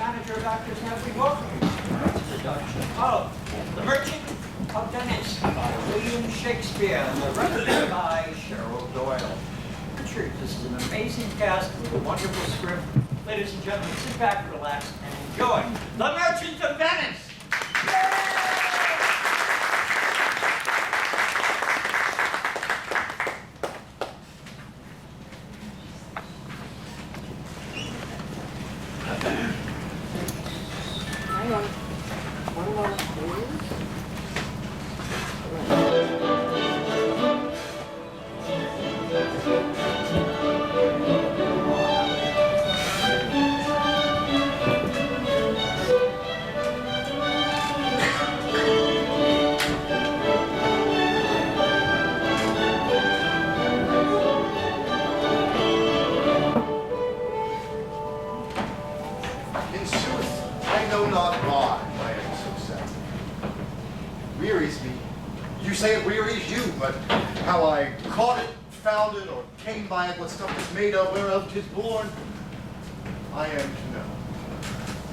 manager of ActorsNET, we welcome you to the production of The Merchant of Venice by Wm Shakespeare, narrated by Cheryl Doyle. Richard, this is an amazing cast with a wonderful script. Ladies and gentlemen, sit back, relax, and enjoy The Merchant of Venice! What stuff is made of, whereof 'tis born, I am to know.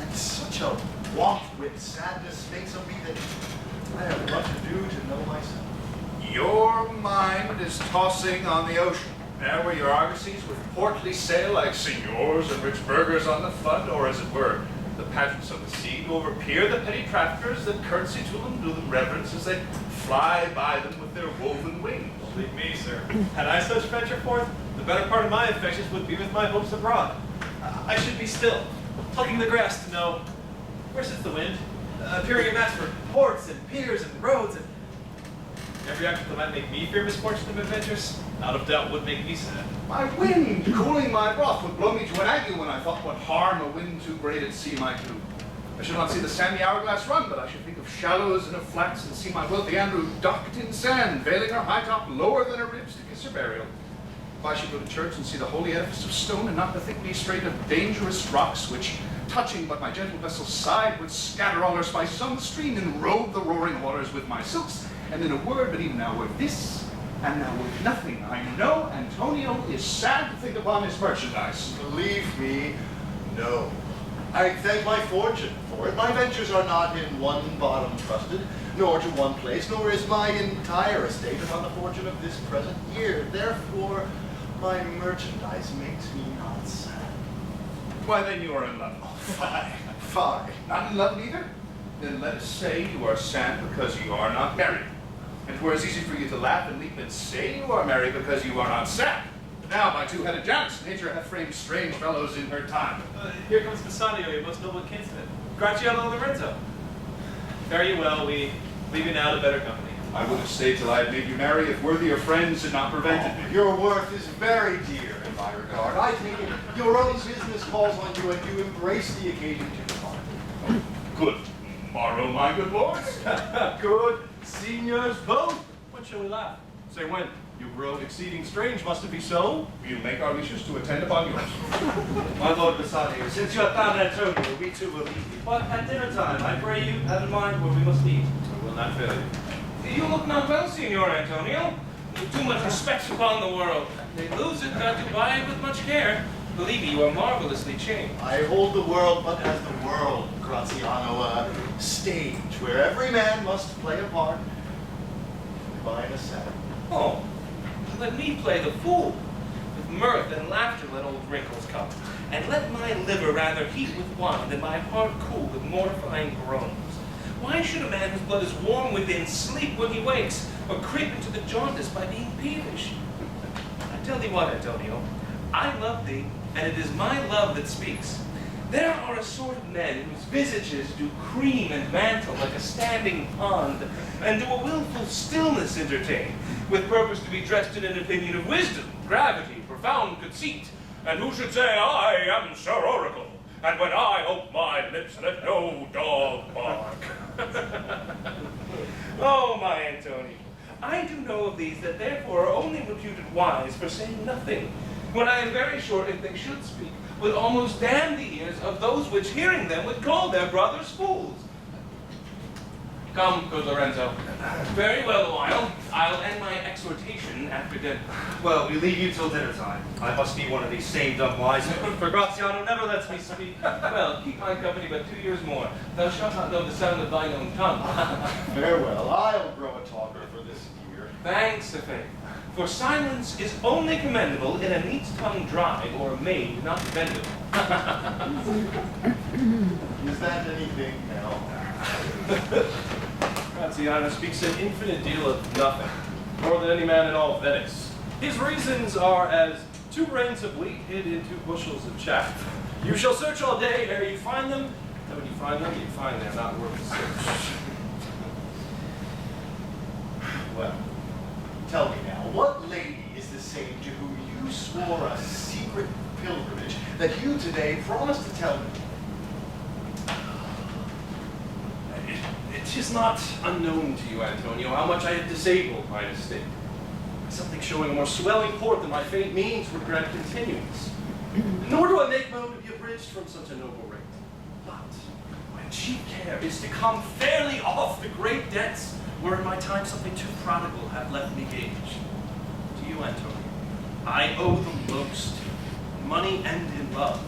And such a waft-wit sadness makes of me that I have much ado to know myself. Your mind is tossing on the ocean, there where your argosies with portly sail like signors and rich burghers on the flood, or as it were, the pageants of the sea, who overpeer the petty traffickers that curtsy to them, do them reverence as they fly by them with their woven wings. Believe me, sir, had I such venture forth, the better part of my affections would be with my hopes abroad. I should be still, plucking the grass to know where sits the wind, appearing a match for ports and piers and roads, and every action that might make me fear misfortune and adventures, out of doubt would make me sad. My wind, cooling my wrath, would blow me to an ague when I thought what harm a wind too great at sea might do. I should not see the sandy hourglass run, but I should think of shallows and of flats, and see my wealthy Andrew docked in sand, veiling her high top lower than her ribs to kiss her burial. If I should go to church and see the holy edifice of stone, and not bethink me straight of dangerous rocks, which, touching but my gentle vessel's side, would scatter all her spices on the stream, and robe the roaring waters with my silks. And in a word, but even now with this, and now with nothing, I know Antonio is sad to think upon his merchandise. Believe me, no. I thank my fortune for it. My ventures are not in one bottom trusted, nor to one place, nor is my entire estate upon the fortune of this present year. Therefore, my merchandise makes me not sad. Why, then you are in love. Oh, fie, fie. Not in love neither? Then let us say you are sad because you are not married. And 'twere as easy for you to laugh and leap and say you are merry because you are not sad. Now, my two-headed Janus, nature hath framed strange fellows in her time. Here comes Bassanio, your most noble kinsman. Gratiano and Lorenzo. Fare you well, we leave you now to better company. I would have stayed till I had made you merry if worthier friends had not prevented me. Your worth is very dear in my regard. I take it your own business calls on you, and you embrace the occasion to depart. Good morrow, my good lords. Good seniors both. When shall we laugh? Say when. You grow exceeding strange, must it be so? We'll make our wishes to attend upon yours. My lord Bassanio, since you have found Antonio, we too will leave you. But at dinner time, I pray you have in mind where we must eat. We will not fail you. You look not well, Signor Antonio. Too much respect upon the world. They lose it, got to buy it with much care. Believe me, you are marvelously changed. I hold the world but as the world, Gratiano, a stage where every man must play a part. Mine a sad. Oh, let me play the fool. With mirth and laughter let old wrinkles come. And let my liver rather heat with wine than my heart cool with mortifying groans. Why should a man whose blood is warm within sleep when he wakes, or creep into the jaundice by being peevish? I tell thee what, Antonio, I love thee, and it is my love that speaks. There are a sort of men whose visages do cream and mantle like a standing pond, and do a willful stillness entertain, with purpose to be dressed in an opinion of wisdom, gravity, profound conceit, and who should say, I am Sir Oracle, and when I ope my lips, let no dog bark. Oh, my Antonio, I do know of these that therefore are only reputed wise for saying nothing, when I am very sure if they should speak, would almost damn the ears of those which hearing them would call their brothers fools. Come, good Lorenzo. Very well, I'll end my exhortation after dinner. Well, we leave you till dinner time. I must be one of these same dumb wise men, for Gratiano never lets me speak. Well, keep my company but 2 years more. Thou shalt not know the sound of thine own tongue. Farewell, I'll grow a talker for this year. Thanks, Faith. For silence is only commendable in a neat's tongue dry or a maid not bendable. Is that anything now? Gratiano speaks an infinite deal of nothing, more than any man in all Venice. His reasons are as 2 grains of wheat hid in 2 bushels of chaff. You shall search all day ere you find them, and when you find them, you find they're not worth the search. Well, tell me now, what lady is the same to whom you swore a secret pilgrimage that you today promised to tell me? It is not unknown to you, Antonio, how much I have disabled my estate. Something showing a more swelling port than my fate means would grant continuance. Nor do I make moan to be abridged from such a noble rate. But my chief care is to come fairly off the great debts where in my time something too prodigal have left me gauged. To you, Antonio, I owe the most in money and in love.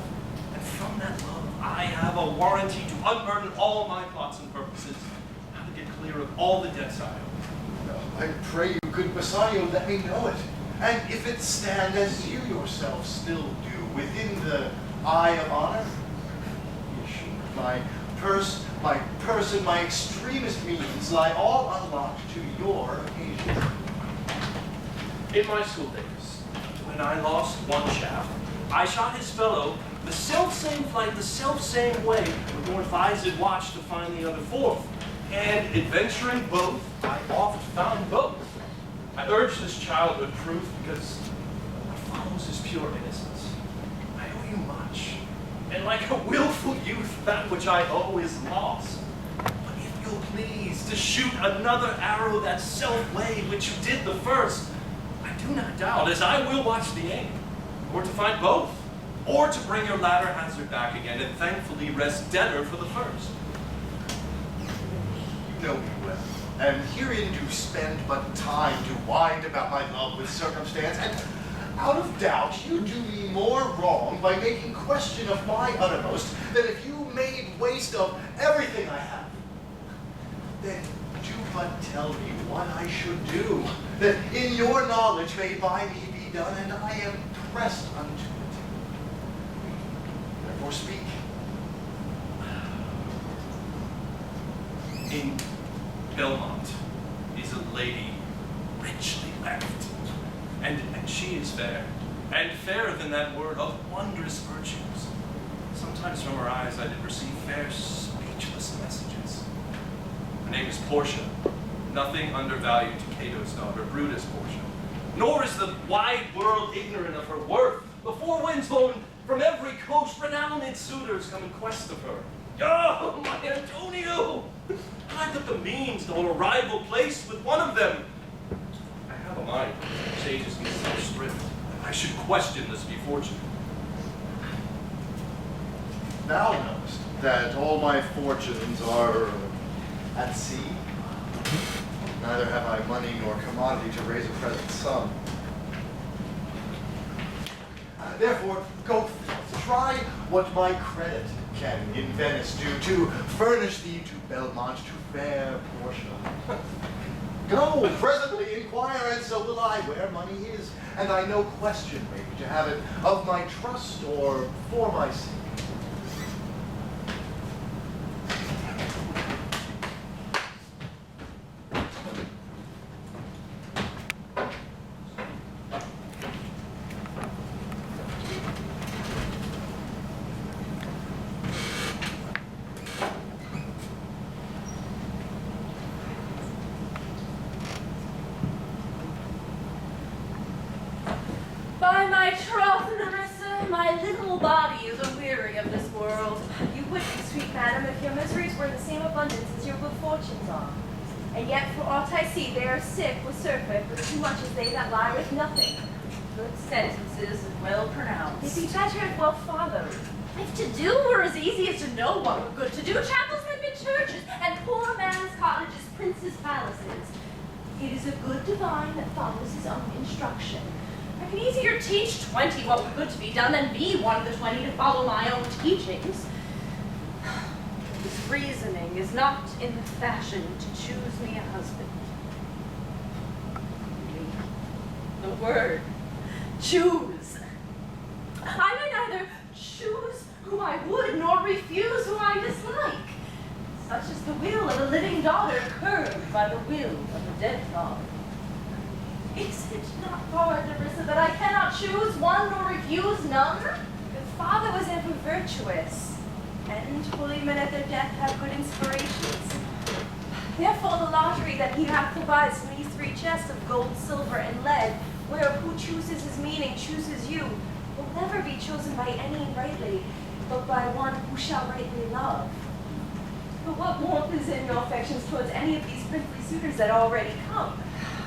And from that love, I have a warranty to unburden all my thoughts and purposes, how to get clear of all the debts I owe. I pray you, good Bassanio, let me know it. And if it stand as you yourself still do, within the eye of honor, be assured, my purse, my person, my extremest means lie all unlocked to your occasion. In my school days, when I lost one shaft, I shot his fellow the self-same flight, the self-same way, with more advised watch to find the other 4th. And adventuring both, I oft found both. I urge this childhood proof because what follows is pure innocence. I owe you much, and like a willful youth, that which I owe is lost. But if you'll please to shoot another arrow that self-way which you did the first, I do not doubt, as I will watch the aim, or to find both, or to bring your latter hazard back again, and thankfully rest debtor for the first. You know me well, and herein do spend but time to wind about my love with circumstance, and out of doubt you do me more wrong by making question of my uttermost than if you made waste of everything I have. Then do but tell me what I should do, that in your knowledge may by me be done, and I am pressed unto it. Therefore speak. In Belmont is a lady richly left, and she is fair, and fairer than that word, of wondrous virtues. Sometimes from her eyes I did receive fair speechless messages. Her name is Portia, nothing undervalued to Cato's daughter, Brutus Portia. Nor is the wide world ignorant of her worth. The 4 winds blown from every coast, renowned suitors come in quest of her. Oh, my Antonio! I put the means to hold a rival place with one of them. I have a mind, sages me so strict, that I should question this be fortune. Thou knowest that all my fortunes are at sea. Neither have I money nor commodity to raise a present sum. Therefore, go forth, try what my credit can in Venice do to furnish thee to Belmont, to fair Portia. Go, presently inquire, and so will I, where money is, and I no question make to have it of my trust or for my sake. By my troth, Nerissa, my little body is aweary of this world. You would be, sweet madam, if your miseries were the same abundance as your good fortunes are. And yet, for aught I see, they are sick with surfeit, but too much as they that lie with nothing. Good sentences and well pronounced. It'd be better if well followed. If to do were as easy as to know what were good to do, chapels had been churches, and poor man's cottages princes' palaces. It is a good divine that follows his own instruction. I can easier teach 20 what were good to be done than be one of the 20 to follow my own teachings. This reasoning is not in the fashion to choose me a husband. The word choose. I may neither choose whom I would nor refuse whom I dislike. Such is the will of a living daughter curbed by the will of a dead father. Is it not hard, Nerissa, that I cannot choose one nor refuse none? Your father was ever virtuous, and holy men at their death have good inspirations. Therefore the lottery that he hath provides from these 3 chests of gold, silver, and lead, where who chooses his meaning chooses you, will never be chosen by any rightly, but by one who shall rightly love. But what warmth is in your affections towards any of these princely suitors that already come?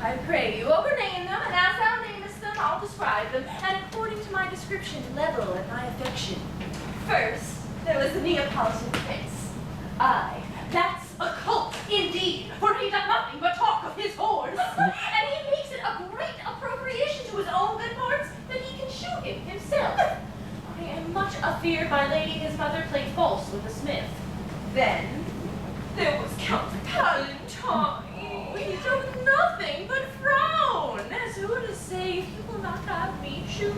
I pray you, overname them, and as thou namest them, I'll describe them, and according to my description, level at my affection. First, there was the Neapolitan prince. Aye, that's a colt indeed, for he does nothing but talk of his horse, and he makes it a great appropriation to his own good parts that he can shoot him himself. I am much afeard my lady his mother played false with a smith. Then there was Count Palatine. He does nothing but frown, as who to say he will not have me choose.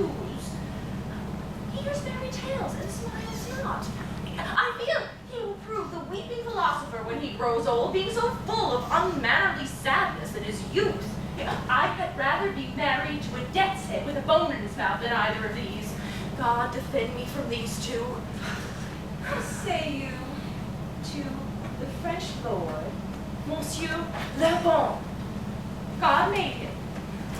He hears fairy tales and smiles not. I feel he will prove the weeping philosopher when he grows old, being so full of unmannerly sadness in his youth. I had rather be married to a death's head with a bone in his mouth than either of these. God defend me from these two. How say you to the French lord, Monsieur Le Bon? God made him,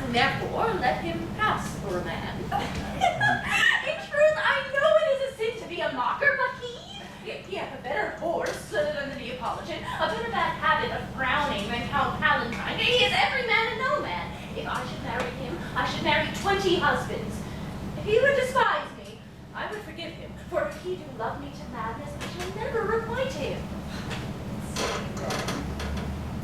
and therefore let him pass for a man. In truth, I know it is a sin to be a mocker, but he hath a better horse than the Neapolitan, a better bad habit of frowning than Count Palatine. He is every man and no man. If I should marry him, I should marry 20 husbands. If he would despise me, I would forgive him, for if he do love me to madness, I shall never requite him.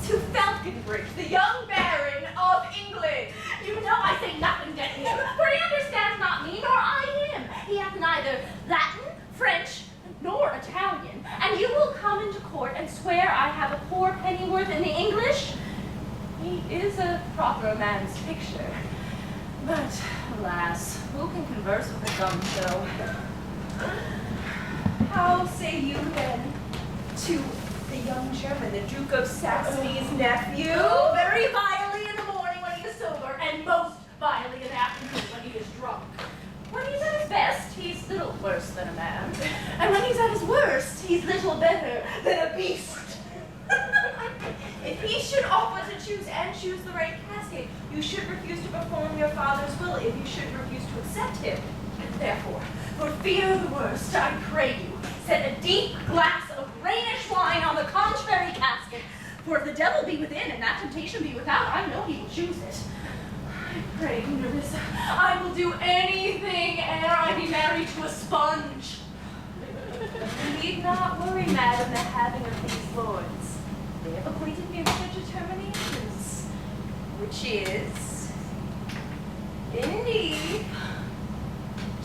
To Falconbridge, the young baron of England. You know I say nothing to him, for he understands not me, nor I him. He hath neither Latin, French, nor Italian, and you will come into court and swear I have a poor pennyworth in the English? He is a proper man's picture. But, alas, who can converse with a dumb show? How say you, then, to the young German, the Duke of Saxony's nephew? Very vilely in the morning when he is sober, and most vilely in the afternoon when he is drunk. When he's at his best, he's little worse than a man. And when he's at his worst, he's little better than a beast. If he should offer to choose and choose the right casket, you should refuse to perform your father's will if you should refuse to accept him. Therefore, for fear of the worst, I pray you, set a deep glass of Rhenish wine on the contrary casket. For if the devil be within and that temptation be without, I know he will choose it. I pray you, Nerissa, I will do anything ere I be married to a sponge. You need not worry, madam, the having of these lords. They have acquainted me with their determinations, which is, indeed,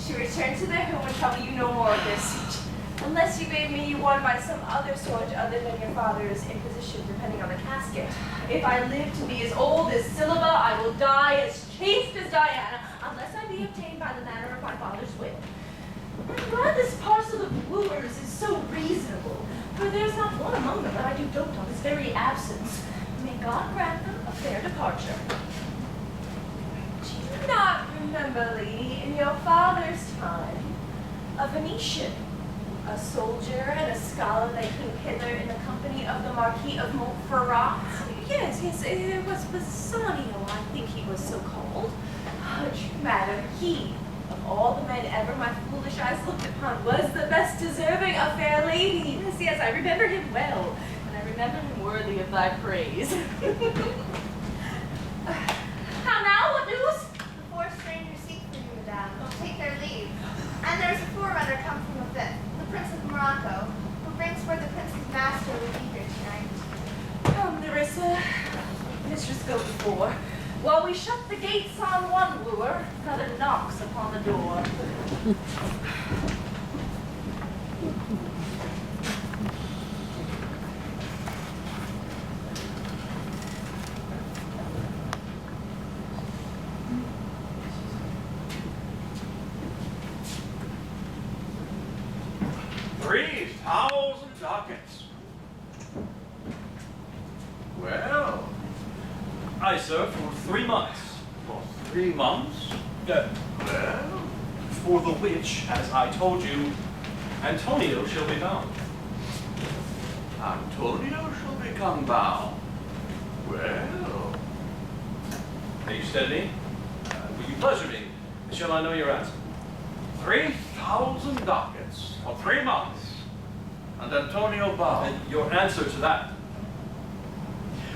to return to their home and trouble you no more of their suit, unless you bade me one by some other sort other than your father's imposition, depending on the casket. If I live to be as old as Syllaba, I will die as chaste as Diana, unless I be obtained by the manner of my father's will. I'm glad this parcel of wooers is so reasonable, for there's not one among them that I do dote on his very absence. May God grant them a fair departure. Do you not remember, lady, in your father's time, a Venetian, a soldier and a scholar that came hither in the company of the Marquis of Montferrat? Yes, it was Bassanio, I think he was so called. Madam, he, of all the men ever my foolish eyes looked upon, was the best deserving of fair lady. Yes, I remember him well, and I remember him worthy of thy praise. How now, what news? The 4 strangers seek for you, madame. They'll take their leave. And there's a forerunner come from the 5th, the Prince of Morocco, who brings word the prince's master will be here tonight. Come, Nerissa. Mistress, go before. While we shut the gates on one wooer, another knocks upon the door. $3,000. Well, Aye, sir, for 3 months. for 3 months? Well, Well, for the which, as I told you, Antonio shall be bound. Antonio shall become bound. Well, Are you steady? Will you pleasure me? Shall I know your answer? 3,000 ducats for 3 months. And Antonio bound. And your answer to that?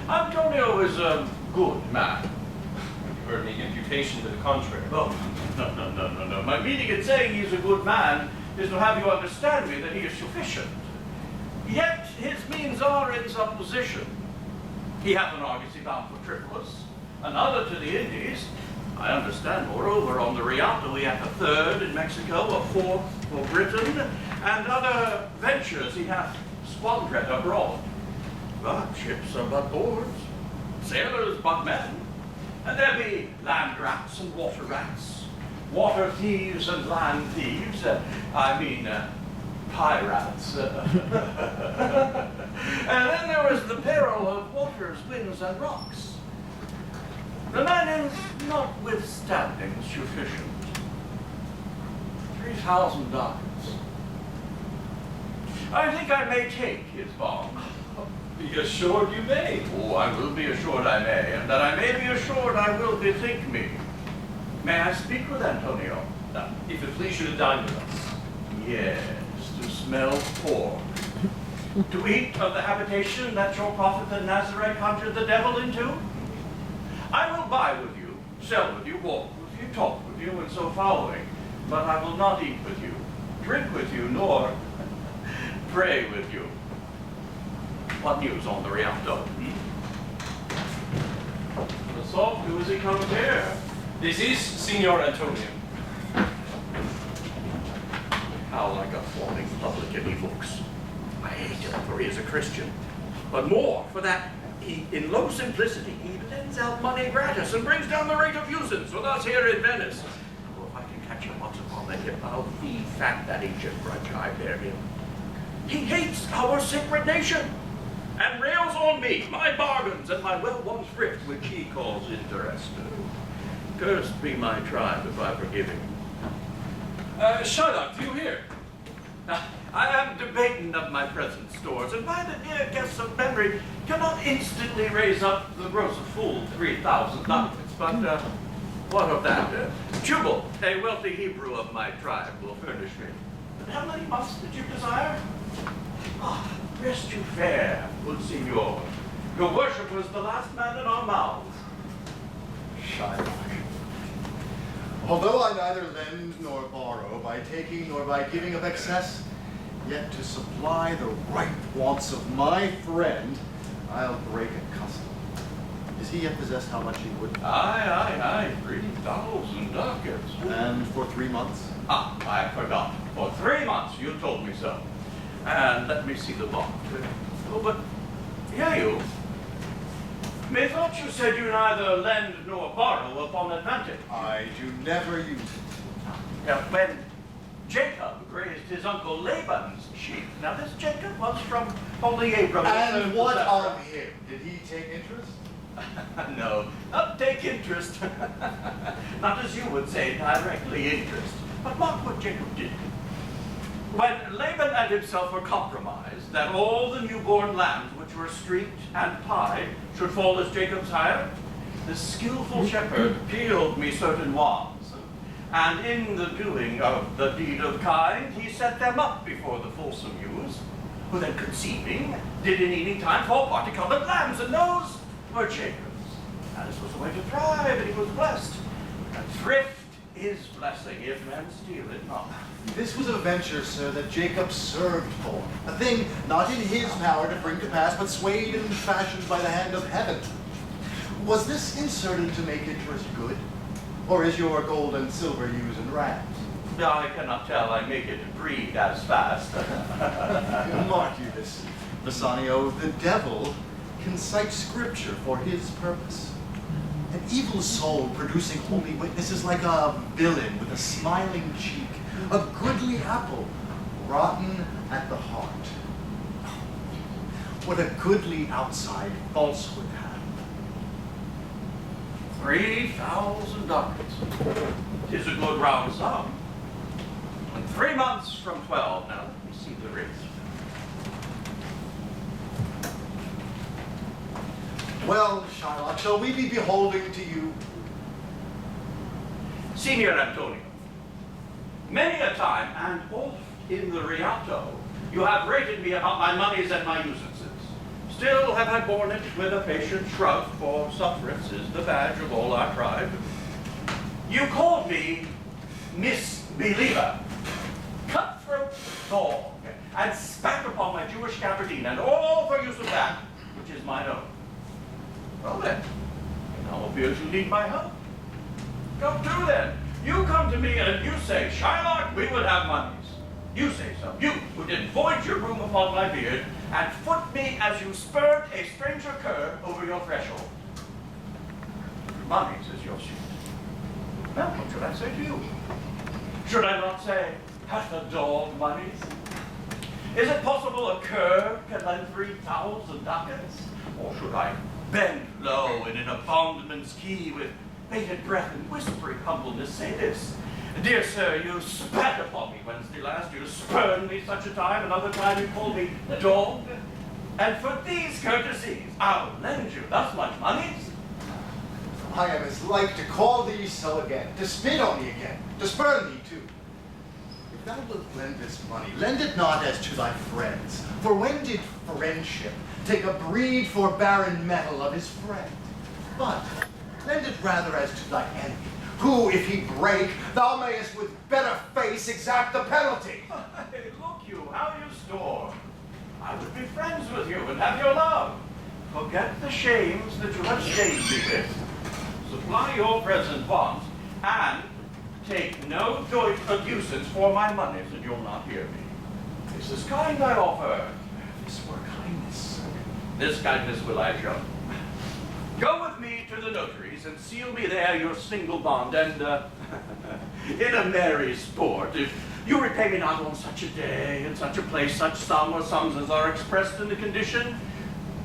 Antonio is a good man. You heard any imputation to the contrary. Oh, no. My meaning in saying he is a good man is to have you understand me that he is sufficient. Yet his means are in supposition. He hath an argosy bound for Tripolis, another to the Indies. I understand, moreover, on the Rialto he hath a third in Mexico, a fourth for Britain, and other ventures he hath squandered abroad. But ships are but boards, sailors but men, and there be land rats and water rats, water thieves and land thieves, pirates. And then there is the peril of waters, winds, and rocks. The man is notwithstanding sufficient. $3,000. I think I may take his bond. Be assured you may. Oh, I will be assured I may, and that I may be assured I will bethink me. May I speak with Antonio? If it please you to dine with us. Yes, to smell pork. To eat of the habitation that your prophet the Nazarite conjured the devil into? I will buy with you, sell with you, walk with you, talk with you, and so following. But I will not eat with you, drink with you, nor pray with you. What news on the Rialto? The salt, who is he comes here? This is Signor Antonio. How like a fawning publican he looks. I hate him, for he is a Christian. But more, for that he, in low simplicity, he lends out money gratis and brings down the rate of usance with us here in Venice. Oh, if I can catch him once upon the hip, I'll feed fat that ancient grudge I bear him. He hates our sacred nation, and rails on me, my bargains, and my well-won thrift, which he calls interest. Cursed be my tribe if I forgive him. Shylock, do you hear? I am debating of my present stores, and by the dear guests of memory cannot instantly raise up the gross of full 3,000 ducats. But what of that? Tubal, a wealthy Hebrew of my tribe, will furnish me. And how many months did you desire? Ah, rest you fair, good signor. Your worship was the last man in our mouths. Shylock. Although I neither lend nor borrow, by taking nor by giving of excess, yet to supply the right wants of my friend, I'll break a custom. Is he yet possessed how much he would? Aye, 3,000 ducats. And for 3 months? Ah, I forgot. For 3 months, you told me so. And let me see the bond. Oh, but here you. Methought you said you neither lend nor borrow upon advantage. I do never use it. Now, when Jacob grazed his uncle Laban's sheep, now this Jacob was from Holy Abram. And what of him? Did he take interest? No, not take interest. Not as you would say, directly interest. But mark what Jacob did. When Laban and himself were compromised, that all the newborn lambs which were streaked and pied should fall as Jacob's hire, the skillful shepherd peeled me certain wands, and in the doing of the deed of kind, he set them up before the fulsome ewes, who then conceiving, did in eating time fall party-colored lambs, and those were Jacob's. And this was the way to thrive, and he was blessed. And thrift his blessing if men steal it not. This was a venture, sir, that Jacob served for. A thing not in his power to bring to pass, but swayed and fashioned by the hand of heaven. Was this inserted to make interest good? Or is your gold and silver used in rags? I cannot tell, I make it breed as fast. Mark you this, Bassanio, the devil can cite scripture for his purpose. An evil soul producing holy witnesses like a villain with a smiling cheek, a goodly apple, rotten at the heart. What a goodly outside falsehood hath. 3,000 ducats. 'Tis a good round sum. And 3 months from 12, now let me see the rates. Well, Shylock, shall we be beholding to you? Signor Antonio, many a time and oft in the Rialto, you have rated me about my monies and my usances. Still have I borne it with a patient shrug, for sufferance is the badge of all our tribe. You called me misbeliever, cutthroat dog, and spat upon my Jewish gabardine, and all for use of that, which is mine own. Well then, it now appears you need my help. Go to then. You come to me and you say, Shylock, we would have monies. You say so. You, who did void your broom upon my beard, and foot me as you spurred a stranger cur over your threshold. Monies is your suit. Well, what should I say to you? Should I not say, hath a dog monies? Is it possible a cur can lend 3,000 ducats? Or should I bend low and in a bondman's key with bated breath and whispering humbleness say this? Dear sir, you spat upon me Wednesday last, you spurned me such a time, another time you called me a dog. And for these courtesies, I'll lend you thus much monies. I am as like to call thee so again, to spit on thee again, to spurn thee too. If thou wilt lend this money, lend it not as to thy friends. For when did friendship take a breed for barren metal of his friend? But lend it rather as to thy enemy, who, if he break, thou mayest with better face exact the penalty. Hey, look you, how you store. I would be friends with you and have your love. Forget the shames that you have shamed me with. Supply your present want, and take no doit of usance for my monies, and you'll not hear me. This is kind I offer. This were kindness. This kindness will I show. Go with me to the notary's and seal me there your single bond, and in a merry sport, if you repay me not on such a day, in such a place, such sum or sums as are expressed in the condition,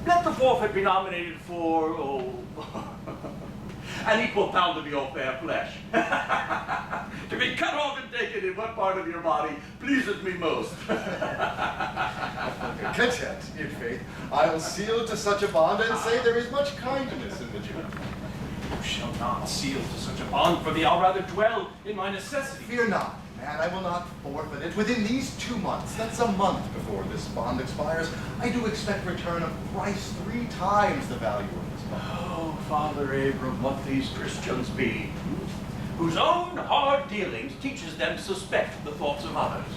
let the forfeit be nominated for, an equal pound of your fair flesh. To be cut off and taken in what part of your body pleaseth me most. Content, in faith, I will seal to such a bond and say there is much kindness in the Jew. You shall not seal to such a bond for thee. I'll rather dwell in my necessity. Fear not, man, I will not forfeit it. Within these 2 months, that's a month before this bond expires, I do expect return of thrice 3 times the value of this bond. Oh, Father Abram, what these Christians be, whose own hard dealings teaches them to suspect the thoughts of others.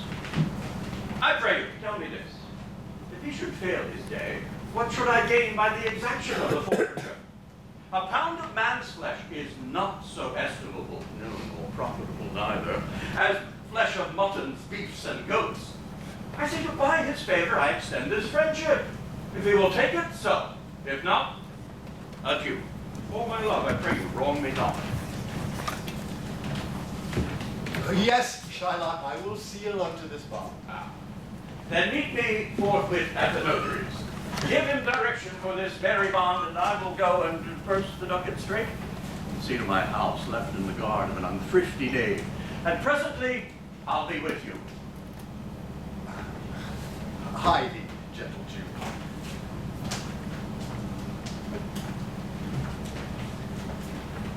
I pray you, tell me this. If he should fail his day, what should I gain by the exaction of the forfeiture? A pound of man's flesh is not so estimable, no, nor profitable neither, as flesh of muttons, beefs, and goats. I say to buy his favor, I extend this friendship. If he will take it, so. If not, adieu. For my love, I pray you, wrong me not. Yes, Shylock, I will seal unto this bond. Then meet me forthwith at the notary's. Give him direction for this very bond, and I will go and disperse the ducat straight. See to my house left in the guard of an unthrifty knave. And presently, I'll be with you. Hie thee, gentle Jew.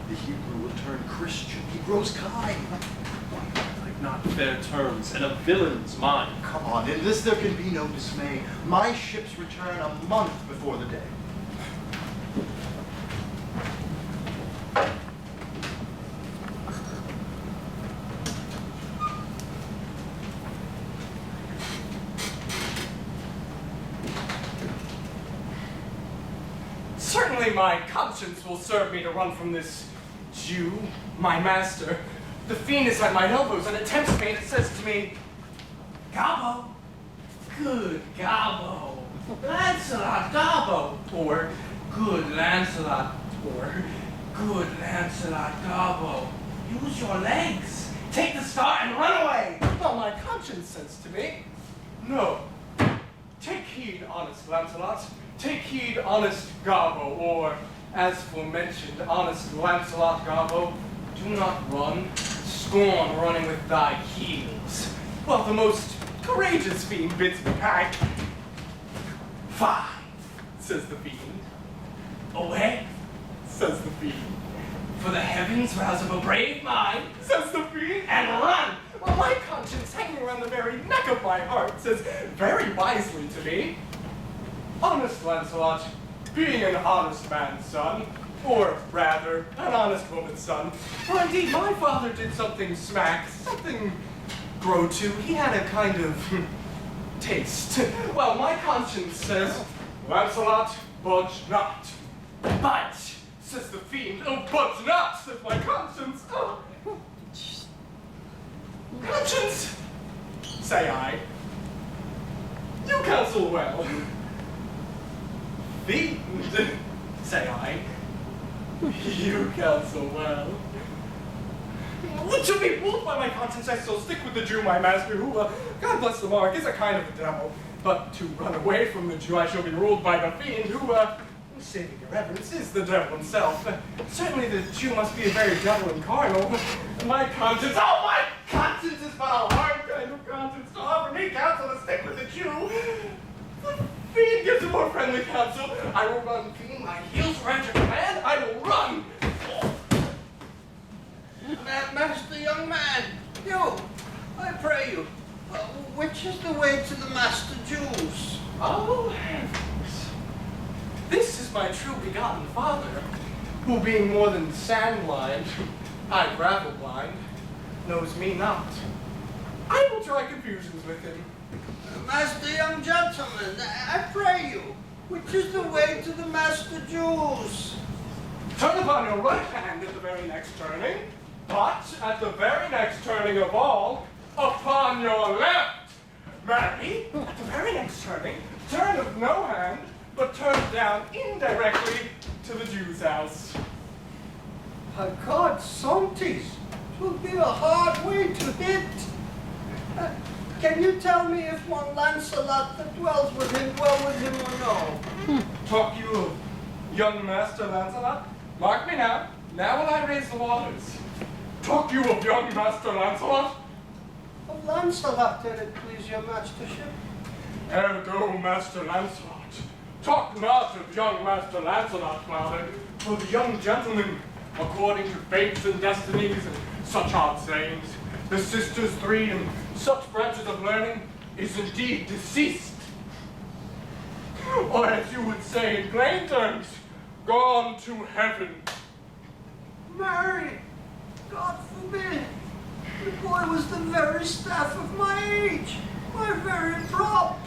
The Hebrew will turn Christian. He grows kind. Like not fair terms and a villain's mind. Come on, in this there can be no dismay. My ships return a month before the day. only my conscience will serve me to run from this Jew, my master. The fiend is at my elbows and it tempts me and it says to me, Gobbo, good Gobbo, Launcelot Gobbo, or good Launcelot, or good Launcelot Gobbo. Use your legs, take the star and run away. Well, my conscience says to me, no. Take heed, honest Launcelot. Take heed, honest Gobbo, or, as forementioned, honest Launcelot Gobbo, do not run. Scorn running with thy heels. Well, the most courageous fiend bids me back. Fine, says the fiend. Away, says the fiend. For the heavens rouse up a brave mind, says the fiend, and run. Well, my conscience hanging around the very neck of my heart says very wisely to me, honest Launcelot, being an honest man's son, or rather, an honest woman's son, for indeed my father did something smack, something grow to, he had a kind of taste. Well, my conscience says, Launcelot, budge not. Budge, says the fiend. Oh, budge not, says my conscience. Oh. Conscience, say I, you counsel well. Fiend, say I, you counsel well. To be ruled by my conscience, I still stick with the Jew, my master, who, God bless the mark, is a kind of a devil. But to run away from the Jew, I shall be ruled by the fiend, who, saving your reverence, is the devil himself. Certainly the Jew must be a very devil incarnal. My conscience, oh, my conscience is but a hard kind of conscience to offer me counsel to stick with the Jew. The fiend gives a more friendly counsel. I will run, fiend, my heels are at your command, I will run. Master, young man, you, I pray you, which is the way to the Master Jews? Oh, heavens. This is my true begotten father, who being more than sand-blind, I gravel-blind, knows me not. I will try confusions with him. Master, young gentleman, I pray you, which is the way to the Master Jews? Turn upon your right hand at the very next turning, but at the very next turning of all, upon your left. Marry, at the very next turning, turn of no hand, but turn down indirectly to the Jew's house. God, Santis, 'twill be a hard way to hit. Can you tell me if one Launcelot that dwells with him dwell with him or no? Talk you of young Master Launcelot? Mark me now. Now will I raise the waters. Talk you of young Master Launcelot? Of Launcelot, an it please your mastership. Ergo, Master Launcelot. Talk not of young Master Launcelot, father, for the young gentleman, according to fates and destinies and such odd sayings, the sisters three and such branches of learning, is indeed deceased. Or as you would say in plain terms, gone to heaven. Mary, God forbid. The boy was the very staff of my age, my very prop.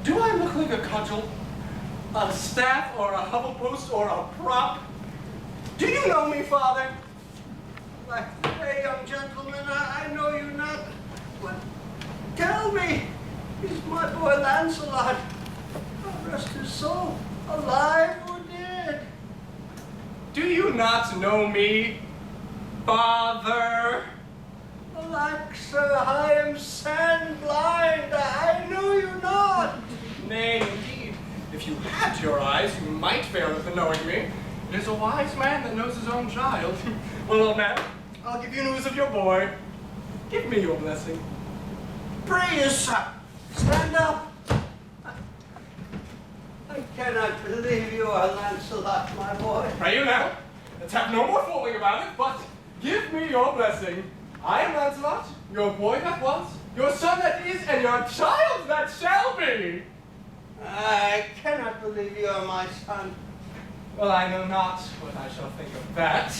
Do I look like a cudgel, a staff, or a hoverpost, or a prop? Do you know me, father? Hey, young gentleman, I know you not, but tell me, is my boy Launcelot, God rest his soul, alive or dead? Do you not know me, father? Alack, sir, I am sand blind, I know you not. Nay, indeed, if you had your eyes, you might fare with the knowing me. It is a wise man that knows his own child. Well, old man, I'll give you news of your boy. Give me your blessing. Pray you, sir, stand up. I cannot believe you are Launcelot, my boy. Pray you now. Let's have no more fooling about it, but give me your blessing. I am Launcelot, your boy that was, your son that is, and your child that shall be. I cannot believe you are my son. Well, I know not what I shall think of that,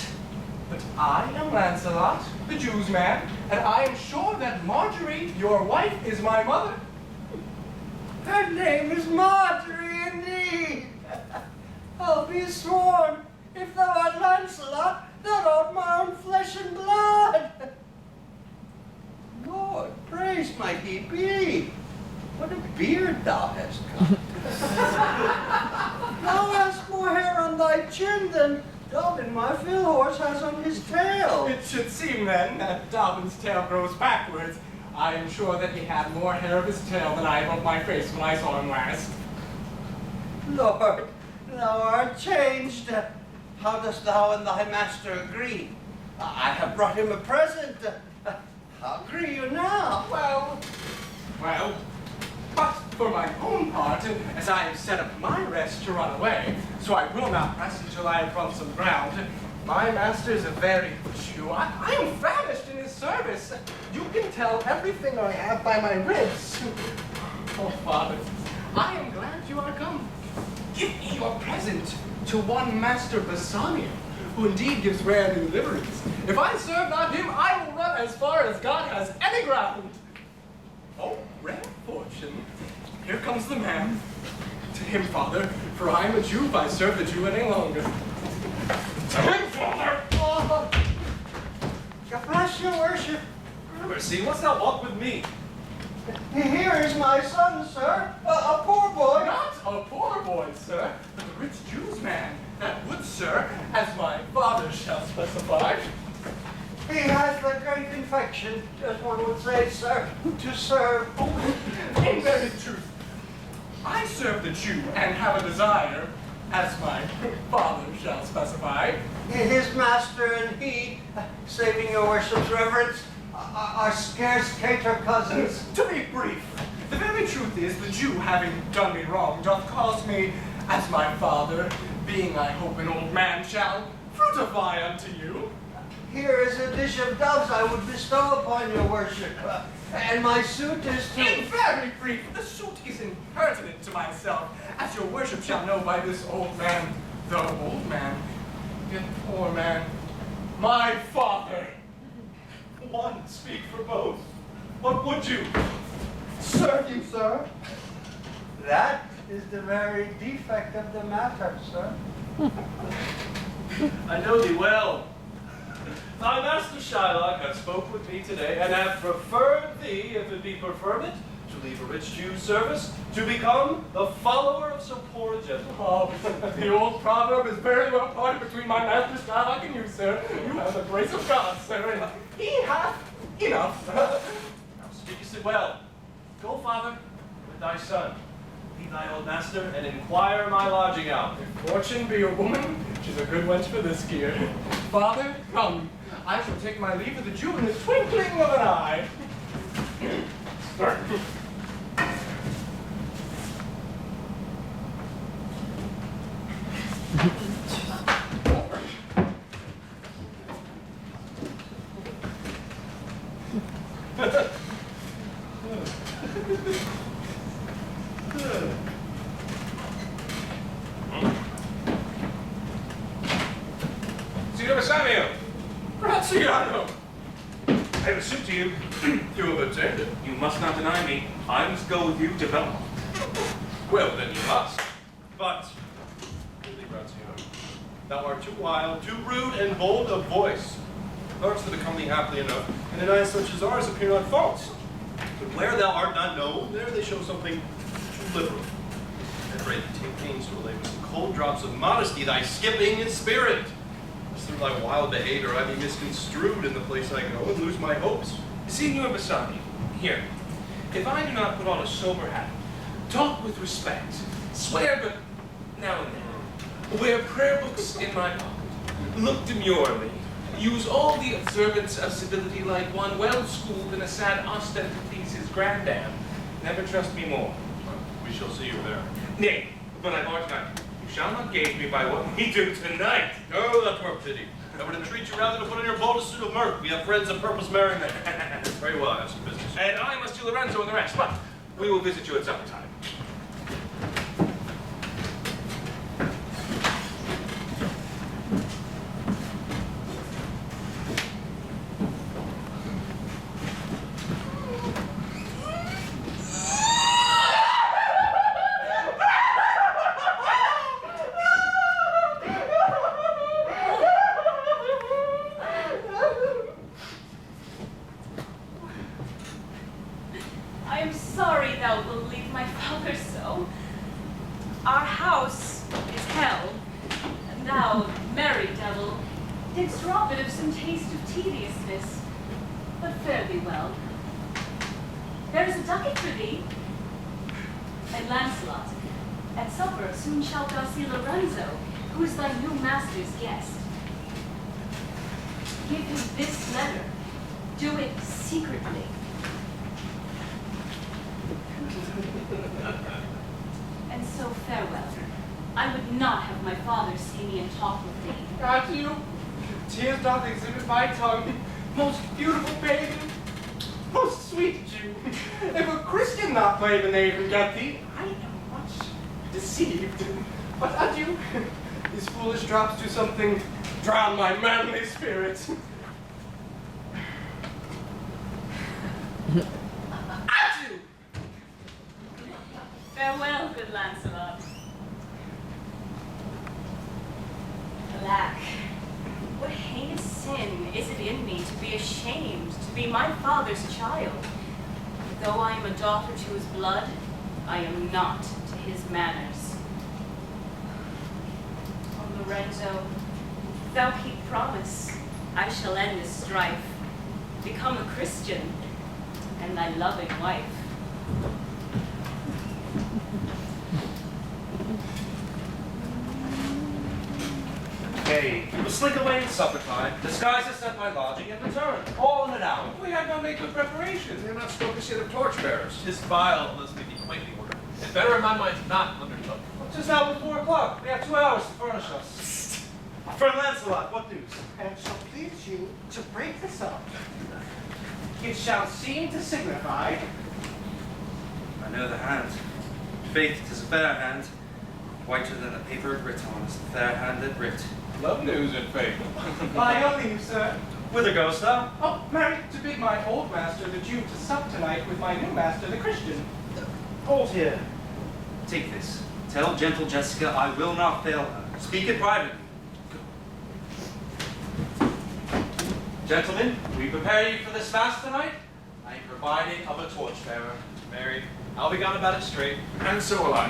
but I am Launcelot, the Jew's man, and I am sure that Marjorie, your wife, is my mother. Her name is Marjorie, indeed. I'll be sworn, if thou art Launcelot, thou art my own flesh and blood. Lord, praise might he be. What a beard thou hast got. Thou hast more hair on thy chin than Dobbin, my field horse, has on his tail. It should seem then that Dobbin's tail grows backwards. I am sure that he had more hair of his tail than I have of my face when I saw him last. Lord, thou art changed. How dost thou and thy master agree? I have brought him a present. How agree you now? Well, but for my own part, as I have set up my rest to run away, so I will not rest until I have run some ground. My master is a very good Jew. I am famished in his service. You can tell everything I have by my ribs. Oh, Father, I am glad you are come. Give me your present to one Master Bassanio, who indeed gives rare new liveries. If I serve not him, I will run as far as God has any ground. Oh, rare fortune. Here comes the man. To him, Father, for I am a Jew if I serve the Jew any longer. To him, Father! Oh, God bless your worship. Mercy, what's that walk with me? Here is my son, sir. A poor boy. Not a poor boy, sir, but a rich Jew's man. That would, sir, as my father shall specify. He has the great infection, as one would say, sir, to serve. In very truth, I serve the Jew and have a desire, as my father shall specify. His master and he, saving your worship's reverence, are scarce cater cousins. To be brief, the very truth is the Jew, having done me wrong, doth cause me, as my father, being I hope an old man, shall fruitify unto you. Here is a dish of doves I would bestow upon your worship, and my suit is to... In very brief, the suit is impertinent to myself, as your worship shall know by this old man, though old man, yet poor man, my father. One, speak for both. What would you? Serve you, sir. That is the very defect of the matter, sir. I know thee well. Thy master Shylock hath spoke with me today, and hath preferred thee, if it be preferment, to leave a rich Jew's service, to become the follower of so poor a gentleman. Oh, the old proverb is very well parted between my master Shylock and you, sir. You have the grace of God, sir, and he hath enough. Thou speakest it well. Go, father, with thy son. Leave thy old master, and inquire my lodging out. If fortune be a woman, she's a good wench for this gear. Father, come. I shall take my leave of the Jew in the twinkling of an eye. Start. Signor Bassanio! Gratiano! I have a suit to you. You have obtained it. You must not deny me. I must go with you to Belmont. Well, then you must. But, really, Gratiano, thou art too wild, too rude, and bold of voice. Hearts that become thee happily enough, and in eyes such as ours appear not false. But where thou art not known, there they show something too liberal. I pray thee take pains to allay with some cold drops of modesty thy skipping in spirit. Lest through thy wild behavior I be misconstrued in the place I go, and lose my hopes. Signor Bassanio, here. If I do not put on a sober hat, talk with respect, swear but now and then, wear prayer books in my pocket, look demurely, use all the observance of civility like one well-schooled in a sad ostent to please his granddam, never trust me more. We shall see you there. Nay, but I mark not, you shall not gauge me by what we do tonight. Oh, that were a pity. I would entreat you rather to put on your boldest suit of mirth. We have friends of purpose marrying them. Very well, I have some business. And I must do Lorenzo and the rest, but we will visit you at supper time. sorry thou believe my father so. Our house is hell, and thou, merry devil, didst rob it of some taste of tediousness, but fare thee well. There is a ducat for thee, and Launcelot. At supper soon shalt thou see Lorenzo, who is thy new master's guest. Give him this letter. Do it secretly. And so farewell. I would not have my father see me and talk with thee. Got you. Tears doth exhibit my tongue. Most beautiful baby. Most sweet Jew. If a Christian not play the knave and get thee, I am much deceived. But adieu. These foolish drops do something drown my manly spirit. Adieu. Farewell, good Launcelot. Alack, what heinous sin is it in me to be ashamed to be my father's child? Though I am a daughter to his blood, I am not to his manners. Oh, Lorenzo, thou keep promise. I shall end this strife, become a Christian, and thy loving wife. Hey, we'll slink away in supper time, disguise us at my lodging, and return, all in an hour. We have not made good preparations. They have not spoken yet of torchbearers. His vile unless we quaint the order. And better in my mind not undertook. Just now before 4 o'clock. We have 2 hours to furnish us. Friend Launcelot, what news? And shall please you to break this up. It shall seem to signify. I know the hand. Faith, 'tis a fair hand. Whiter than a paper writ on is the fair-handed writ. Love news and faith. By your leave, sir. Whither goest thou? Oh, marry, to bid my old master, the Jew, to sup tonight with my new master, the Christian. Hold here. Take this. Tell gentle Jessica I will not fail her. Speak it privately. Gentlemen, we prepare you for this fast tonight. I am providing of a torchbearer. Mary, I'll be gone about it straight. And so will I.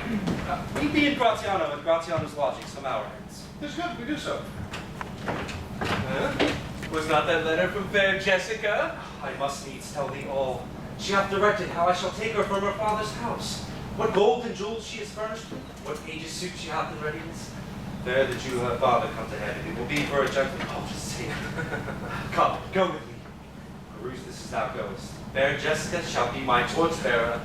We be in Gratiano at Gratiano's lodging some hour hence. It's good we do so. Was not that letter from fair Jessica? I must needs tell thee all. She hath directed how I shall take her from her father's house, what gold and jewels she is furnished with, what page's suit she hath in readiness. There the Jew her father come to heaven. It will be for a gentleman. Oh, just say Come, go with me. Peruse this as thou goest. Fair Jessica shall be my torchbearer.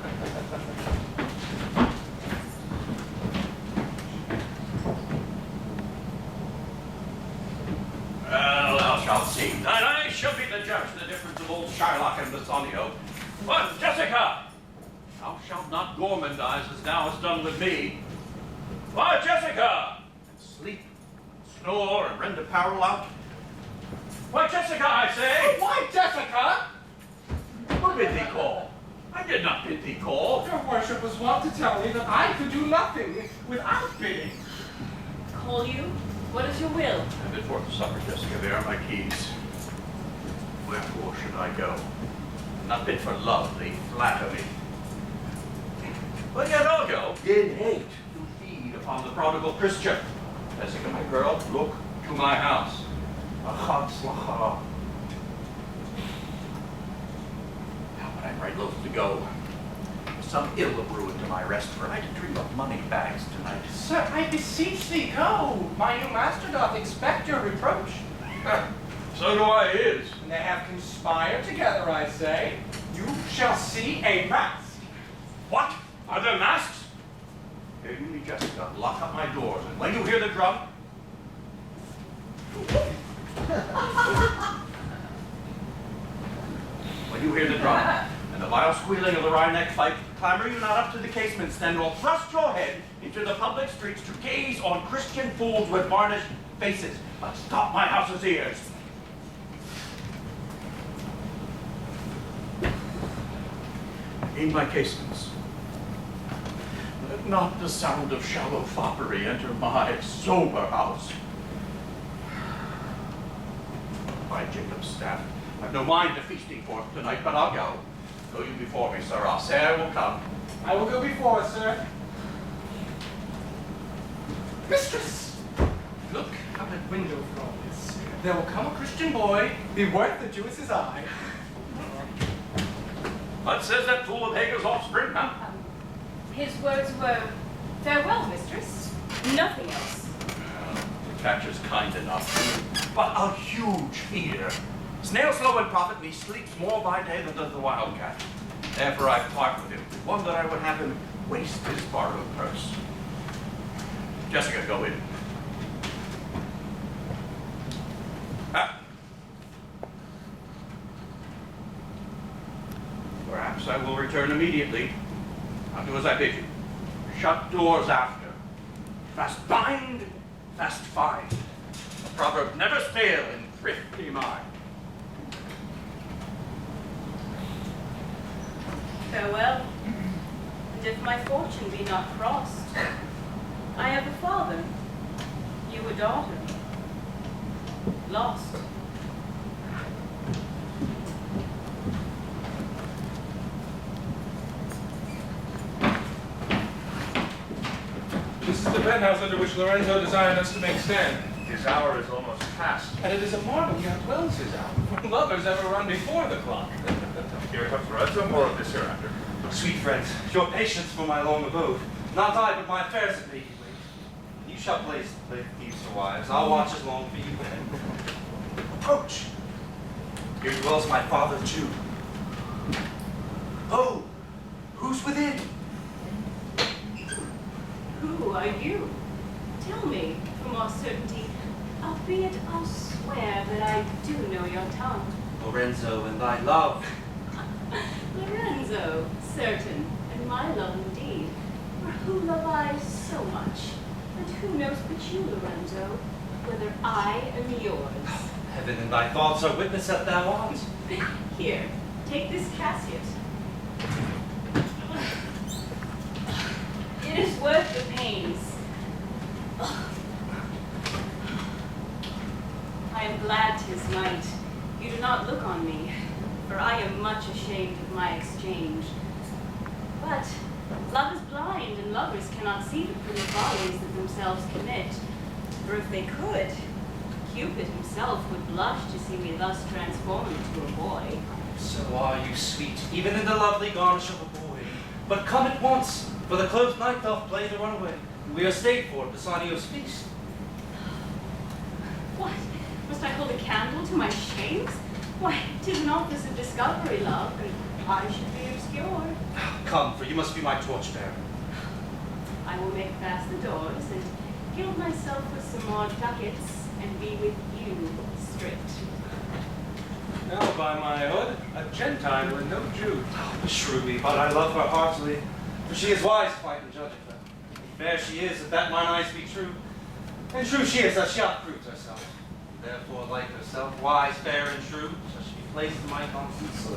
Well, thou shalt see. And I shall be the judge of the difference of old Shylock and Bassanio. But, Jessica, thou shalt not gormandize as thou hast done with me. Why, Jessica, and sleep, and snore, and rend apparel out. Why, Jessica, I say. Why, Jessica? Who bid thee call? I did not bid thee call. Your worship was wont to tell me that I could do nothing without bidding. Call you? What is your will? And before the supper, Jessica, there are my keys. Wherefore should I go? Not bid for love, they flatter me. But yet I'll go, in hate, to feed upon the prodigal Christian. Jessica, my girl, look to my house. Achad slacha. Now, but I'm right loath to go. Some ill of ruin to my rest, for I did dream of money bags tonight. Sir, I beseech thee, go. My new master doth expect your reproach. So do I his. And they have conspired together, I say. You shall see a mask. What? Are there masks? Here, you me, Jessica, lock up my doors, and when you hear the drum... when you hear the drum, and the vile squealing of the wry-necked fife, clamber you not up to the casements, then will thrust your head into the public streets to gaze on Christian fools with varnished faces. But stop my house's ears. In my casements, let not the sound of shallow foppery enter my sober house. By Jacob's staff, I've no mind to feasting forth tonight, but I'll go. Go you before me, sir. Our sire will come. I will go before, sir. Mistress! Look out that window for all this. There will come a Christian boy, be worth the Jewess's eye. What says that fool of Hager's offspring, huh? His words were, farewell, mistress. Nothing else. The catcher's kind enough, but a huge fear. Snail slow and profit me sleeps more by day than does the wildcat. Therefore I part with him, one that I would have him waste his borrowed purse. Jessica, go in. Ah. Perhaps I will return immediately. I'll do as I bid you. Shut doors after. Fast bind, fast find. A proverb never stale in thrifty mind. Farewell. And if my fortune be not crossed, I have a father, you a daughter, lost. This is the penthouse under which Lorenzo desired us to make stand. His hour is almost past. And it is a marvel he outwells his hour. Lovers ever run before the clock. Here comes Lorenzo, more of this hereafter. Sweet friends, your patience for my long abode. Not I, but my affairs have made you wait. You shall play thieves for wives. I'll watch as long for you then. Approach. Here dwells my father Jew. Oh, who's within? Who are you? Tell me, for more certainty, albeit I'll swear that I do know your tongue. Lorenzo and thy love. Lorenzo, certain, and my love indeed. For who love I so much? And who knows but you, Lorenzo, whether I am yours? Heaven and thy thoughts are witness that thou art. Here, take this casket. It is worth the pains. I am glad 'tis night. You do not look on me, for I am much ashamed of my exchange. But love is blind, and lovers cannot see the pretty follies that themselves commit. For if they could, Cupid himself would blush to see me thus transformed into a boy. So are you sweet, even in the lovely garnish of a boy. But come at once, for the closed night doth play the runaway. We are stayed for Bassanio's feast. What? Must I hold a candle to my shames? Why, 'tis an office of discovery, love, and I should be obscure. Come, for you must be my torchbearer. I will make fast the doors and gild myself with some more ducats and be with you strict. Now, by my hood, a Gentile and no Jew. Beshrew me, but I love her heartily, for she is wise quite in judging her. Fair she is, if that mine eyes be true. And true she is, as she hath proved herself. Therefore, like herself, wise, fair, and true, shall she be placed in my constant soul.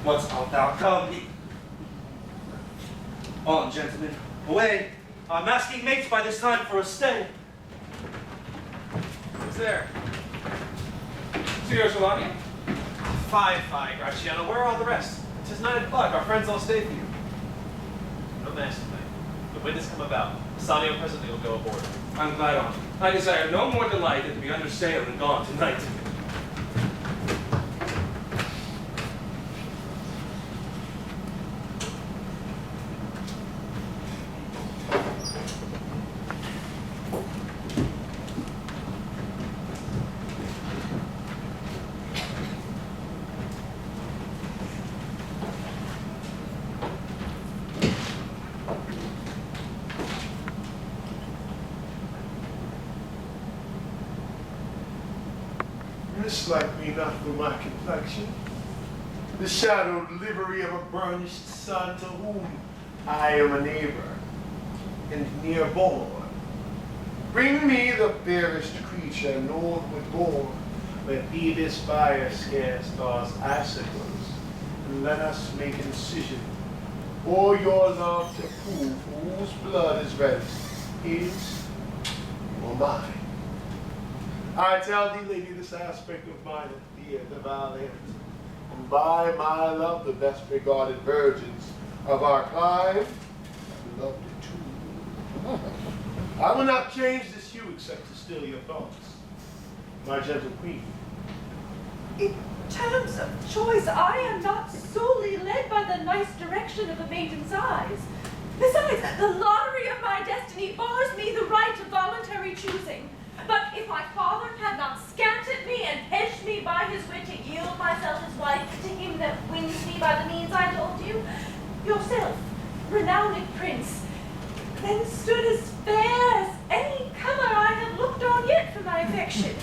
What's out thou come? On, gentlemen, away! Our masking mates by this time for a stay. Who's there? Signor Solanio? Fie, Gratiano. Where are all the rest? 'Tis 9 o'clock. Our friends all stay for you. No mass tonight. The wind has come about. Bassanio presently will go aboard. I'm glad on. I desire no more delight than to be under sail and gone tonight. Mislike me not for my complexion, the shadowed livery of a burnished sun to whom I am a neighbor and near born. Bring me the fairest creature northward born, where Phoebus fire scarce thaws icicles, and let us make incision, or your love to prove whose blood is reddest, his or mine. I tell thee, lady, this aspect of mine that fear the violent, and by my love, the best regarded virgins of our clime, loved it too. I will not change this hue except to still your thoughts, my gentle queen. In terms of choice, I am not solely led by the nice direction of a maiden's eyes. Besides, the lottery of my destiny bars me the right of voluntary choosing. But if my father had not scanted me and hedged me by his wit to yield myself as wife to him that wins me by the means I told you, yourself, renowned prince, then stood as fair as any color I have looked on yet for my affection.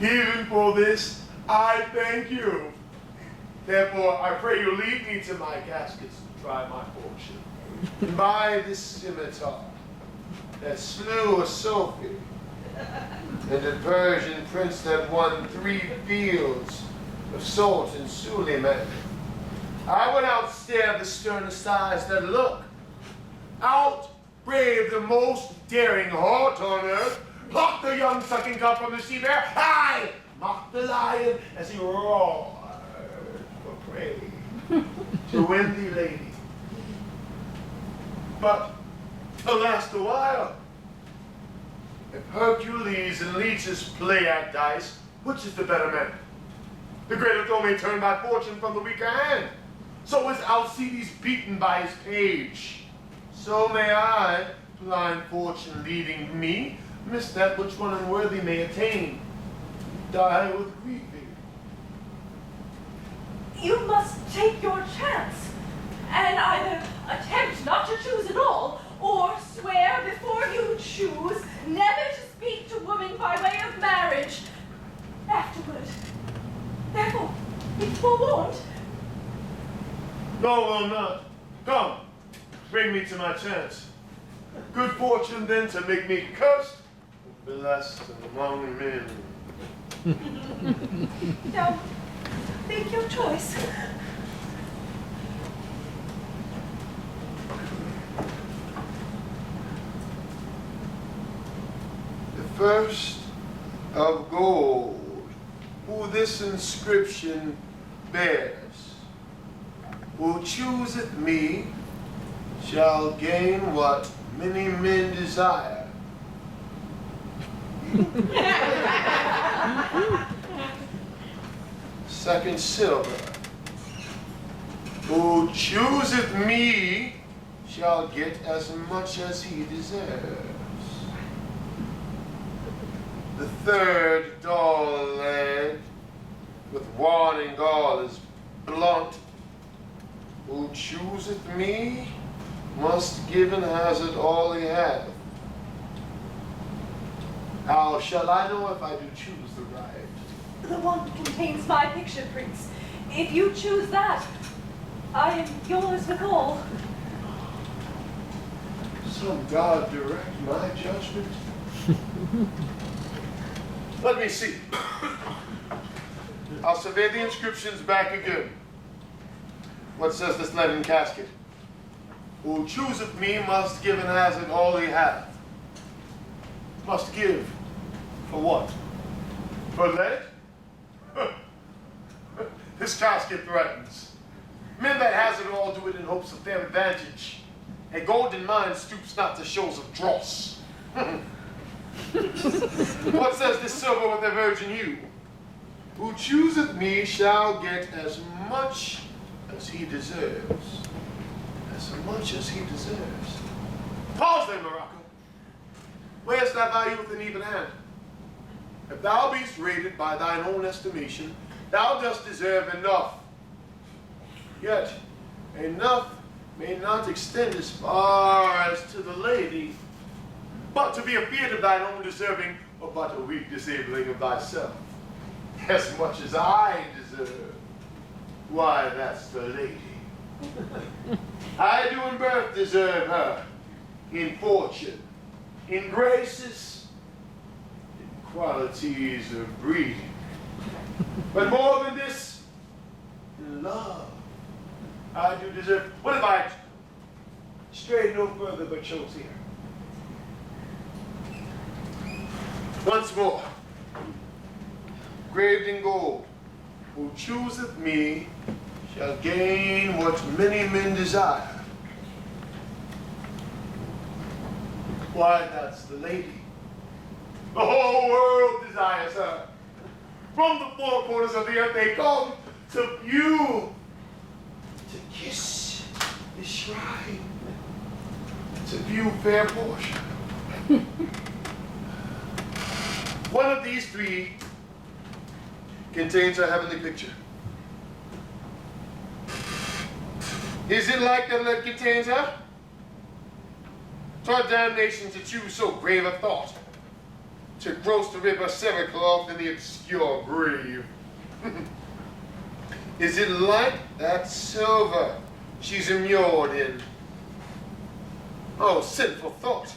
Even for this, I thank you. Therefore, I pray you lead me to my caskets to try my fortune. And by this scimitar that slew a Sophie, and the Persian prince that won 3 fields of salt in Suleiman, I would outstare the sternest eyes that look, outbrave the most daring heart on earth, pluck the young sucking cub from the sea bear, I mock the lion as he roared for prey to win thee, lady. But alas the while, if Hercules and leeches play at dice, which is the better man? The greater foe may turn by fortune from the weaker hand. So is Alcides beaten by his page. So may I, blind fortune leading me, miss that which one unworthy may attain. Die with grieving. You must take your chance, and either attempt not to choose at all, or swear before you choose never to speak to woman by way of marriage. Afterward, therefore, be forewarned. No, will not. Come, bring me to my chance. Good fortune then to make me cursed, blessed among men. Now, make your choice. The first of gold, who this inscription bears, who chooseth me shall gain what many men desire. Second silver, who chooseth me shall get as much as he deserves. The third dull lead, with warning all is blunt, who chooseth me must give and hazard all he hath. How shall I know if I do choose the right? The one that contains my picture, Prince. If you choose that, I am yours with all. Some God direct my judgment. Let me see. I'll survey the inscriptions back again. What says this leaden casket? Who chooseth me must give and hazard all he hath. Must give. For what? For lead? This casket threatens. Men that hazard all do it in hopes of their advantage. A golden mind stoops not to shows of dross. What says this silver with a virgin hue? Who chooseth me shall get as much as he deserves. As much as he deserves. Pause there, Morocco. Weighest thy value with an even hand? If thou beest rated by thine own estimation, thou dost deserve enough. Yet, enough may not extend as far as to the lady, but to be a fiat of thine own deserving, or but a weak disabling of thyself. As much as I deserve, why, that's the lady. I do in birth deserve her, in fortune, in graces, in qualities of breeding. But more than this, in love, I do deserve. What if I strayed no further but chose here? Once more, engraved in gold. Who chooseth me shall gain what many men desire. Why, that's the lady. The whole world desires her. From the four corners of the earth they come to view, to kiss the shrine, to view fair Portia. One of these three contains a heavenly picture. Is it like that contains her? 'Twere damnation to choose so grave a thought, to gross the river cerecloth in the obscure grave. Is it like that silver she's immured in? Oh, sinful thought.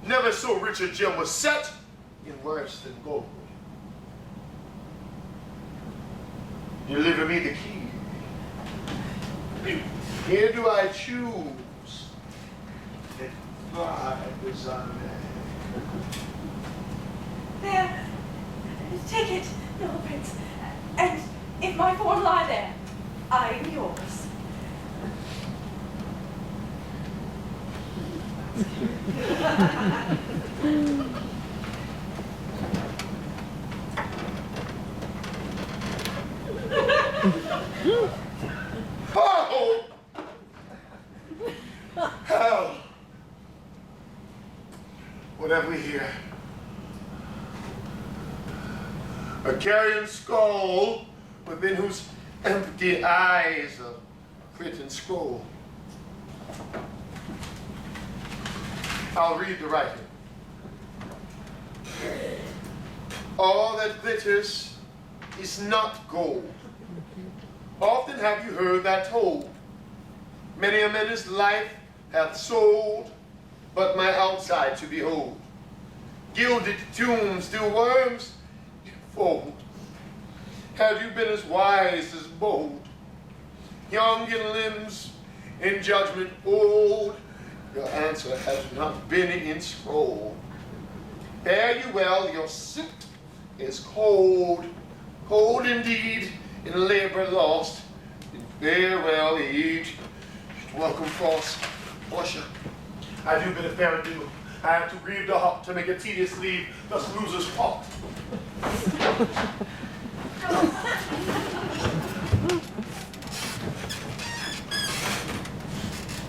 Never so rich a gem was set in worse than gold. Deliver me the key. Here do I choose that my design. There. Take it, noble prince. And if my form lie there, I am yours. Oh! Hell! What have we here? A carrion skull within whose empty eyes a written scroll. I'll read the writing. All that glitters is not gold. Often have you heard that told. Many a man's life hath sold, but my outside to behold. Gilded tombs do worms fold. Have you been as wise as bold? Young in limbs, in judgment old, your answer has not been in scroll. Fare you well, your suit is cold, cold indeed, in labor lost. In farewell age, welcome frost. Portia, I do bid a fair adieu. I have to grieve the hop to make a tedious leave, thus losers fault.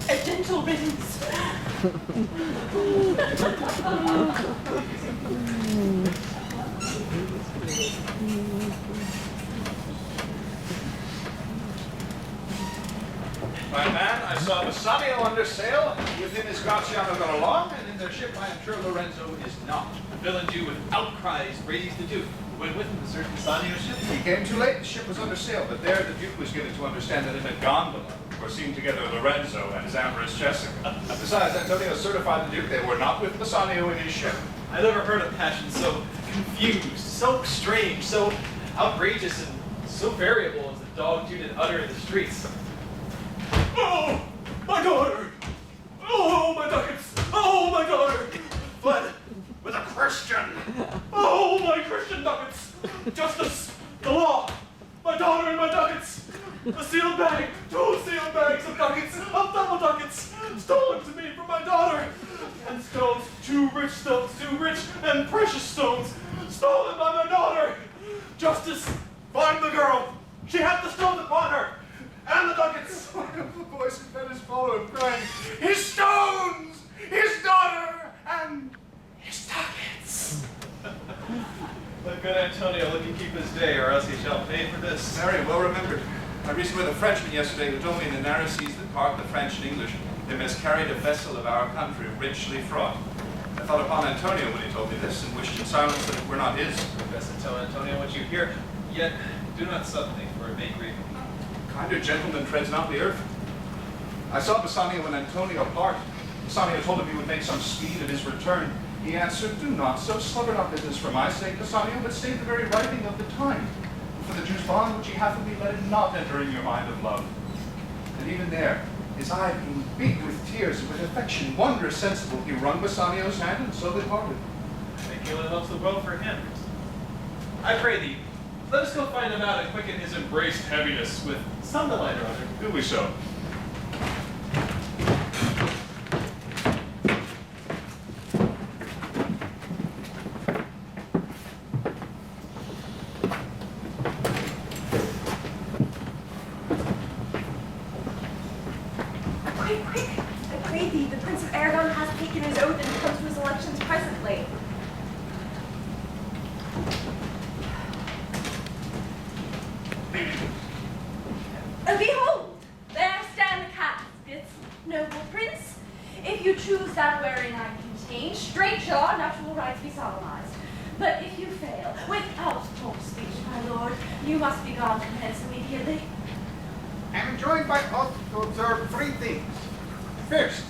A gentle riddance. My man, I saw Bassanio under sail. With him is Gratiano gone along, and in their ship I am sure Lorenzo is not. The villain Jew with outcries raised the Duke, who went with him to search Bassanio's ship. He came too late, the ship was under sail, but there the Duke was given to understand that in a gondola were seen together Lorenzo and his amorous Jessica. Besides, Antonio certified the Duke they were not with Bassanio in his ship. I never heard of passion so confused, so strange, so outrageous, and so variable as the dog you did utter in the streets. Oh, my daughter! Oh, my ducats! Oh, my daughter! Fled with a Christian! Oh, my Christian ducats! Justice! The law! My daughter and my ducats! A sealed bag! 2 sealed bags of ducats! Of double ducats! Stolen to me from my daughter! And stones, 2 rich stones, 2 rich and precious stones! Stolen by my daughter! Justice! Find the girl! She had the stones upon her! And the ducats! The voice of Venice followed, crying, his stones! His daughter! And his ducats! Let good Antonio look and keep his day, or else he shall pay for this. Very well remembered. I reasoned with a Frenchman yesterday who told me in the narrow seas that part the French and English, they miscarried a vessel of our country richly fraught. I thought upon Antonio when he told me this, and wished in silence that it were not his. Confess and tell Antonio what you hear, yet do not suddenly, for it may grieve me. Kinder gentleman treads not the earth. I saw Bassanio and Antonio part. Bassanio told him he would make some speed at his return. He answered, do not so slubber not business for my sake, Bassanio, but state the very writing of the time. For the Jew's bond which he hath with me, let it not enter in your mind of love. And even there, his eye being big with tears and with affection wondrous sensible, he wrung Bassanio's hand and so departed. I think Kyla loves the world for him. I pray thee, let us go find him out and quicken his embraced heaviness with some delight or other. Do we so? Quick, quick! I pray thee, the Prince of Aragon has taken his oath and comes to his elections presently. And behold, there stand the caskets, noble prince. If you choose that wherein I contain, straight your natural rights be solemnized. But if you fail, without more speech, my lord, you must be gone from hence immediately. I am enjoined by oath to observe 3 things. First,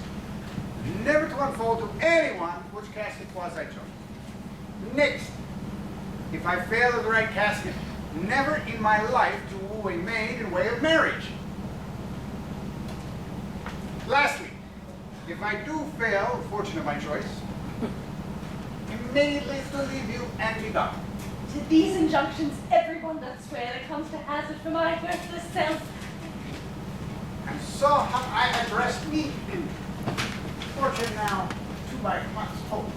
never to unfold to anyone which casket was I chose. Next, if I fail of the right casket, never in my life to woo a maid in way of marriage. Lastly, if I do fail, fortune of my choice, immediately to leave you and be gone. To these injunctions, everyone doth swear that comes to hazard for my worthless self. And so have I addressed me in fortune now to my must hope.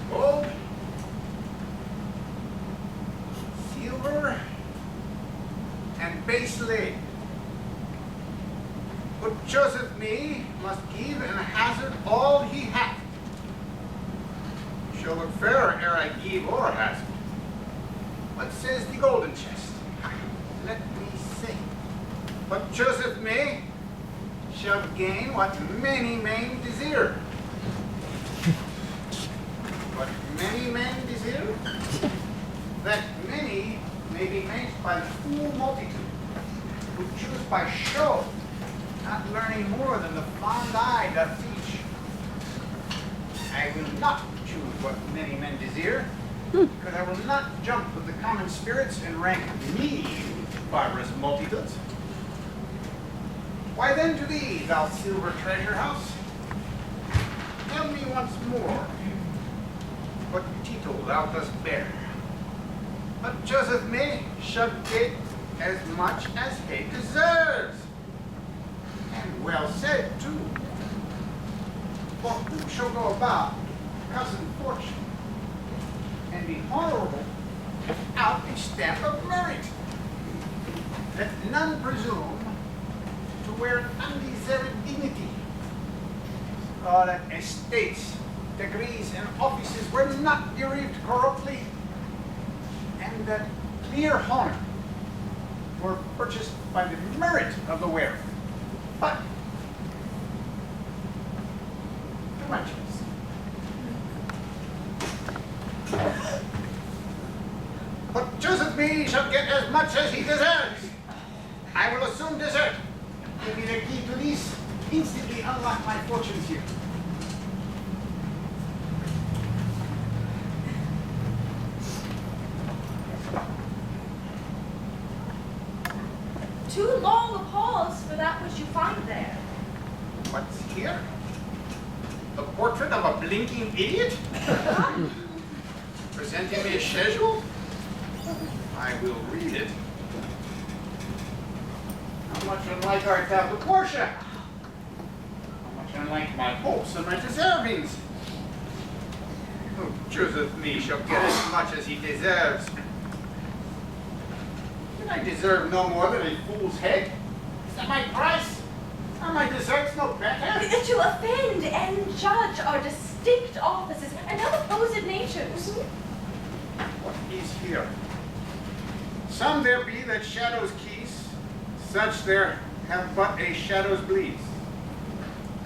Gold, silver, and base lead. But Joseph me must give and hazard all he hath. Shall look fairer ere I give or hazard. What says the golden chest? Let me see. But Joseph me shall gain what many men desire. What many men desire? That many may be made by the full multitude, who choose by show, not learning more than the fond eye doth teach. I will not choose what many men desire, because I will not jump with the common spirits and rank me with barbarous multitudes. Why then to thee, thou silver treasure house? Tell me once more, what title thou dost bear. But Joseph me shall get as much as he deserves. And well said, too. For who shall go about, cousin fortune, and be honorable without a stamp of merit? Let none presume to wear undeserved dignity, or that estates, degrees, and offices were not derived corruptly, and that clear honor were purchased by the merit of the wearer. But too much. But Joseph B. shall get as much as he deserves. I will assume desert. Give me the key to this. Instantly unlock my fortunes here. Too long a pause for that which you find there. What's here? The portrait of a blinking idiot? Presenting me a schedule? I will read it. How much unlike art thou to Portia? How much unlike my hopes and my deservings? Oh, Joseph me shall get as much as he deserves. Did I deserve no more than a fool's head? Is that my price? Are my deserts no better? To offend and judge are distinct offices and not opposed natures. What is here? Some there be that shadows keys, such there have but a shadow's bleeds.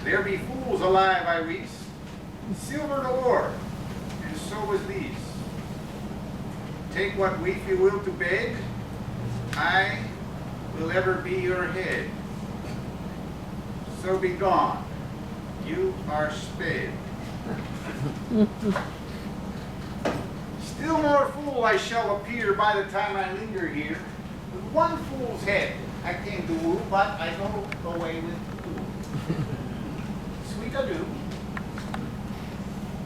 There be fools alive, I wis, silver to ore, and so was these. Take what weef you will to beg, I will ever be your head. So be gone, you are sped. Still more fool I shall appear by the time I linger here. With one fool's head I came to woo, but I go away with two. Sweet adieu.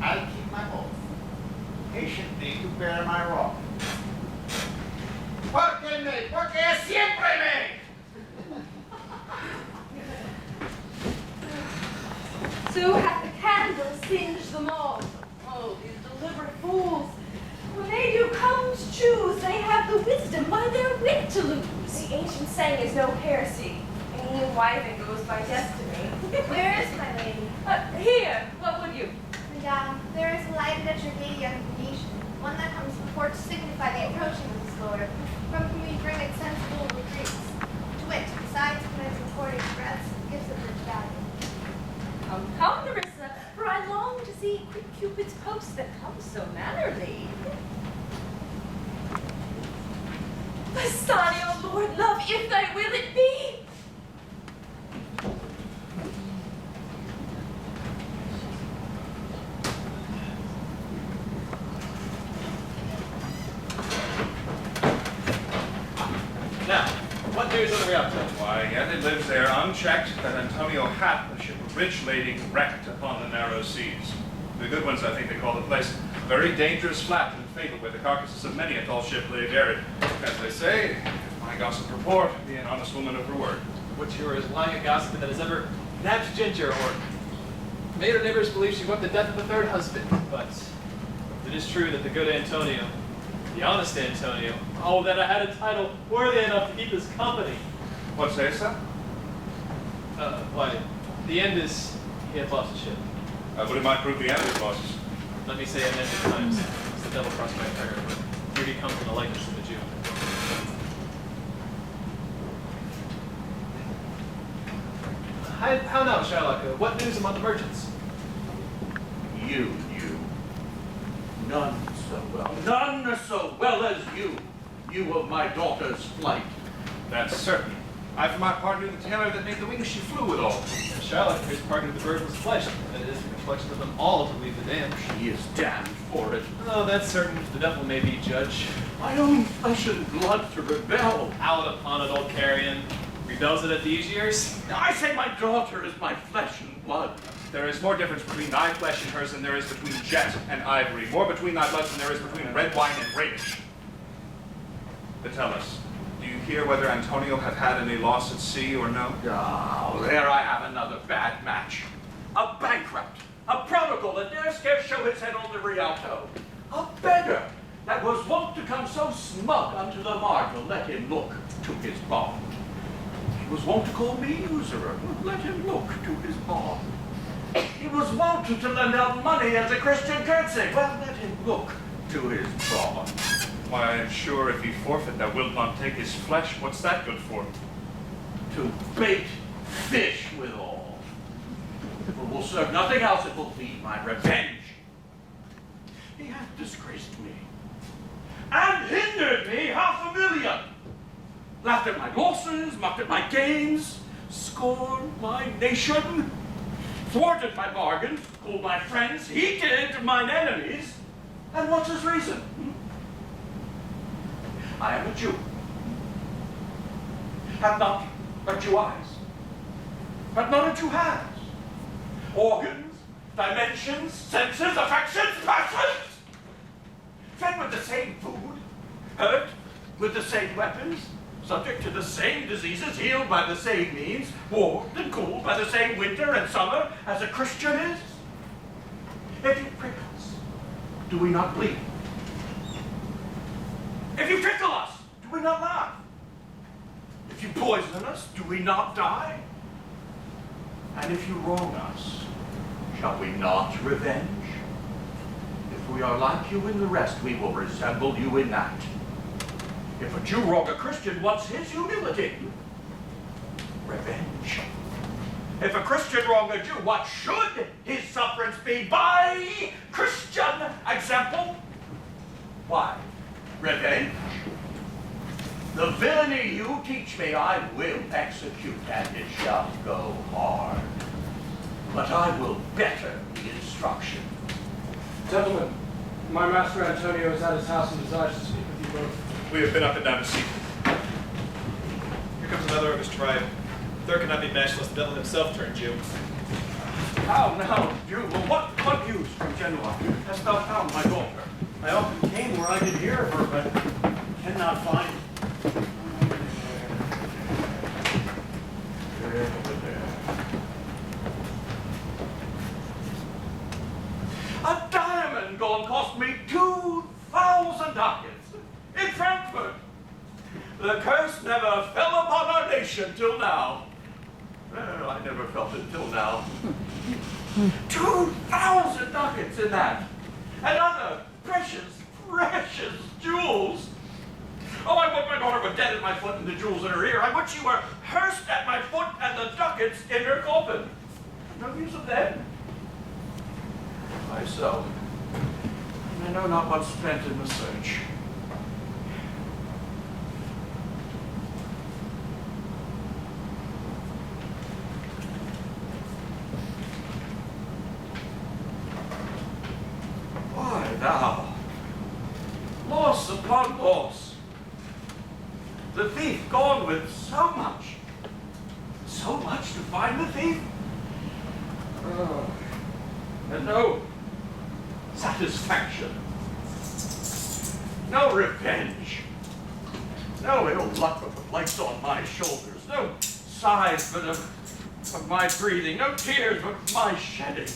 I'll keep my oath. Patiently to bear my wrong. Porque siempre me! So hath the candle singed them all. Oh, these deliberate fools. When they do come to choose, they have the wisdom by their wit to lose. The ancient saying is no heresy. Any wiving goes by destiny. Where is my lady? Here, what would you? Madame, there is lighted at your gate young Venetian, one that comes before to signify the approaching of his lord, from whom we bring it sensible retreats. To wit, besides commencing courting breaths, gives of rich value. Come, Nerissa, for I long to see quick Cupid's post that comes so mannerly. Bassanio, Lord love, if thy will it be. Now, what news on the Rialto? Why, yet it lives there unchecked that Antonio hath a ship of rich lading wrecked upon the narrow seas. The good ones, I think they call the place. Very dangerous flat and fatal, where the carcasses of many a tall ship lay buried. As they say, if my gossip report, be an honest woman of her word. Which you are as lying a gossip that has ever nabbed ginger or made her neighbors believe she wept the death of a third husband. But it is true that the good Antonio, the honest Antonio, oh, that I had a title worthy enough to keep his company. What sayest thou? Why, the end is he had lost a ship. But it might prove the end of his losses. Let me say amended times. It's the devil crossed my prayer, but here he comes in the likeness of the Jew. How now, Shylock? What news among the merchants? You. None so well as you of my daughter's flight. That's certain. I, for my part, knew the tailor that made the wings she flew withal. Shylock, whose part of the bird was flesh, and it is the reflection of them all to leave the damned. She is damned for it. Oh, that's certain. The devil may be judge. My own flesh and blood to rebel. Out upon it, old carrion. Rebels it at these years? I say my daughter is my flesh and blood. There is more difference between thy flesh and hers than there is between jet and ivory. More between thy blood than there is between red wine and rapish. But tell us, do you hear whether Antonio hath had any loss at sea or no? Oh, there I have another bad match. A bankrupt, a prodigal that dare scarce show his head on the Rialto. A beggar that was wont to come so smug unto the marble, let him look to his bond. He was wont to call me usurer, let him look to his bond. He was wont to lend out money as a Christian courtesy, well, let him look to his bond. Why, I am sure if he forfeit, thou wilt not take his flesh. What's that good for? To bait fish withal. If it will serve nothing else, it will be my revenge. He hath disgraced me, and hindered me $500,000. Laughed at my losses, mocked at my gains, scorned my nation, thwarted my bargains, called my friends, heated mine enemies. And what's his reason? I am a Jew. Have not a Jew eyes. Have not a Jew hands. Organs, dimensions, senses, affections, passions. Fed with the same food, hurt with the same weapons, subject to the same diseases, healed by the same means, warmed and cooled by the same winter and summer as a Christian is. If you prick us, do we not bleed? If you tickle us, do we not laugh? If you poison us, do we not die? And if you wrong us, shall we not revenge? If we are like you in the rest, we will resemble you in that. If a Jew wrong a Christian, what's his humility? Revenge. If a Christian wrong a Jew, what should his sufferance be? By Christian example? Why? Revenge. The villainy you teach me, I will execute, and it shall go hard. But I will better the instruction. Gentlemen, my master Antonio is at his house and desires to speak with you both. We have been up and down to see. Here comes another of his tribe. Third cannot be matched unless the devil himself turn Jew. How now, Jew? Well, what What news from Genoa? Hast thou found my daughter? I often came where I did hear of her, but cannot find her. A diamond gone cost me 2,000 ducats in Frankfurt. The curse never fell upon our nation till now. Well, I never felt it till now. 2,000 ducats in that. And other precious, precious jewels. Oh, I would my daughter were dead at my foot and the jewels in her ear. I would she were hearsed at my foot and the ducats in her coffin. No news of them. Myself. And I know not what's spent in the search. Why thou? Loss upon loss. The thief gone with so much. So much to find the thief? Oh. And no satisfaction. No revenge. No ill luck but the blights on my shoulders. No sighs but of my breathing. No tears but my shedding.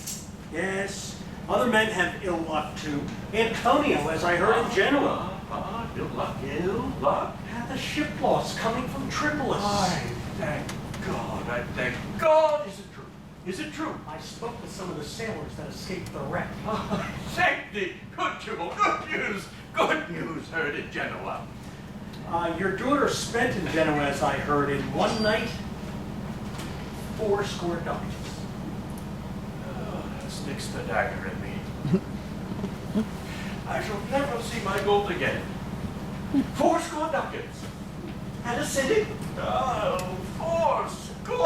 Yes, other men have ill luck too. Antonio, as I heard in Genoa. Ill luck, ill luck. Had the ship loss coming from Tripolis. I thank God, I thank God. Is it true? Is it true? I spoke with some of the sailors that escaped the wreck. Thank thee. Good Tubal. Good news heard in Genoa. Your daughter spent in Genoa, as I heard, in one night, 80 ducats. That sticks the dagger in me. I shall never see my gold again. 80 ducats. And a city? Oh, 80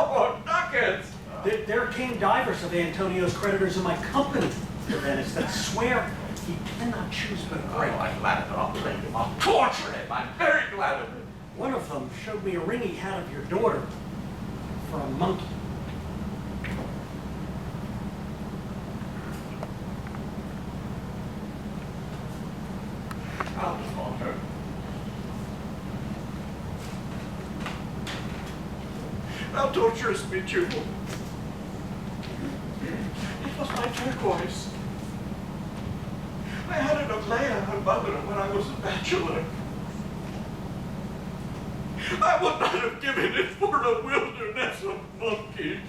ducats. There came divers of Antonio's creditors in my company to Venice that swear he cannot choose but break. Oh, I'm glad of it. I'll blame him. I'll torture him. I'm very glad of it. One of them showed me a ring he had of your daughter for a monkey. I'll on her. Thou torturest me, Tubal. It was my turquoise. I had it of Leia, her mother, when I was a bachelor. I would not have given it for a wilderness of monkeys.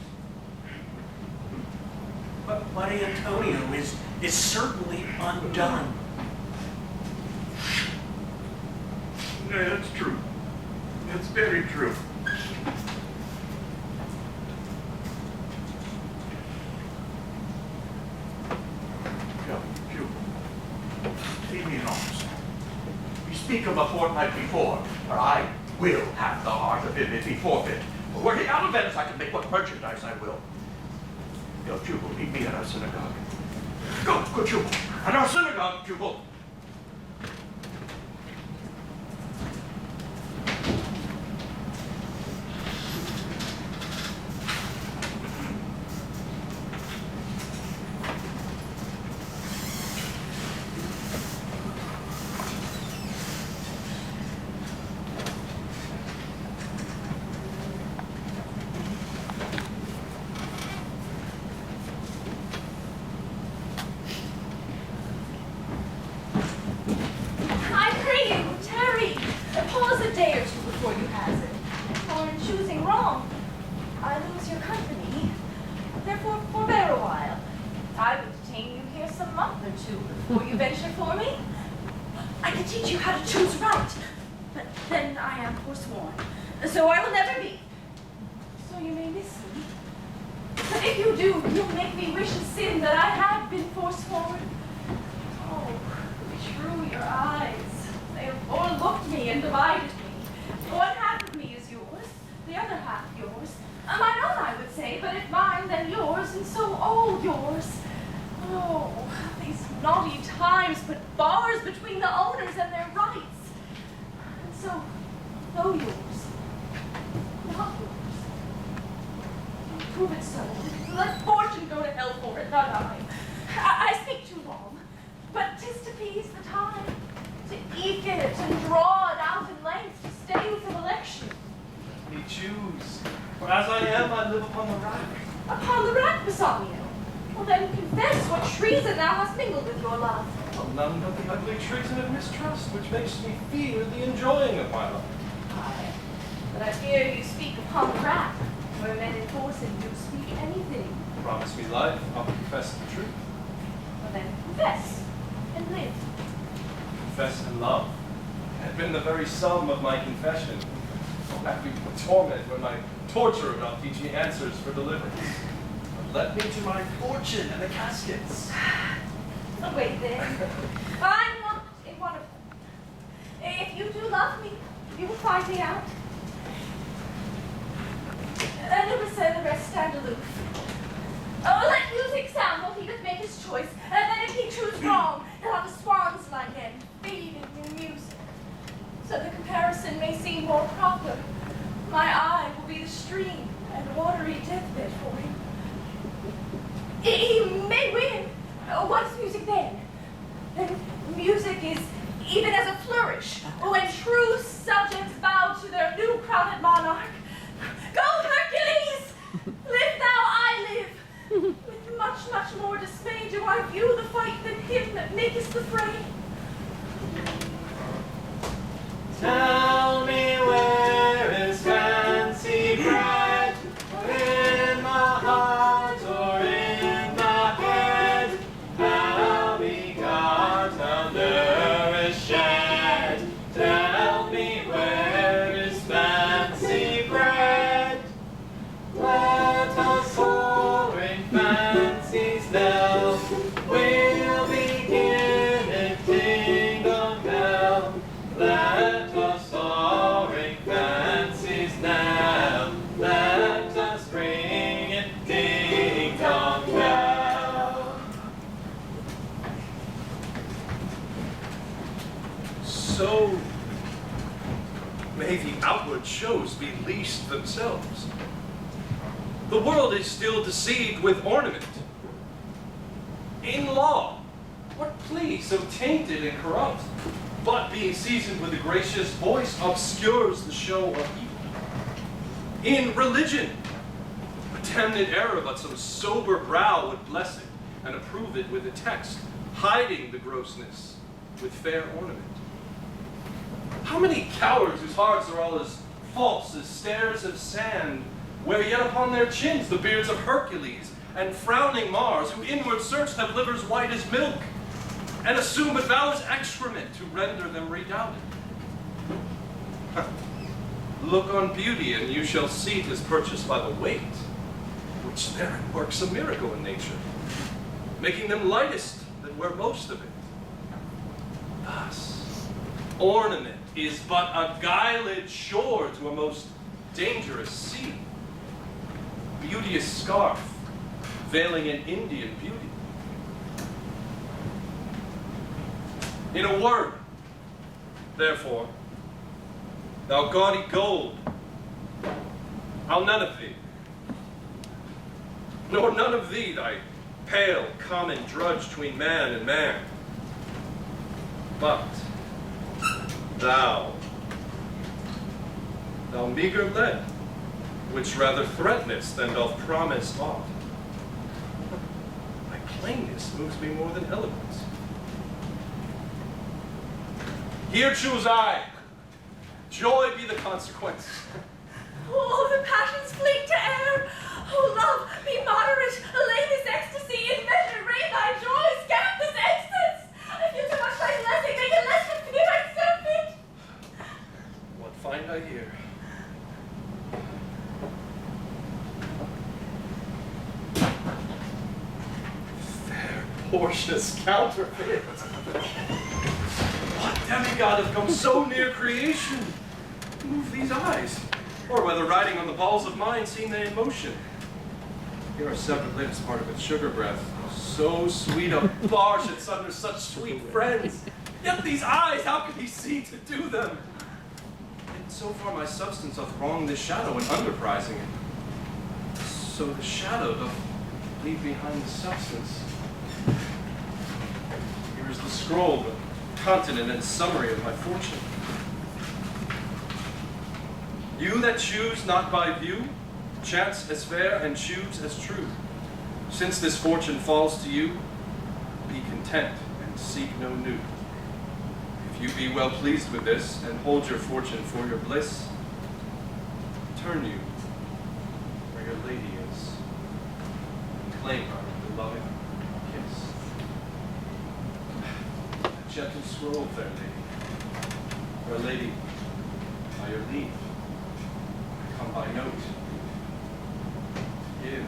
But Antonio is certainly undone. Yeah, that's true. That's very true. Leave me in arms. You speak of a fortnight before, or I will have the heart of him if he forfeit. But were he out of Venice, I can make what merchandise I will. Yo, Tubal, meet me at our synagogue. Go, Tubal. At our synagogue, Tubal. I speak too long, but 'tis to please the time, to eke it and draw it out in length, to stay with the election. Let me choose, for as I am, I live upon the rack. Upon the rack, Bassanio. Well, then confess what treason thou hast mingled with your love. Well, none but the ugly treason of mistrust, which makes me fear the enjoying of my love. Aye, but I fear you speak upon the rack, where men enforcing you speak anything. Promise me life, I'll confess the truth. Well then, confess, and live. Confess and love had been the very sum of my confession. Oh, that be torment when my torturer not teach me answers for deliverance. But let me to my fortune and the caskets. Wait then. I'm not in one of them. If you do love me, you will find me out. Nerissa and the rest stand aloof. Oh, let music sound while he doth make his choice, and then if he choose wrong, he'll have a swan's like end, fading in music. So the comparison may seem more proper. My eye will be the stream and watery deathbed for him. He may win. What is music then? Then music is even as a flourish, when true subjects bow to their new crowned monarch. Go, Hercules! Live thou, I live. With much, much more dismay do I view the fight than him that maketh the fray. Tell me where is fancy bred, in the heart or in the head, how begot, how nourished. Tell me where is fancy bred. Let us soaring fancies knell, we'll begin it ding dong bell. Let us soaring fancies now, let us bring it ding dong bell. So may the outward shows be least themselves. The world is still deceived with ornament. In law, what plea so tainted and corrupt, but being seasoned with a gracious voice, obscures the show of evil? In religion, a damned error, but some sober brow would bless it, and approve it with a text, hiding the grossness with fair ornament. How many cowards whose hearts are all as false as stairs of sand, wear yet upon their chins the beards of Hercules and frowning Mars, who inward searched have livers white as milk, and assume but vows excrement to render them redoubted. Look on beauty, and you shall see 'tis purchased by the weight, which therein works a miracle in nature, making them lightest that wear most of it. Thus, ornament is but a guiled shore to a most dangerous sea. Beauteous scarf, veiling an Indian beauty. In a word, therefore, thou gaudy gold, I'll none of thee, nor none of thee, thy pale common drudge between man and man. But thou meager lead, which rather threatenest than doth promise aught. Thy plainness moves me more than eloquence. Here choose I. Joy be the consequence. Oh, the passions fleet to air. Oh, love, be moderate. Allay this ecstasy. In measure, reign thy joy. Scamp this excess. I feel too much thy blessing. Make it less than fear myself it. What find I here? Fair Portia's counterfeit. What demigod hath come so near creation? Move these eyes, or whether riding on the balls of mine seen they in motion. Here are severed lips parted with sugar breath. So sweet a bar should sunder such sweet friends. Yet these eyes, how can he see to do them? Yet so far my substance doth wrong this shadow in underprizing it. So the shadow doth leave behind the substance. scroll, the continent and summary of my fortune. You that choose not by view, chance as fair and choose as true. Since this fortune falls to you, be content and seek no new. If you be well pleased with this, and hold your fortune for your bliss, turn you where your lady is, and claim her beloved kiss. A gentle scroll, fair lady. Fair lady, by your leave, I come by note. Give.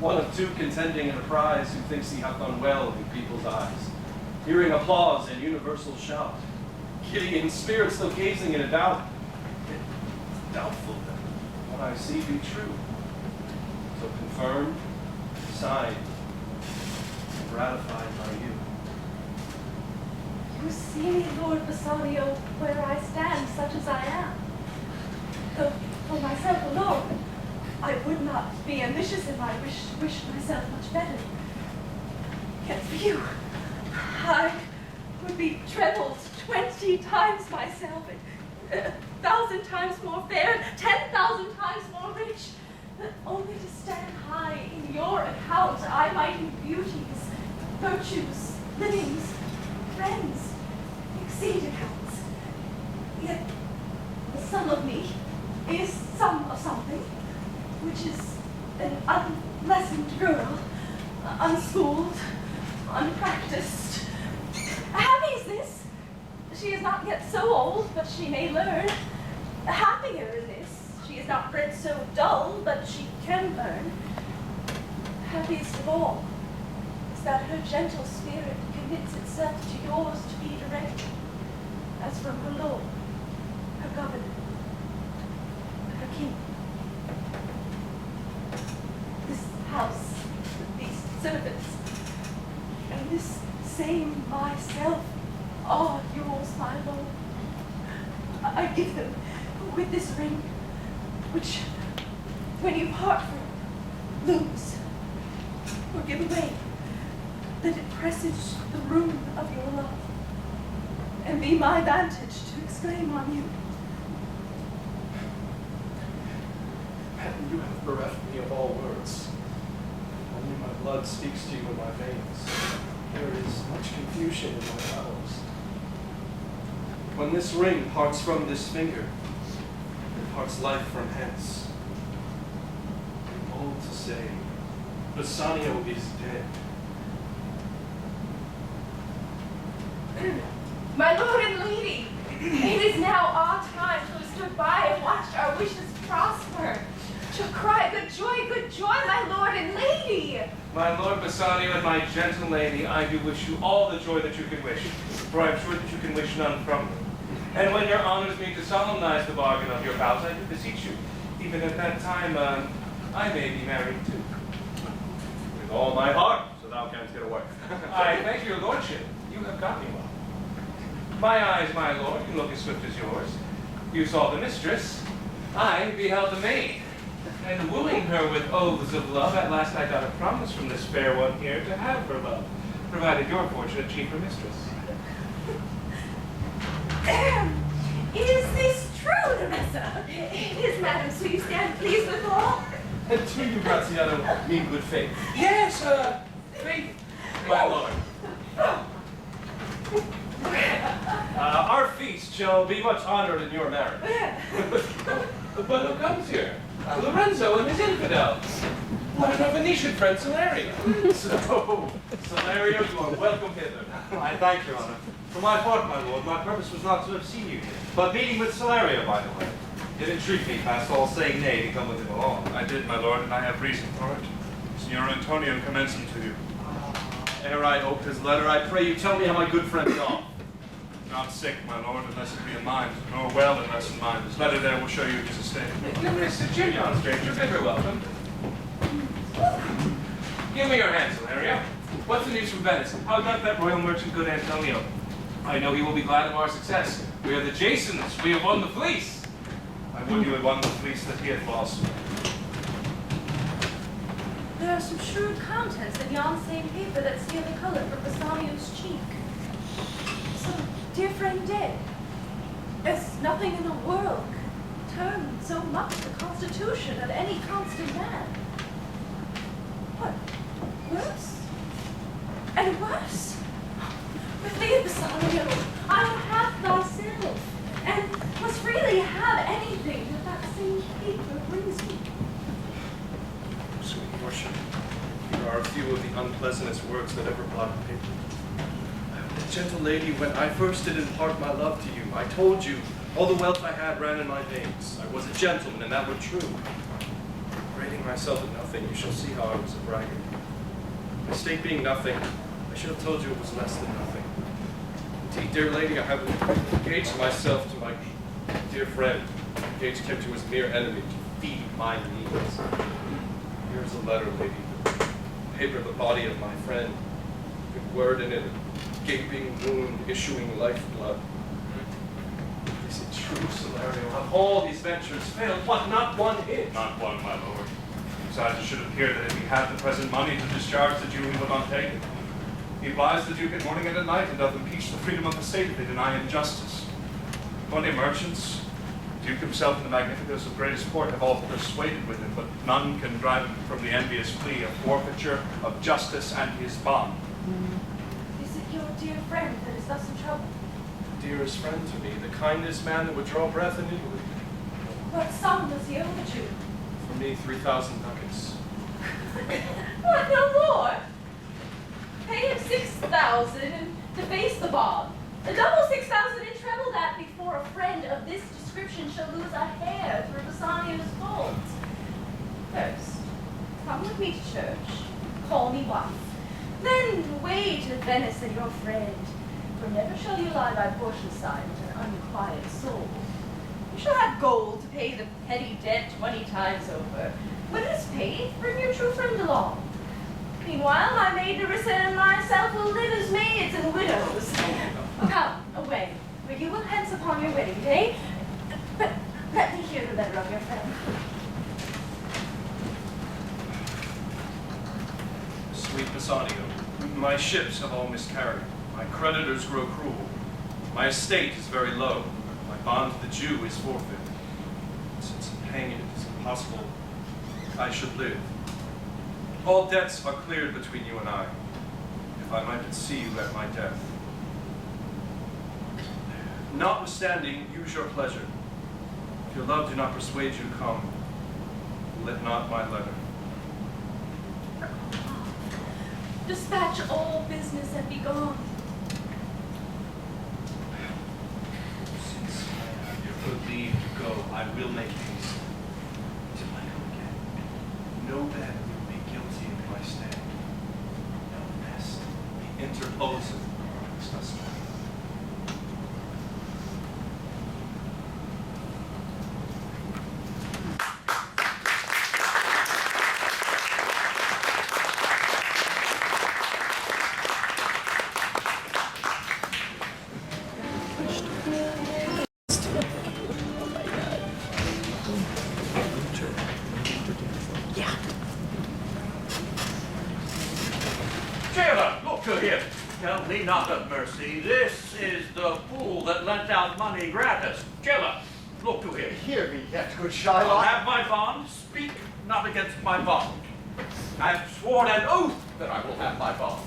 One of two contending in a prize, who thinks he hath done well in people's eyes, hearing applause and universal shout, giddy in spirit, still gazing in a doubt, yet doubtful that what I see be true. So confirmed, signed, and ratified by you. You see me, Lord Bassanio, where I stand, such as I am. Though for myself alone, I would not be ambitious if I wished myself much better. Yet for you, I would be trebled 20 times myself, 1,000 times more fair, 10,000 times more rich, only to stand high in your account. I might in beauties, virtues, livings, friends, exceed accounts. Yet the sum of me is sum of something, which is an unlessoned girl, unschooled, unpracticed. Happy is this. She is not yet so old, but she may learn. Happier in this. She is not bred so dull, but she can learn. Happiest of all is that her gentle spirit commits itself to yours to be directed, as from her lord, her governor, her king. This house, these servants, and this same myself are yours, my lord. I give them with this ring, which, when you part from, lose, or give away, that it presage the ruin of your love, and be my vantage to exclaim on you. Madam, you have bereft me of all words. Only my blood speaks to you in my veins. There is much confusion in my bowels. When this ring parts from this finger, it parts life from hence. I'm old to say, Bassanio is dead. My lord and lady, it is now our time to have stood by and watched our wishes prosper. To cry, good joy, my lord and lady! My lord Bassanio and my gentle lady, I do wish you all the joy that you can wish, for I am sure that you can wish none from me. And when your honors me to solemnize the bargain of your vows, I do beseech you, even at that time, I may be married too. With all my heart, so thou canst get away. I thank your lordship. You have got me well. My eyes, my lord, can look as swift as yours. You saw the mistress. I beheld the maid. And wooing her with oaths of love, at last I got a promise from this fair one here to have her love, provided your fortunate chief her mistress. Is this true, Nerissa? It is, madam, so you stand pleased with all? And to you, Gratiano, mean good faith. Yes, faith, my lord. Our feast shall be much honored in your marriage. But who comes here? Lorenzo and his infidel. What of our Venetian friend Salerio? So, Salerio, you are welcome hither. I thank your honor. For my part, my lord, my purpose was not to have seen you here, but meeting with Salerio, by the way. Did entreat me, past all saying nay, to come with him along. I did, my lord, and I have reason for it. Signor Antonio commends him to you. Ere I ope his letter, I pray you tell me how my good friend is off. Not sick, my lord, unless it be in mind, nor well unless in mind. His letter there will show you his estate. Nerissa, cheer on, stranger. Bid her welcome. Give me your hand, Salerio. What's the news from Venice? How doth that royal merchant good Antonio? I know he will be glad of our success. We are the Jasons. We have won the fleece. I when you had won the fleece that he had lost. There are some shrewd contents in yon same paper that steal the color from Bassanio's cheek. So, dear friend dead, as nothing in the world could turn so much the constitution of any constant man. What? Worse? And worse? With thee, Bassanio, I will have thyself, and must freely have anything that that same paper brings me. Sweet Portia, here are a few of the unpleasantest words that ever blotted paper. Gentle lady, when I first did impart my love to you, I told you all the wealth I had ran in my veins. I was a gentleman, and that were true. Rating myself at nothing, you shall see how I was a braggart. My state being nothing, I should have told you it was less than nothing. Indeed, dear lady, I have engaged myself to my dear friend, engaged him to his mere enemy to feed my needs. Here's a letter, lady, the paper of the body of my friend, good word in it, a gaping wound issuing lifeblood. Is it true, Salerio? Of all these ventures failed, what, not one hit? Not one, my lord. Besides, it should appear that if he had the present money to discharge the Jew, he would not take it. He applies the Duke at morning and at night, and doth impeach the freedom of the state if they deny him justice. 20 merchants, the Duke himself and the magnificence of greatest court have all persuaded with him, but none can drive him from the envious plea of forfeiture of justice and his bond. Is it your dear friend that is thus in trouble? The dearest friend to me, the kindest man that would draw breath in Italy. What sum does he owe the Jew? For me, 3,000 ducats. What, no more? Pay him 6,000 and deface the bond. The double 6,000 and treble that before a friend of this description shall lose a hair through Bassanio's fault. First, come with me to church, call me wife. Then away to Venice and your friend, for never shall you lie by Portia's side with an unquiet soul. You shall have gold to pay the petty debt 20 times over. When it is paid, bring your true friend along. Meanwhile, my maid Nerissa and myself will live as maids and widows. Come, away, for you will hence upon your wedding day. But let me hear the letter of your friend. Sweet Bassanio, my ships have all miscarried. My creditors grow cruel. My estate is very low. My bond to the Jew is forfeit. Since paying it is impossible, I should live. All debts are cleared between you and I, if I might but see you at my death. Notwithstanding, use your pleasure. If your love do not persuade you to come, let not my letter. Dispatch all business and be gone. Since I have your good leave to go, I will make haste till I come again. No bed will be guilty of my stay. No pest be interposed amongst us. Cheryl, look to him. Tell me not of mercy. This is the fool that lent out money gratis. Cheryl, look to him. Hear me yet, good I'll Shylock. have my bond. Speak not against my bond. I have sworn an oath that I will have my bond.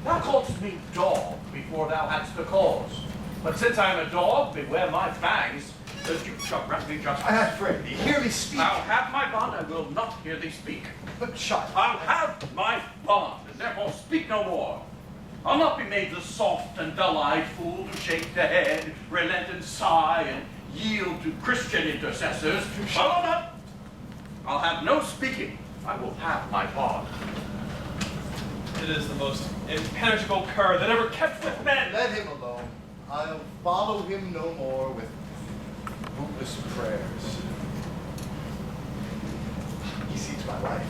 Thou callest me dog before thou hadst the cause. But since I am a dog, beware my fangs. The Duke shall grant me justice. I pray thee, hear me speak. I'll have my bond, I will not hear thee speak. But Shylock. I'll have my bond, and therefore speak no more. I'll not be made the soft and dull-eyed fool to shake the head, relent and sigh, and yield to Christian intercessors. Follow up. I'll have no speaking. I will have my bond. It is the most impenetrable cur that ever kept with men. Let him alone. I'll follow him no more with bootless prayers. He seeks my life.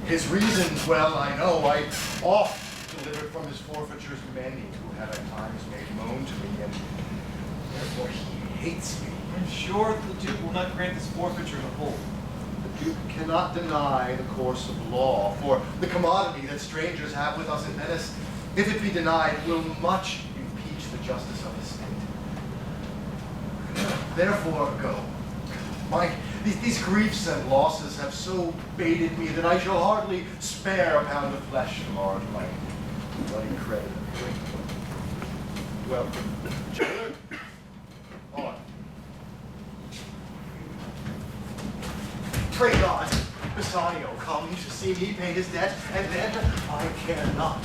His reasons, well, I know. I oft delivered from his forfeitures many who had at times made moan to me, and therefore he hates me I'm sure the Duke will not grant this forfeiture in whole. The Duke cannot deny the course of law, for the commodity that strangers have with us in Venice, if it be denied, will much impeach the justice of his state. Therefore, go. These griefs and losses have so baited me that I shall hardly spare a pound of flesh tomorrow to my bloody credit. Well, jailer, on. Pray God, Bassanio come to see me pay his debt, and then I care not.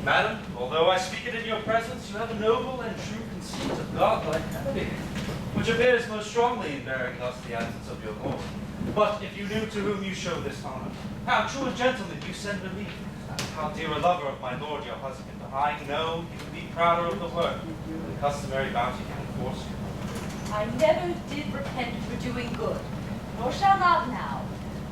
Madam, although I speak it in your presence, you have a noble and true conceit of godlike enemy, which appears most strongly in bearing thus the absence of your lord. But if you knew to whom you show this honor, how true a gentleman you send relief, how dear a lover of my lord your husband, I know he would be prouder of the work than the customary bounty can enforce you. I never did repent for doing good, nor shall not now.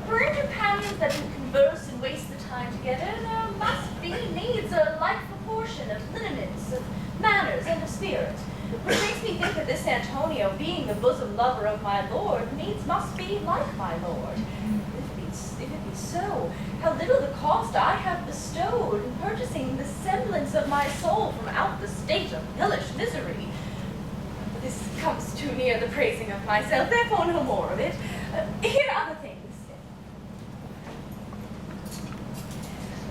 For in companions that do converse and waste the time together, there must be needs a like proportion of lineaments, of manners, and of spirit. Which makes me think that this Antonio, being the bosom lover of my lord, needs must be like my lord. If it be so, how little the cost I have bestowed in purchasing the semblance of my soul from out the state of hellish misery. This comes too near the praising of myself, therefore no more of it. Here are other things.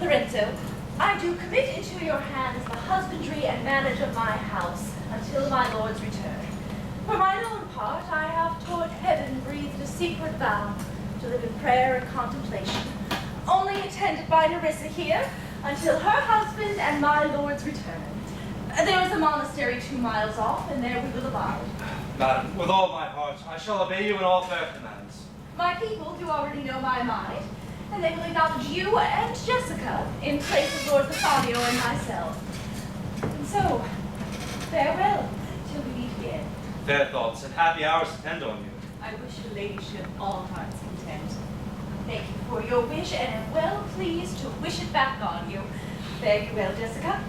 Lorenzo, I do commit into your hands the husbandry and manage of my house until my lord's return. For mine own part, I have toward heaven breathed a secret vow to live in prayer and contemplation, only attended by Nerissa here until her husband and my lord's return. There is a monastery 2 miles off, and there we will abide. Madam, with all my heart, I shall obey you in all fair commands. My people do already know my mind, and they will acknowledge you and Jessica in place of Lord Bassanio and myself. And so, farewell till we meet again. Fair thoughts and happy hours depend on you. I wish your ladyship all hearts content. Thank you for your wish, and am well pleased to wish it back on you. Fare you well, Jessica.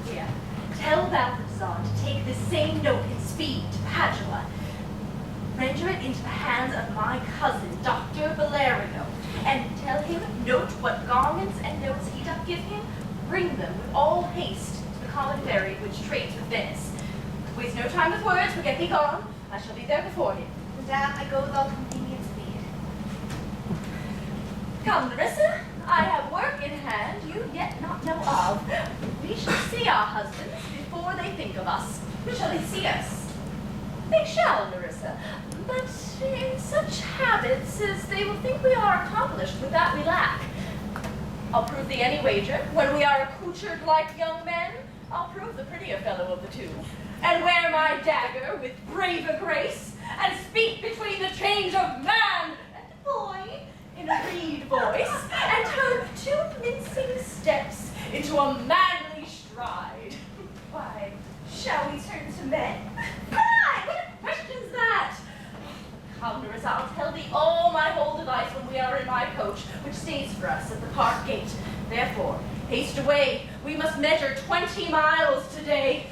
Here, tell Balthazar to take this same note in speed to Padua. Render it into the hands of my cousin, Dr. Valerio, and tell him, note what garments and notes he doth give him, bring them with all haste to the common ferry which trades with Venice. Waste no time with words, but get thee gone. I shall be there before him. Madame, I go with all convenient speed. Come, Nerissa, I have work in hand you yet not know of. We shall see our husbands before they think of us. Shall they see us? They shall, Nerissa, but in such habits as they will think we are accomplished with that we lack. I'll prove thee any wager. When we are accoutred like young men, I'll prove the prettier fellow of the two, and wear my dagger with braver grace, and speak between the change of man and boy in a reed voice, and turn 2 mincing steps into a manly stride. Why, shall we turn to men? Why, what a question's that? Come, Nerissa, I'll tell thee all my whole device when we are in my coach, which stays for us at the park gate. Therefore, haste away. We must measure 20 miles today.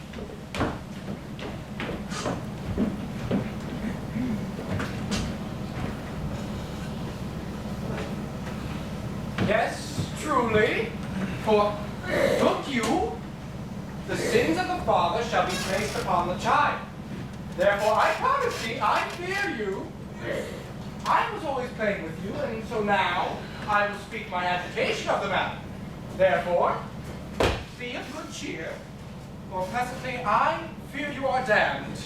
Yes, truly. For look you, the sins of the father shall be placed upon the child. Therefore, I promise thee, I fear you. I was always playing with you, and so now I will speak my agitation of the matter. Therefore, be of good cheer, for presently I fear you are damned.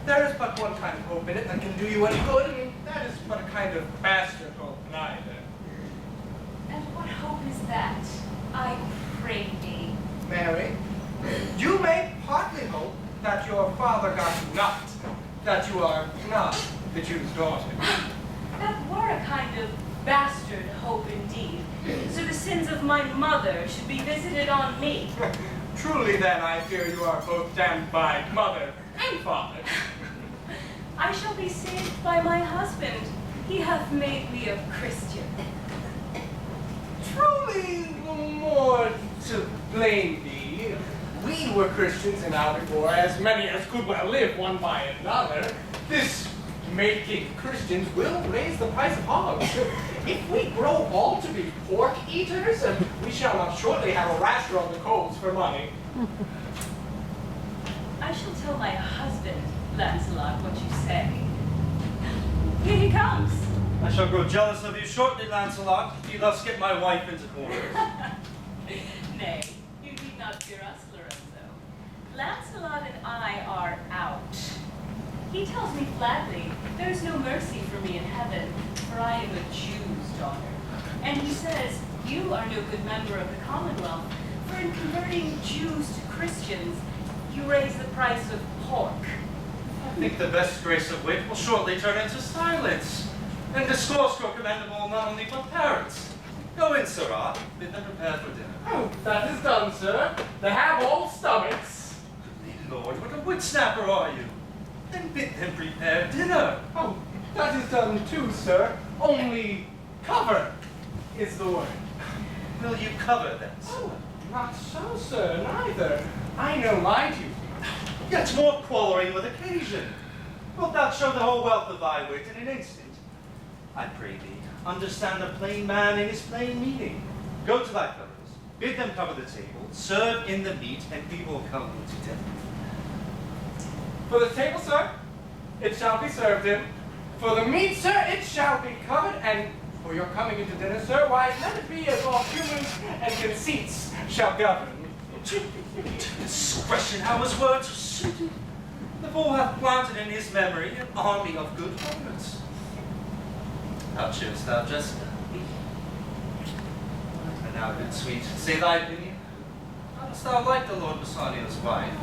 There is but one kind of hope in it that can do you any good, and that is but a kind of bastard hope, neither. And what hope is that, I pray thee? Mary, you may partly hope that your father got you not, that you are not the Jew's daughter. That were a kind of bastard hope indeed. So the sins of my mother should be visited on me. Truly then, I fear you are both damned by mother and father. I shall be saved by my husband. He hath made me a Christian. Truly the more to blame thee. We were Christians in our before, as many as could well live one by another. This making Christians will raise the price of hogs. If we grow all to be pork eaters, we shall not shortly have a rasher on the coals for money. I shall tell my husband, Launcelot, what you say. Here he comes. I shall grow jealous of you shortly, Launcelot, if you thus get my wife into quarters. Nay, you need not fear us, Lorenzo. Lancelot and I are out. He tells me flatly, there is no mercy for me in heaven, for I am a Jew's daughter. And he says, you are no good member of the Commonwealth, for in converting Jews to Christians, you raise the price of pork. I think the best grace of wit will shortly turn into silence, and discourse grow commendable not only for parents. Go in, sirrah. Bid them prepare for dinner. Oh, that is done, sir. They have all stomachs. Lord, what a whip-snapper are you? Then bid them prepare dinner. Oh, that is done too, sir. Only cover is the word. Will you cover then? Oh, not so, sir, neither. I know my duty. Yet more quarrelling with occasion. Wilt thou show the whole wealth of thy wit in an instant? I pray thee, understand a plain man in his plain meaning. Go to thy fellows, bid them cover the table, serve in the meat, and we will come to dinner. For the table, sir, it shall be served in. For the meat, sir, it shall be covered. And for your coming into dinner, sir, why, let it be as all humors and conceits shall govern. Discretion, how his words are suited. The fool hath planted in his memory an army of good words. How cheerest thou, Jessica? And now, good sweet, say thy opinion. How dost thou like the Lord Bassanio's wife?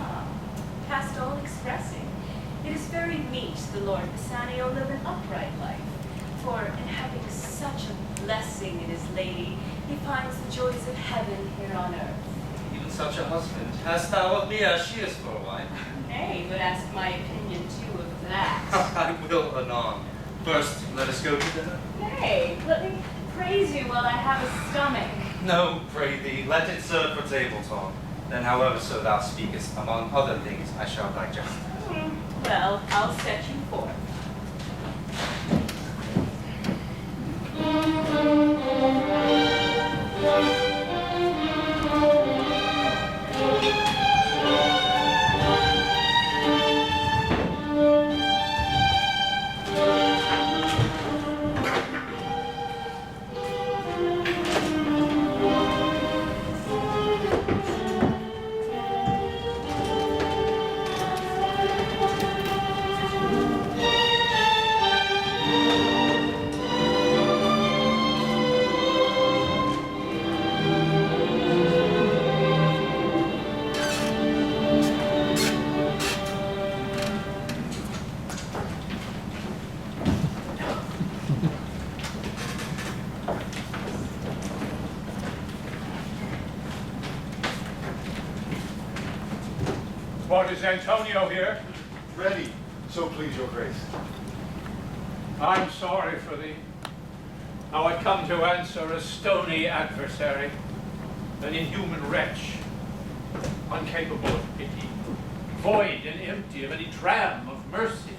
Past all expressing. It is very meet the Lord Bassanio live an upright life, for in having such a blessing in his lady, he finds the joys of heaven here on earth. Even such a husband hast thou of me as she is for a wife. Nay, but ask my opinion too of that. I will anon. First, let us go to dinner. Nay, let me praise you while I have a stomach. No, pray thee, let it serve for table talk. Then however so thou speakest, among other things, I shall digest. Well, I'll set you forth. What, is Antonio here? Ready, so please your grace. I'm sorry for thee. Now I come to answer a stony adversary, an inhuman wretch, incapable of pity, void and empty of any dram of mercy.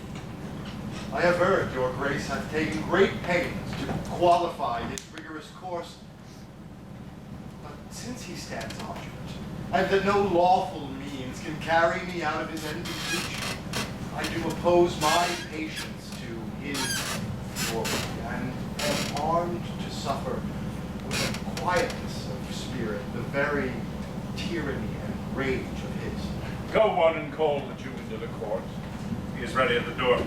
I have heard your grace hath taken great pains to qualify this rigorous course. But since he stands argument, and that no lawful means can carry me out of his ended reach, I do oppose my patience to his glory, and am armed to suffer with a quietness of spirit the very tyranny and rage of his. Go one and call the Jew into the court. He is ready at the door.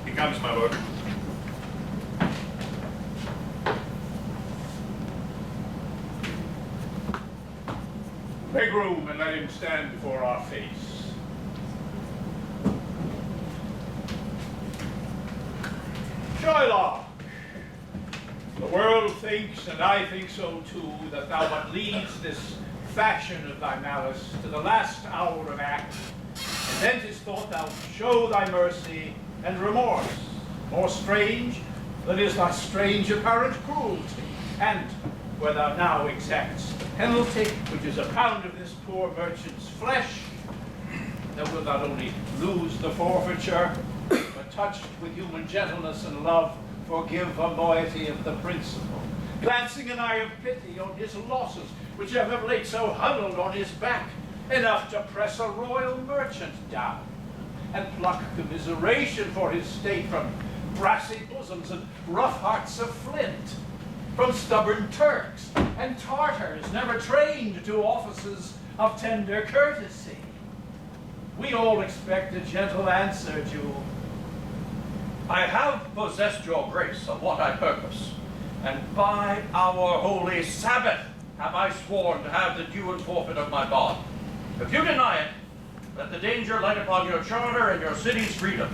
He comes, my lord. Make room and let him stand before our face. Shylock, the world thinks, and I think so too, that thou but leads this fashion of thy malice to the last hour of act, and then 'tis thought thou show thy mercy and remorse, more strange than is thy strange apparent cruelty. And where thou now exacts the penalty, which is a pound of this poor merchant's flesh, thou wilt not only lose the forfeiture, but touched with human gentleness and love, forgive a moiety of the principal, glancing an eye of pity on his losses, which have of late so huddled on his back, enough to press a royal merchant down, and pluck commiseration for his state from brassy bosoms and rough hearts of flint, from stubborn Turks and Tartars never trained to offices of tender courtesy. We all expect a gentle answer, Jewel. I have possessed your grace of what I purpose, and by our holy Sabbath have I sworn to have the due and forfeit of my bond. If you deny it, let the danger light upon your charter and your city's freedom.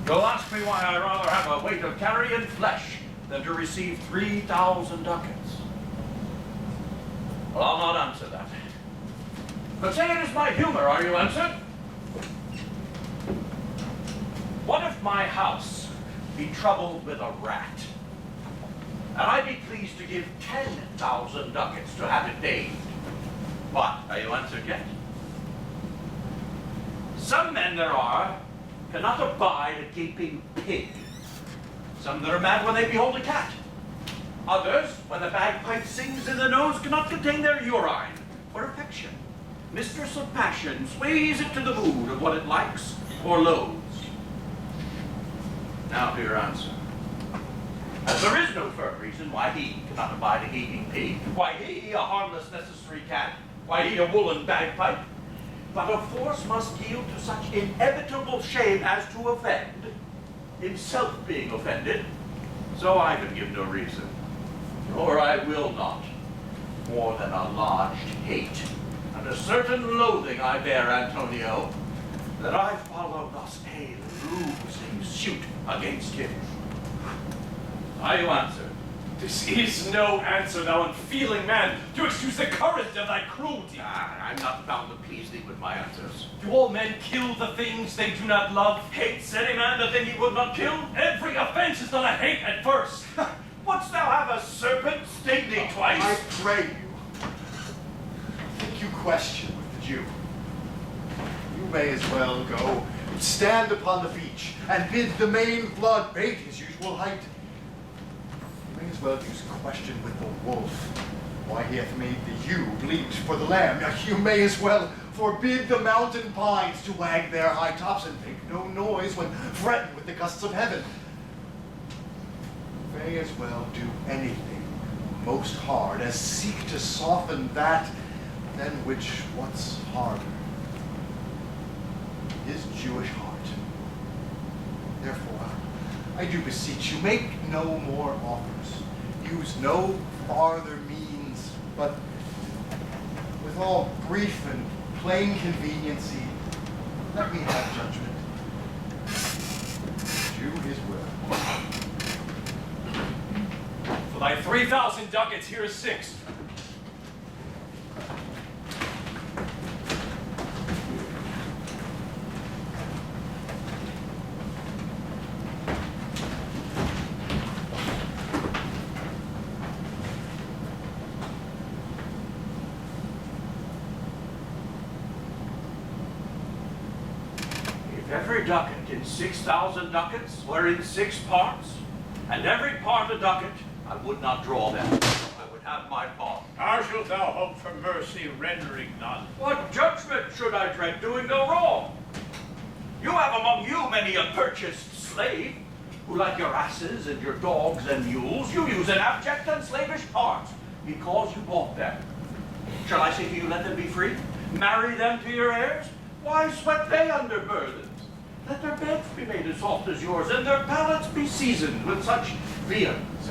You'll ask me why I rather have a weight of carrion flesh than to receive 3,000 ducats. Well, I'll not answer that. But say it is my humor, are you answered? What if my house be troubled with a rat, and I be pleased to give 10,000 ducats to have it bathed? What, are you answered yet? Some men there are cannot abide a gaping pig. Some that are mad when they behold a cat. Others, when the bagpipe sings in the nose, cannot contain their urine. For affection, mistress of passion, sways it to the mood of what it likes or loathes. Now to your answer. As there is no firm reason why he cannot abide a gaping pig, why he, a harmless necessary cat, why he, a woolen bagpipe, but of force must yield to such inevitable shame as to offend, himself being offended, so I can give no reason, nor I will not, more than a lodged hate, and a certain loathing I bear, Antonio, that I follow thus a losing suit against him. Are you answered? This is no answer, thou unfeeling man, to excuse the current of thy cruelty. I'm not bound to please thee with my answers. Do all men kill the things they do not love? Hates any man the thing he would not kill? Every offense is not a hate at first. Wouldst thou have a serpent sting thee twice? I pray you, think you question with the Jew. You may as well go and stand upon the beach and bid the main flood bait his usual height. You may as well use question with the wolf, why he hath made the ewe bleat for the lamb. You may as well forbid the mountain pines to wag their high tops and make no noise when threatened with the gusts of heaven. You may as well do anything most hard as seek to soften that than which what's harder, his Jewish heart. Therefore, I do beseech you, make no more offers, use no farther means, but with all brief and plain conveniency, let me have judgment. Do his will. For thy 3,000 ducats, here is 6. Every ducat in 6,000 ducats were in 6 parts, and every part a ducat, I would not draw them. I would have my part. How shalt thou hope for mercy, rendering none? What judgment should I dread doing no wrong? You have among you many a purchased slave, who like your asses and your dogs and mules, you use in abject and slavish parts, because you bought them. Shall I say to you, let them be free? Marry them to your heirs? Why sweat they under burdens? Let their beds be made as soft as yours, and their palates be seasoned with such viands.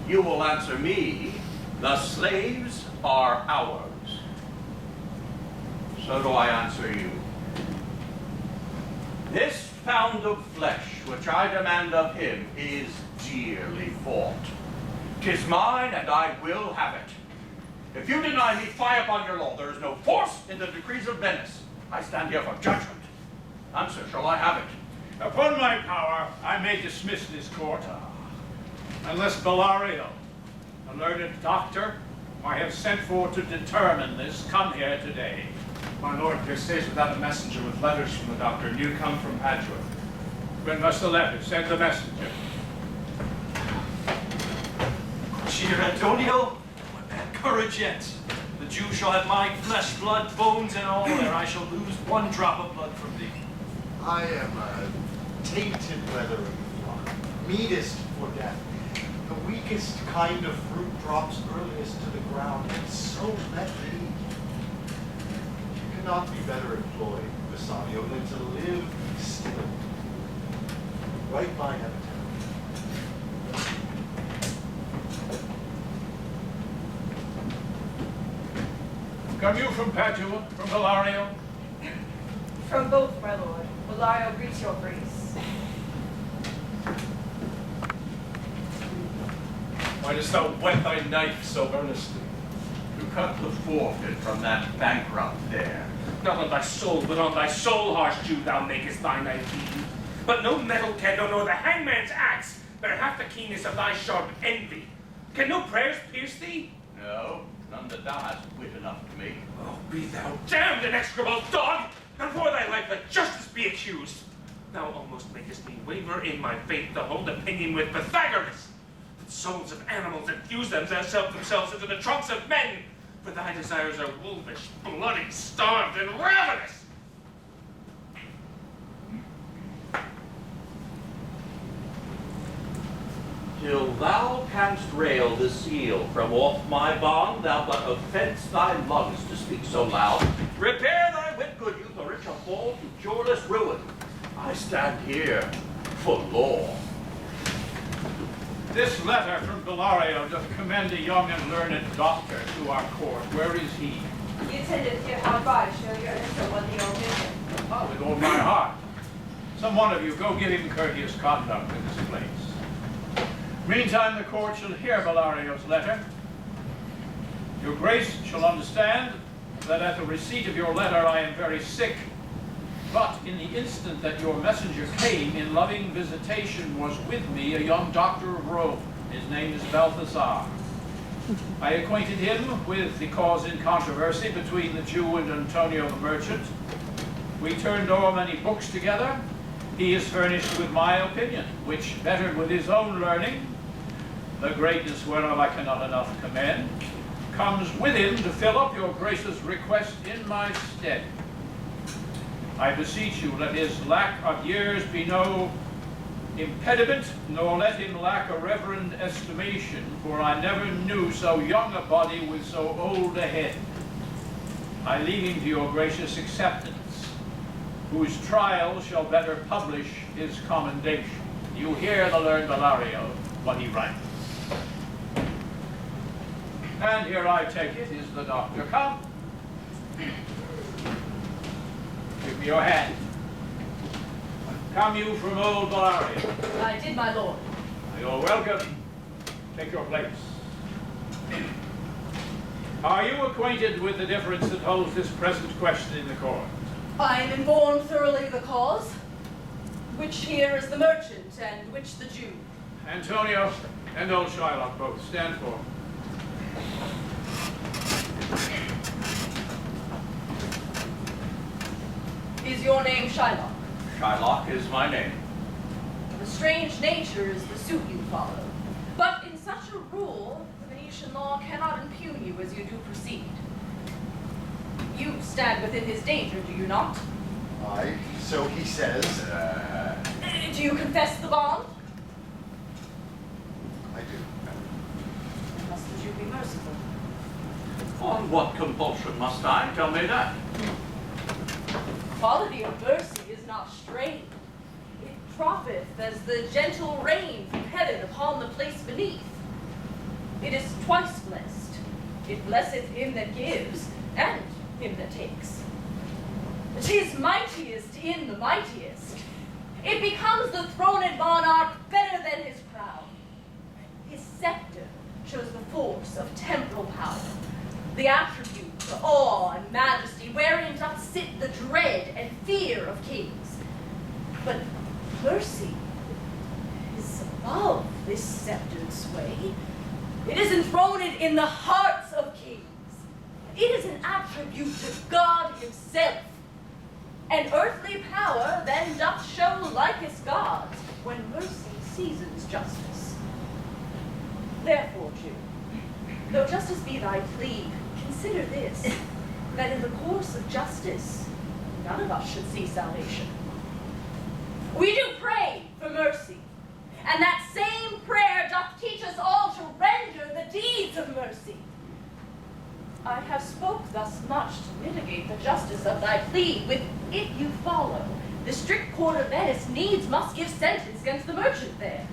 You will answer me, the slaves are ours. So do I answer you. This pound of flesh which I demand of him is dearly fought. 'Tis mine, and I will have it. If you deny me, fie upon your law. There is no force in the decrees of Venice. I stand here for judgment. Answer, shall I have it? Upon my power, I may dismiss this court, unless Bellario, a learned doctor, I have sent for to determine this, come here today. My lord, there stays without a messenger with letters from the doctor, new come from Padua. When must the letter? Send the messenger. Cheer, Antonio, what bad courage yet. The Jew shall have my flesh, blood, bones, and all, ere I shall lose one drop of blood from thee. I am a tainted leather of flock, meetest for death. The weakest kind of fruit drops earliest to the ground, and so let be. You cannot be better employed, Bassanio, than to live still. Write mine epitaph. Come you from Padua, from Bellario? From both, my lord. Bellario greets your grace. Why dost thou whet thy knife so earnestly? To cut the forfeit from that bankrupt there. Not on thy soul, but on thy soul, harsh Jew, thou makest thy knife keen. But no metal candle nor the hangman's axe bear half the keenness of thy sharp envy. Can no prayers pierce thee? No, none that thou hast wit enough to make. Oh, be thou damned, an execrable dog! And for thy life let justice be accused. Thou almost makest me waver in my faith to hold opinion with Pythagoras. That souls of animals infuse themselves into the trunks of men, for thy desires are wolfish, bloody, starved, and ravenous. Till thou canst rail the seal from off my bond, thou but offence thy lungs to speak so loud. Repair thy wit, good youth, or it shall fall to cureless ruin. I stand here for law. This letter from Bellario doth commend a young and learned doctor to our court. Where is he? He attended here hard by, show your answer what the old vision. Oh, with all my heart. Some one of you go give him courteous conduct in this place. Meantime, the court shall hear Bellario's letter. Your grace shall understand that at the receipt of your letter I am very sick, but in the instant that your messenger came in loving visitation was with me a young doctor of Rome. His name is Balthasar. I acquainted him with the cause in controversy between the Jew and Antonio the merchant. We turned over many books together. He is furnished with my opinion, which, bettered with his own learning, the greatness whereof I cannot enough commend, comes with him to fill up your grace's request in my stead. I beseech you, let his lack of years be no impediment, nor let him lack a reverend estimation, for I never knew so young a body with so old a head. I leave him to your gracious acceptance, whose trial shall better publish his commendation. You hear the learned Bellario, what he writes. And here I take it is the doctor come. Give me your hand. Come you from old Bellario? I did, my lord. You're welcome. Take your place. Are you acquainted with the difference that holds this present question in the court? I am informed thoroughly of the cause. Which here is the merchant, and which the Jew? Antonio and old Shylock both. Stand forward. Is your name Shylock? Shylock is my name. The strange nature is the suit you follow. But in such a rule, the Venetian law cannot impugn you as you do proceed. You stand within his danger, do you not? Aye, so he says. Do you confess the bond? I do. Must the Jew be merciful? On what compulsion must I? Tell me that. Quality of mercy is not strained. It droppeth as the gentle rain from heaven upon the place beneath. It is twice blessed. It blesseth him that gives, and him that takes. 'Tis mightiest in the mightiest. It becomes the throned monarch better than his crown. His scepter shows the force of temporal power, the attribute of awe and majesty wherein doth sit the dread and fear of kings. But mercy is above this sceptered sway. It is enthroned in the hearts of kings. It is an attribute to God himself. And earthly power then doth show likest God's when mercy seasons justice. Therefore, Jew, though justice be thy plea, consider this, that in the course of justice, none of us should see salvation. We do pray for mercy, and that same prayer doth teach us all to render the deeds of mercy. I have spoke thus much to mitigate the justice of thy plea, with if you follow, the strict court of Venice needs must give sentence against the merchant there.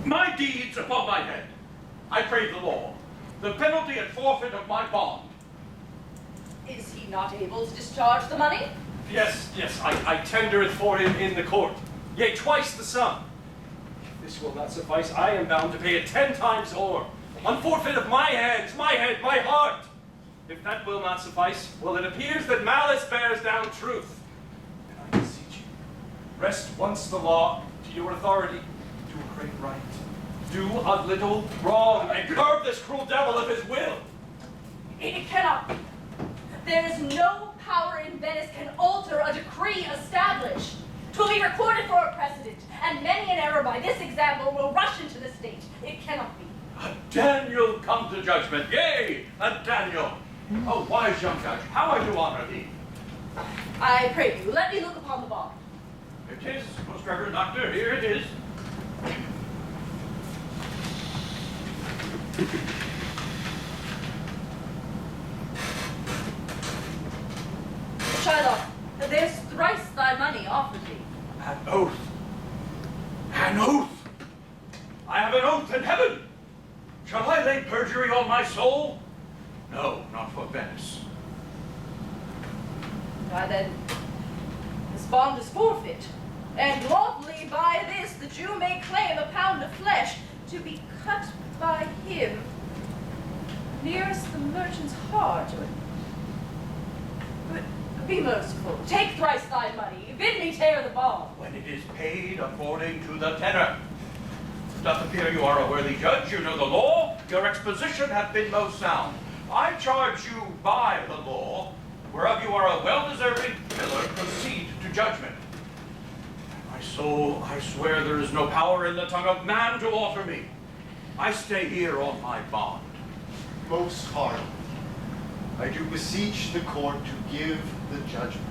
My deeds upon my head. I crave the law. The penalty and forfeit of my bond. Is he not able to discharge the money? Yes, I tender it for him in the court. Yea, twice the sum. If this will not suffice, I am bound to pay it 10 times o'er, on forfeit of my hands, my head, my heart. If that will not suffice, well, it appears that malice bears down truth. And I beseech you, rest once the law to your authority, do a great right, do a little wrong, and curb this cruel devil of his will. It cannot be. There is no power in Venice can alter a decree established. 'Twill be recorded for a precedent, and many an error by this example will rush into the state. It cannot be. A Daniel come to judgment, yea, a Daniel. Oh, wise young judge, how I do honor thee. I pray you, let me look upon the bond. It is, most reverend doctor, here it is. Shylock, there's thrice thy money offered thee. An oath. An oath. I have an oath in heaven. Shall I lay perjury on my soul? No, not for Venice. Why then, this bond is forfeit, and lawfully by this the Jew may claim a pound of flesh to be cut by him nearest the merchant's heart. But be merciful, take thrice thy money, bid me tear the bond. When it is paid according to the tenor. Doth appear you are a worthy judge, you know the law, your exposition hath been most sound. I charge you by the law, whereof you are a well-deserving pillar, proceed to judgment. My soul, I swear there is no power in the tongue of man to alter me. I stay here on my bond. Most pardon. I do beseech the court to give the judgment.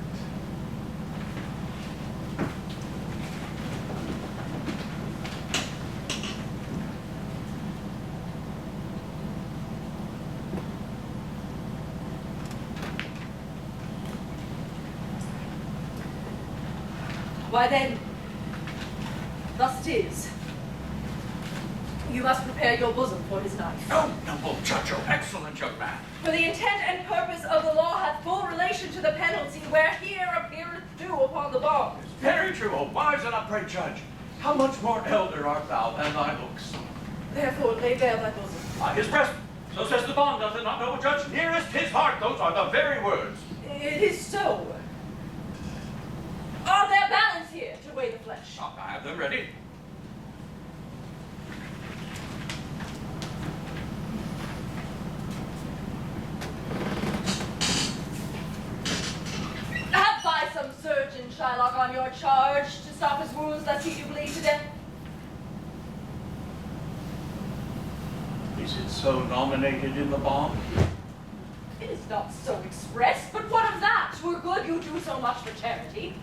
Why then, thus 'tis. You must prepare your bosom for his knife. Oh, noble judge, oh, excellent young man. For the intent and purpose of the law hath full relation to the penalty, where here appeareth due upon the bond. Very true, O wise and upright judge. How much more elder art thou than thy looks? Therefore lay bare thy bosom. By his breast, so says the bond, doth it not, noble judge? Nearest his heart, those are the very words. It is so. Are there balance here to weigh the flesh? I have them ready. Have by some surgeon, Shylock, on your charge to stop his wounds lest he do bleed to death. Is it so nominated in the bond? It is not so expressed, but what of that? 'Twere good you do so much for charity.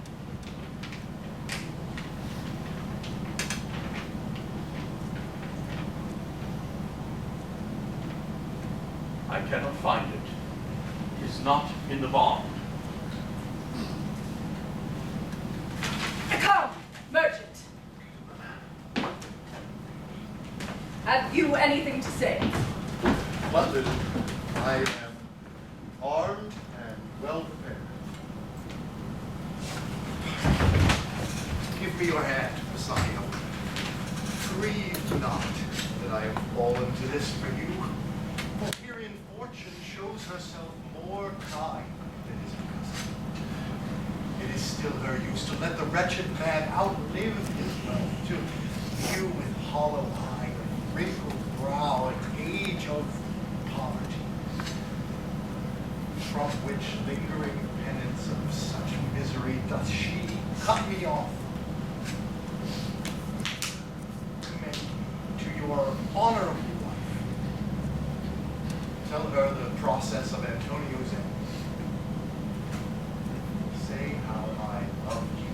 I cannot find it. It is not in the bond. Come, merchant. Have you anything to say? But I am armed and well prepared. Give me your hand, Bassanio. not that I have fallen to this for you. For herein fortune shows herself more kind than is custom. It is still her use to let the wretched man outlive his wealth, to view with hollow eye and wrinkled brow an age of poverty, from which lingering penance of such misery doth she cut me off. Commend me to your honorable wife. Tell her the process of Antonio's end. Say how I love you.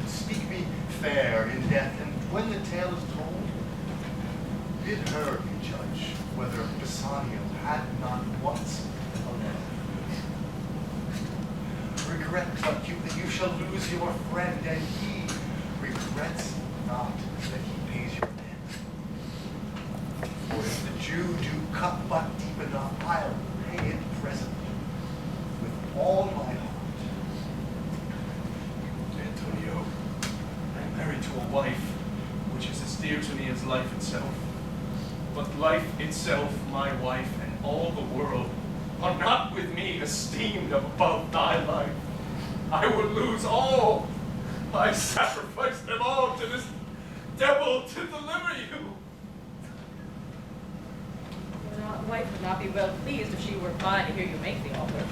Speak me fair in death, and when the tale is told, bid her be judge whether Bassanio had not once a love. Regret but you that you shall lose your friend, and he regrets not that he pays your debt. For if the Jew do cut but deep enough, I'll pay it presently with all my heart. Antonio, I am married to a wife which is as dear to me as life itself. But life itself, my wife, and all the world are not with me esteemed above thy life. I would lose all. I sacrifice them all to this devil to deliver you. Your wife would not be well pleased if she were by to hear you make the offer.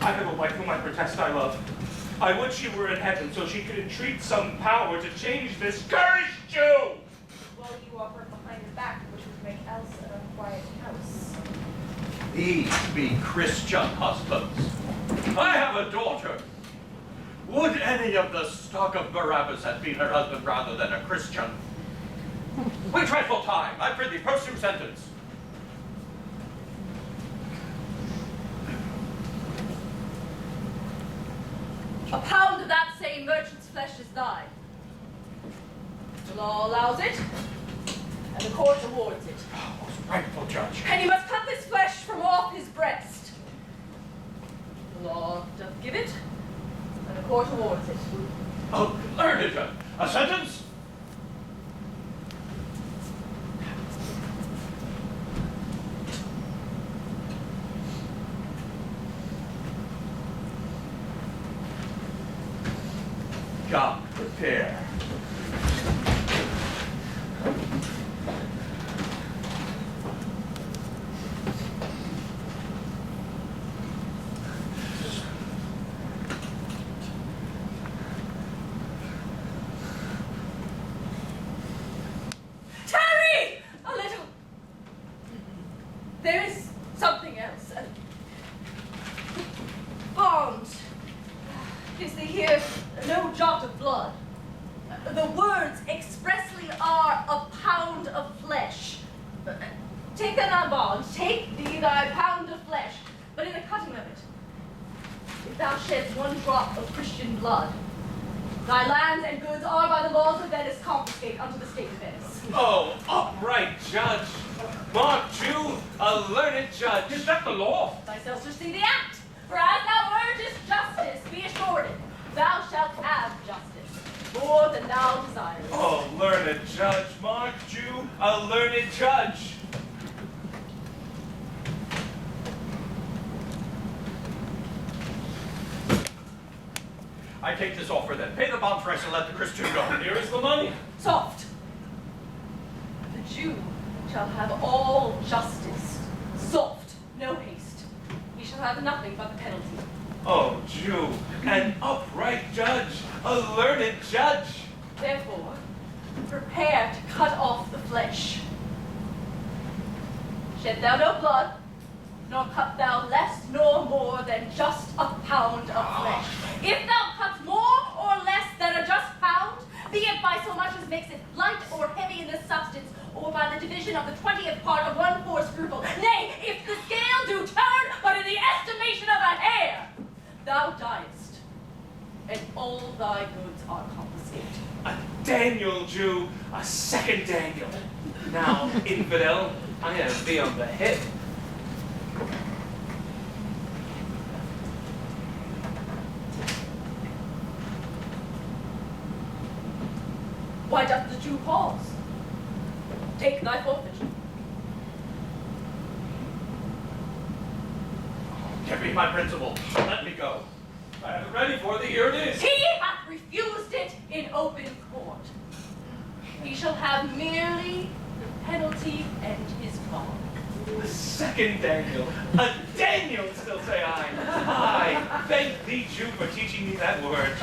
I have a wife whom I protest I love. I would she were in heaven so she could entreat some power to change this cursed Jew. Well, you offer behind his back, which would make else an unquiet house. These be Christian husbands. I have a daughter. Would any of the stock of Barabbas have been her husband rather than a Christian? We trifle time. I prithee, pursue sentence. A pound of that same merchant's flesh is thine. The law allows it, and the court awards it. Most rightful judge. And you must cut this flesh from off his breast. The law doth give it, and the court awards it. Oh, learned judge. A sentence? Come, prepare. Tarry a little. There is something else. Bond. Is there here no jot of blood? The words expressly are a pound of flesh. Take then thy bond, take thee thy pound of flesh, but in the cutting of it, if thou sheds one drop of Christian blood, thy lands and goods are by the laws of Venice confiscate unto the state of Venice. Oh, upright judge, mark Jew, a learned judge. Is that the law? Thyself shall see the act, for as thou urgest justice, be assured it, thou shalt have justice, more than thou desirest. Oh, learned judge, mark Jew, a learned judge. I take this offer then. Pay the bond price and let the Christian go. Here is the money. Soft. The Jew shall have all justice. Soft, no haste. He shall have nothing but the penalty. Oh, Jew, an upright judge, a learned judge. Therefore, prepare to cut off the flesh. Shed thou no blood, nor cut thou less nor more than just a pound of flesh. If thou cut more or less than a just pound, be it by so much as makes it light or heavy in the substance, or by the division of the 20th part of 1/4 scruple, nay, if the scale do turn, but in the estimation of a hair, thou diest, and all thy goods are confiscated. A Daniel Jew, a second Daniel. Now, infidel, I have thee on the hip. Why doth the Jew pause? Take thy forfeiture. Give me my principal. Let me go. I have it ready for thee. Here it is. He hath refused it in open court. He shall have merely the penalty and his bond. The second Daniel. A Daniel, still say I. I thank thee, Jew, for teaching me that word.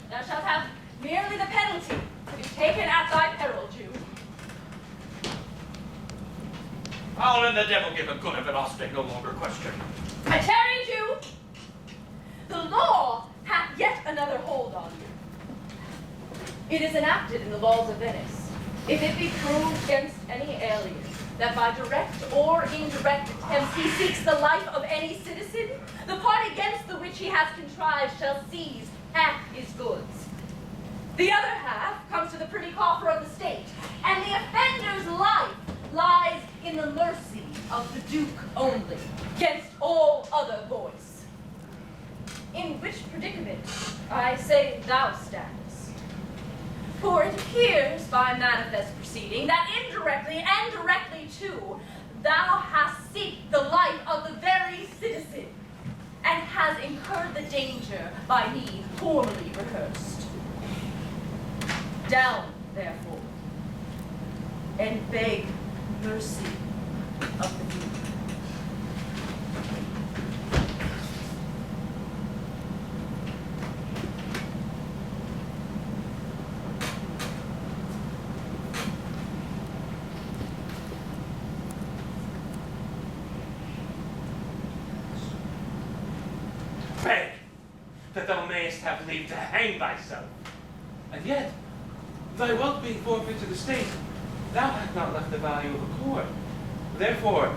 Thou shalt have merely the penalty to be taken at thy peril, Jew. How in the devil give a good of it? I'll stay no longer question. I tarry, Jew. The law hath yet another hold on you. It is enacted in the laws of Venice. If it be proved against any alien that by direct or indirect attempts he seeks the life of any citizen, the party against the which he has contrived shall seize half his goods. The other half comes to the privy coffer of the state, and the offender's life lies in the mercy of the Duke only, against all other voice. In which predicament, I say thou standest. For it appears by manifest proceeding that indirectly and directly too, thou hast seeked the life of the very citizen, and has incurred the danger by me formerly rehearsed. Down, therefore, and beg mercy of the Duke. Beg that thou mayest have leave to hang thyself. And yet, thy wealth being forfeit to the state, thou hast not left the value of a court. Therefore,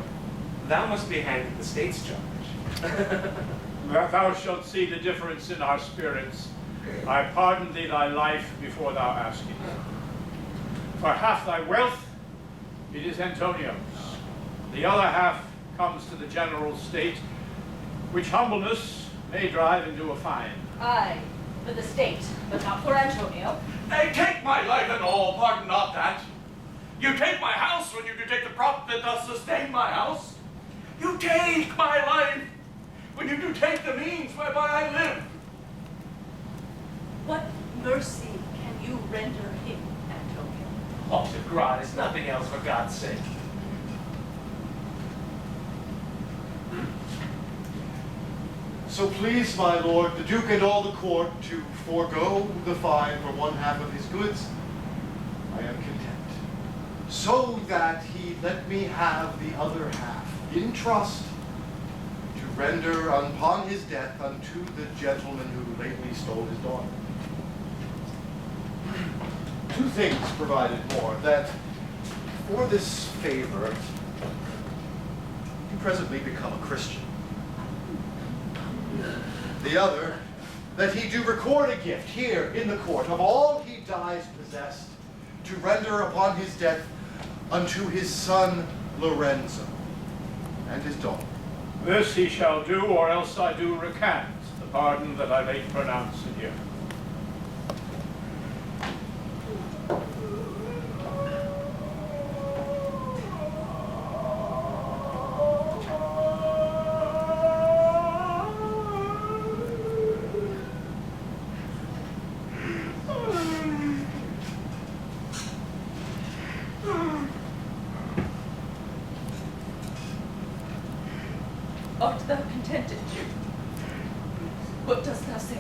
thou must be hanged at the state's charge. Thou shalt see the difference in our spirits. I pardon thee thy life before thou ask it. For half thy wealth, it is Antonio's. The other half comes to the general state, which humbleness may drive into a fine. Aye, for the state, but not for Antonio. They take my life and all, pardon not that. You take my house when you do take the prop that does sustain my house. You take my life when you do take the means whereby I live. What mercy can you render him, Antonio? Oh, to God, it's nothing else, for God's sake. So please, my lord, the Duke and all the court to forego the fine for one half of his goods. I am content. So that he let me have the other half in trust to render upon his death unto the gentleman who lately stole his daughter. Two things provided more, that for this favor, you presently become a Christian. The other, that he do record a gift here in the court of all he dies possessed, to render upon his death unto his son Lorenzo and his daughter. This he shall do, or else I do recant the pardon that I late pronounced in here. Art thou contented, Jew? What dost thou say?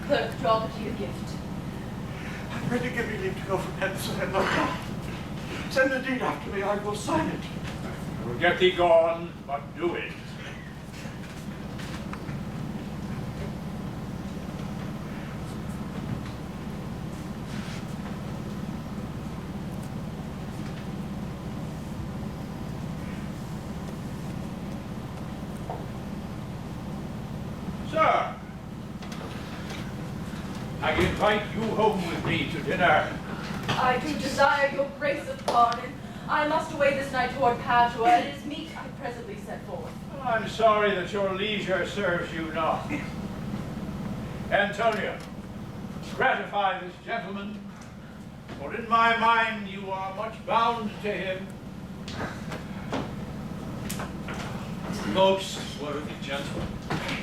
Clerk, draw to your gift. I'm ready to give me leave to go from hence, and not send the deed after me, I will sign it. I will get thee gone, but do it. invite you home with me to dinner. I do desire your grace of pardon. I must away this night toward Padua. It is meet I presently set forth. I'm sorry that your leisure serves you not. Antonio, gratify this gentleman, for in my mind you are much bound to him. Most worthy gentlemen,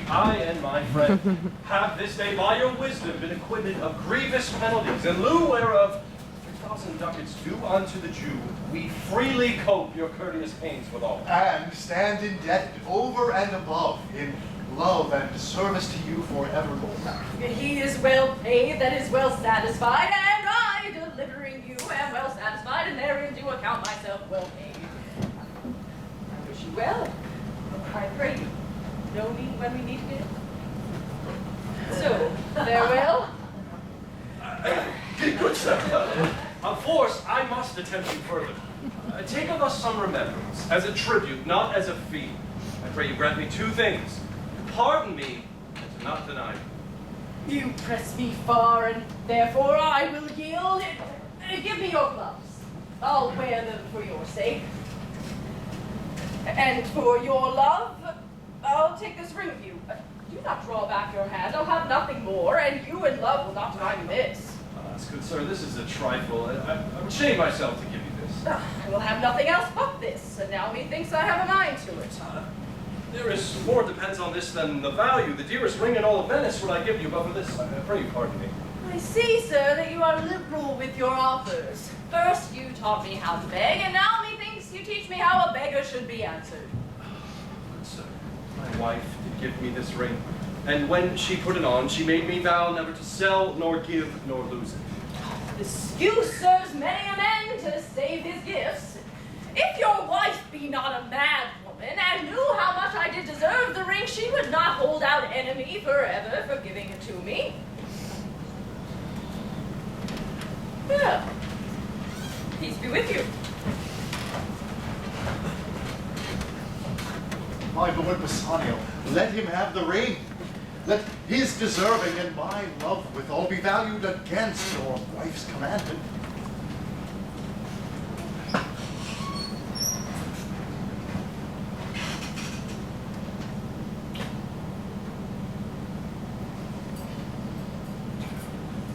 I and my friend have this day by your wisdom been acquitted of grievous penalties, in lieu whereof 3,000 ducats due unto the Jew, we freely cope your courteous pains withal. And stand indebted over and above in love and service to you forevermore. He is well paid, that is well satisfied, and I, delivering you, am well satisfied, and therein do account myself well paid. I wish you well. I pray you, know me when we meet again. So, farewell. Good sir. Of force, I must attempt you further. Take of us some remembrance, as a tribute, not as a fee. I pray you grant me two things: to pardon me, and to not deny me. You press me far, and therefore I will yield. Give me your gloves. I'll wear them for your sake. And for your love, I'll take this ring of you. Do not draw back your hand. I'll have nothing more, and you in love will not deny me this. Alas, good sir, this is a trifle. I would shame myself to give you this. I will have nothing else but this, and now methinks I have a mind to it. There is more depends on this than the value. The dearest ring in all of Venice would I give you, but for this, I pray you pardon me. I see, sir, that you are liberal with your offers. First you taught me how to beg, and now methinks you teach me how a beggar should be answered. Good sir, my wife did give me this ring, and when she put it on, she made me vow never to sell, nor give, nor lose it. This use serves many a man to save his gifts. If your wife be not a mad woman, and knew how much I did deserve the ring, she would not hold out enemy forever for giving it to me. Well, peace be with you. My lord Bassanio, let him have the ring. Let his deserving and my love withal be valued against your wife's commandment.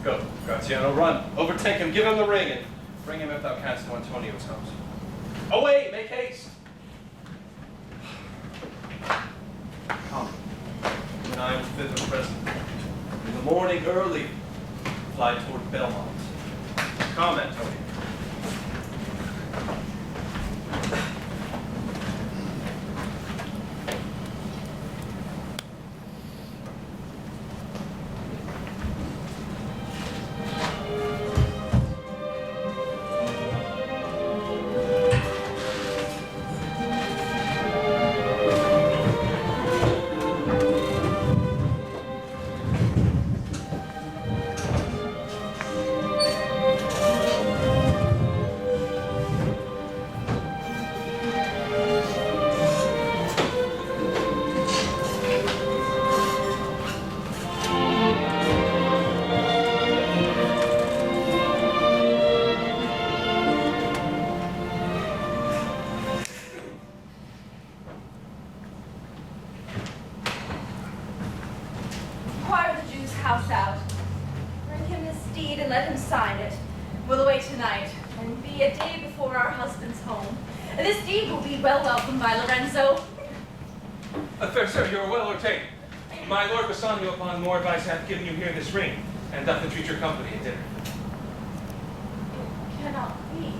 Go, Gratiano, run. Overtake him, give him the ring, and bring him if thou canst to Antonio's house. Away, make haste! Come, when I am thither present. In the morning early, fly toward Belmont. Come, Antonio. This deed will be well welcomed by Lorenzo. Fair sir, you are well ordained. My lord Bassanio, upon more advice, hath given you here this ring, and doth entreat your company at dinner. It cannot be.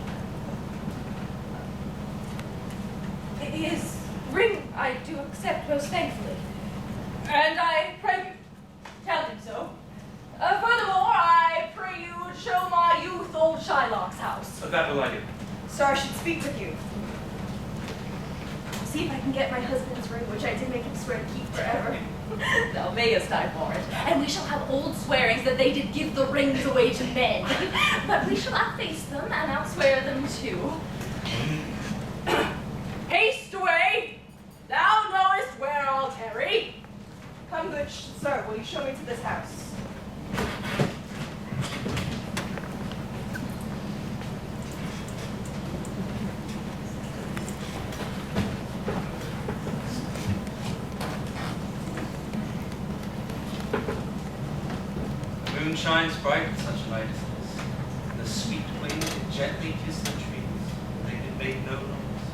His ring I do accept most thankfully, and I pray you tell him so. Furthermore, I pray you show my youth old Shylock's house. That will I do. Sir, I should speak with you. See if I can get my husband's ring, which I did make him swear to keep forever. Thou mayest I for it. And we shall have old swearings that they did give the rings away to men. But we shall outface them and outswear them too. Haste away! Thou knowest where I'll tarry. Come, good sir, will you show me to this house? shines bright on such a night as this. And the sweet wind did gently kiss the trees, and they did make no noise.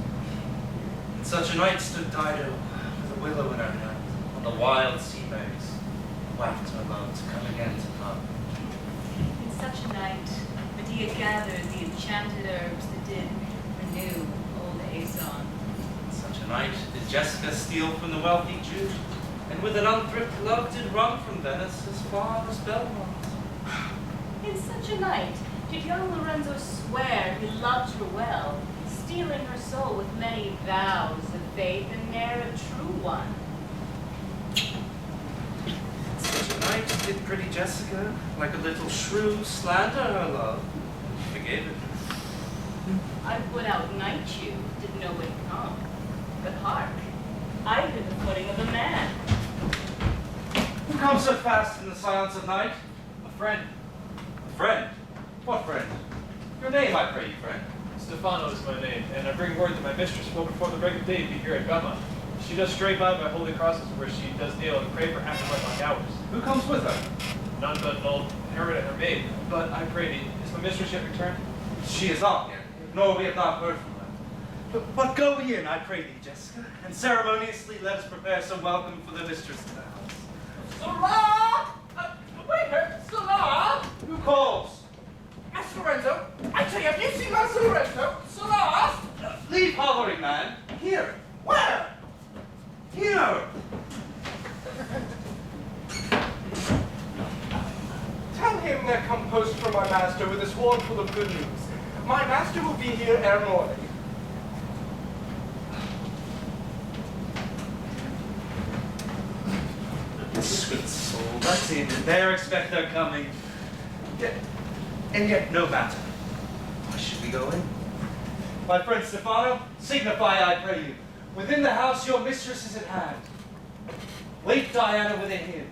And such a night stood Dido, with a willow in her hand, on the wild sea berries, and waft her love to come again to love. In such a night, Medea gathered the enchanted herbs that did renew old Aeson. In such a night did Jessica steal from the wealthy Jew, and with an unthrift love did run from Venice as far as Belmont. In such a night, did young Lorenzo swear he loved her well, stealing her soul with many vows of faith and ne'er a true one. In such a night did pretty Jessica, like a little shrew, slander her love, and forgave it. I would outnight you, did nobody come. But hark, I hear the footing of a man. Who comes so fast in the silence of night? A friend. A friend? What friend? Your name, I pray you, friend. Stefano is my name, and I bring word that my mistress will before the break of day be here at Belmont. She does stray by holy crosses where she does kneel and pray for half the wedlock hours. Who comes with her? None but an old Herod and her maid. But I pray thee, is my mistress yet returned? She is not yet, nor we have not heard from her. But go we in, I pray thee, Jessica, and ceremoniously let us prepare some welcome for the mistress of the house. Solanio! Wait here, Solanio! Who calls? Master Lorenzo! I tell you, have you seen Master Lorenzo? Solanio! Leave hovering, man. Here. Where? Here. Tell him there come post from my master with a sword full of good news. My master will be here ere morning. Sweet soul, let's in and there expect their coming. And yet no matter. Why should we go in? My friend Stefano, signify, I pray you. Within the house your mistress is at hand. Wait Diana within him.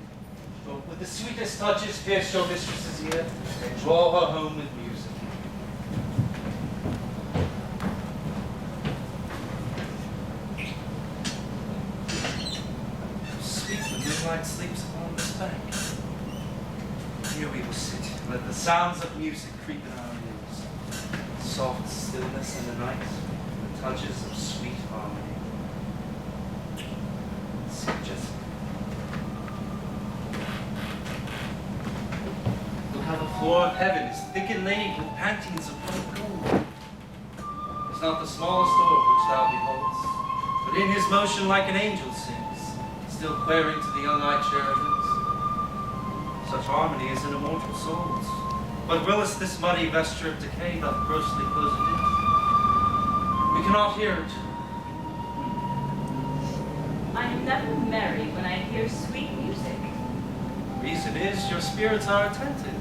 But with the sweetest touches pierce your mistress's ear and draw her home with music. Sweet the moonlight sleeps upon this bank. Here we will sit, and let the sounds of music creep in our ears. Soft stillness in the night, and the touches of sweet harmony. Sit, Jessica. Look how the floor of heaven is thick inlaid with paintings of white gold. It's not the smallest orb which thou beholdest, but in his motion like an angel sings, still querying to the young-eyed cherubims. Such harmony is in immortal souls. But willest this muddy vesture of decay doth grossly close it in? We cannot hear it. I am never merry when I hear sweet music. Reason is, your spirits are attentive.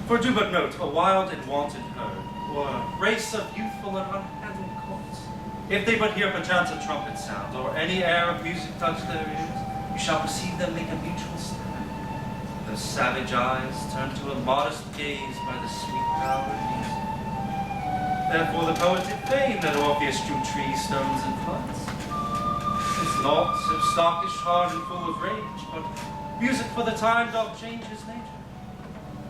For do but note a wild and wanton herd, or a race of youthful and unhandled courts. If they but hear perchance a trumpet sound, or any air of music touch their ears, you shall perceive them make a mutual stand. Those savage eyes turn to a modest gaze by the sweet power of music. Therefore the poet did feign that Orpheus drew trees, stones, and floods. It's naught so stockish, hard, and full of rage, but music for the time doth change his nature.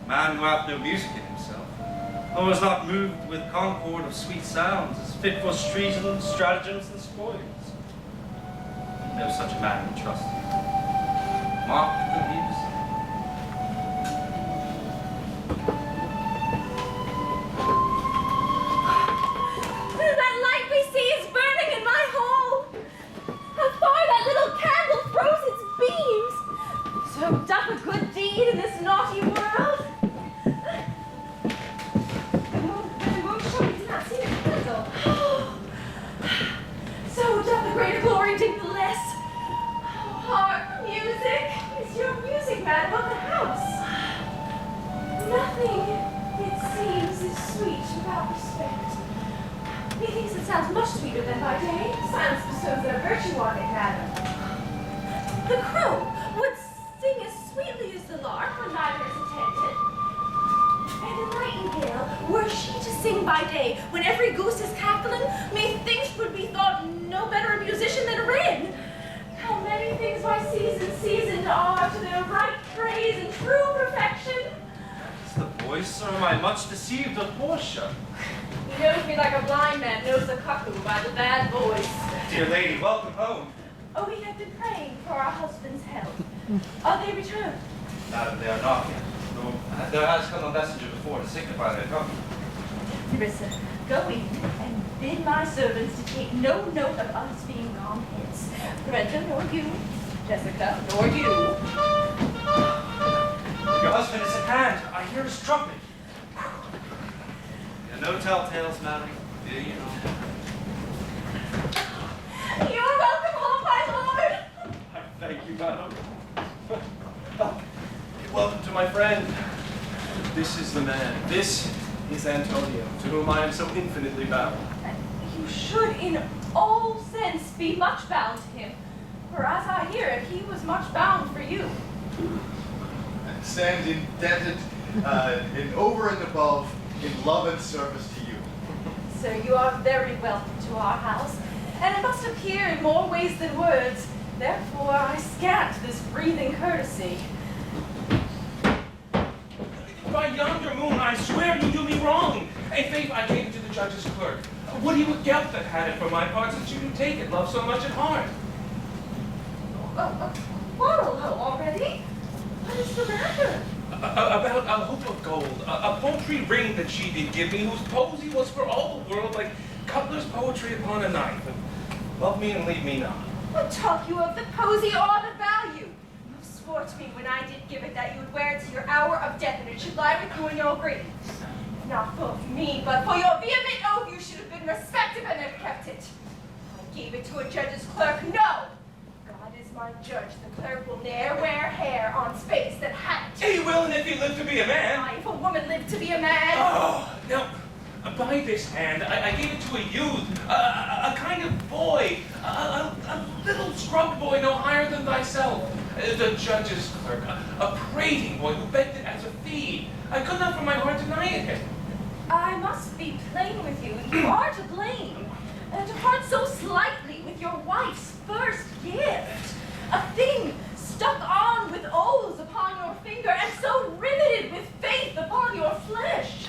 Man who hath no music in himself, nor is not moved with concord of sweet sounds, is fit for stratagems, and spoils. No such a man will trust him. Mock the music. That light we see is burning in my hall. How far that little candle throws its beams. So doth a good deed in this naughty world. The moon showed we did not see the candle. So doth a greater glory dig the less. Hark, music. Is your music, madam, of the house? Nothing, it seems, is sweet without respect. Methinks it sounds much sweeter than by day. Silence bestows their virtue on it, madam. The crow would sing as sweetly as the lark when neither is attended. And the nightingale, were she to sing by day, when every goose is cackling, methinks would be thought no better a musician than a wren. How many things by season seasoned are to their right praise and true perfection. voice, or am I much deceived of Portia? He knows me like a blind man knows a cuckoo by the bad voice. Dear lady, welcome home. Oh, we have been praying for our husband's health. Are they returned? Madam, they are not yet. No, there has come a messenger before to signify their coming. Nerissa, go in and bid my servants to take no note of us being gone hence. Lorenzo, nor you. Jessica, nor you. Your husband is at hand. I hear his trumpet. No telltales, madam. Do you know? You are welcome home, my lord. I thank you, madam. Welcome to my friend. This is the man. This is Antonio, to whom I am so infinitely bound. You should in all sense be much bound to him. For as I hear it, he was much bound for you. And stand indebted in over and above in love and service to you. Sir, you are very welcome to our house, and it must appear in more ways than words. Therefore, I scant this breathing courtesy. By yonder moon, I swear you do me wrong. In faith, I gave it to the judge's clerk. Would he would doubt that had it for my part, since you do take it, love so much at heart. Quarrel already? What is the matter? About a hoop of gold, a paltry ring that she did give me, whose posy was for all the world like cutler's poetry upon a knife. And love me and leave me not. What talk you of the posy or the value? You swore to me when I did give it that you would wear it to your hour of death, and it should lie with you in your grave. Not for me, but for your vehement oath, you should have been respected and have kept it. I gave it to a judge's clerk. No! God is my judge. The clerk will ne'er wear hair on space that hadn't. He will, and if he lived to be a man. Why, if a woman lived to be a man. Oh, now, by this hand, I gave it to a youth, a kind of boy, a little scrubbed boy no higher than thyself. The judge's clerk, a prating boy who begged it as a fee. I could not from my heart deny it him. I must be plain with you. You are to blame. And to part so slightly with your wife's first gift. A thing stuck on with oaths upon your finger and so riveted with faith upon your flesh.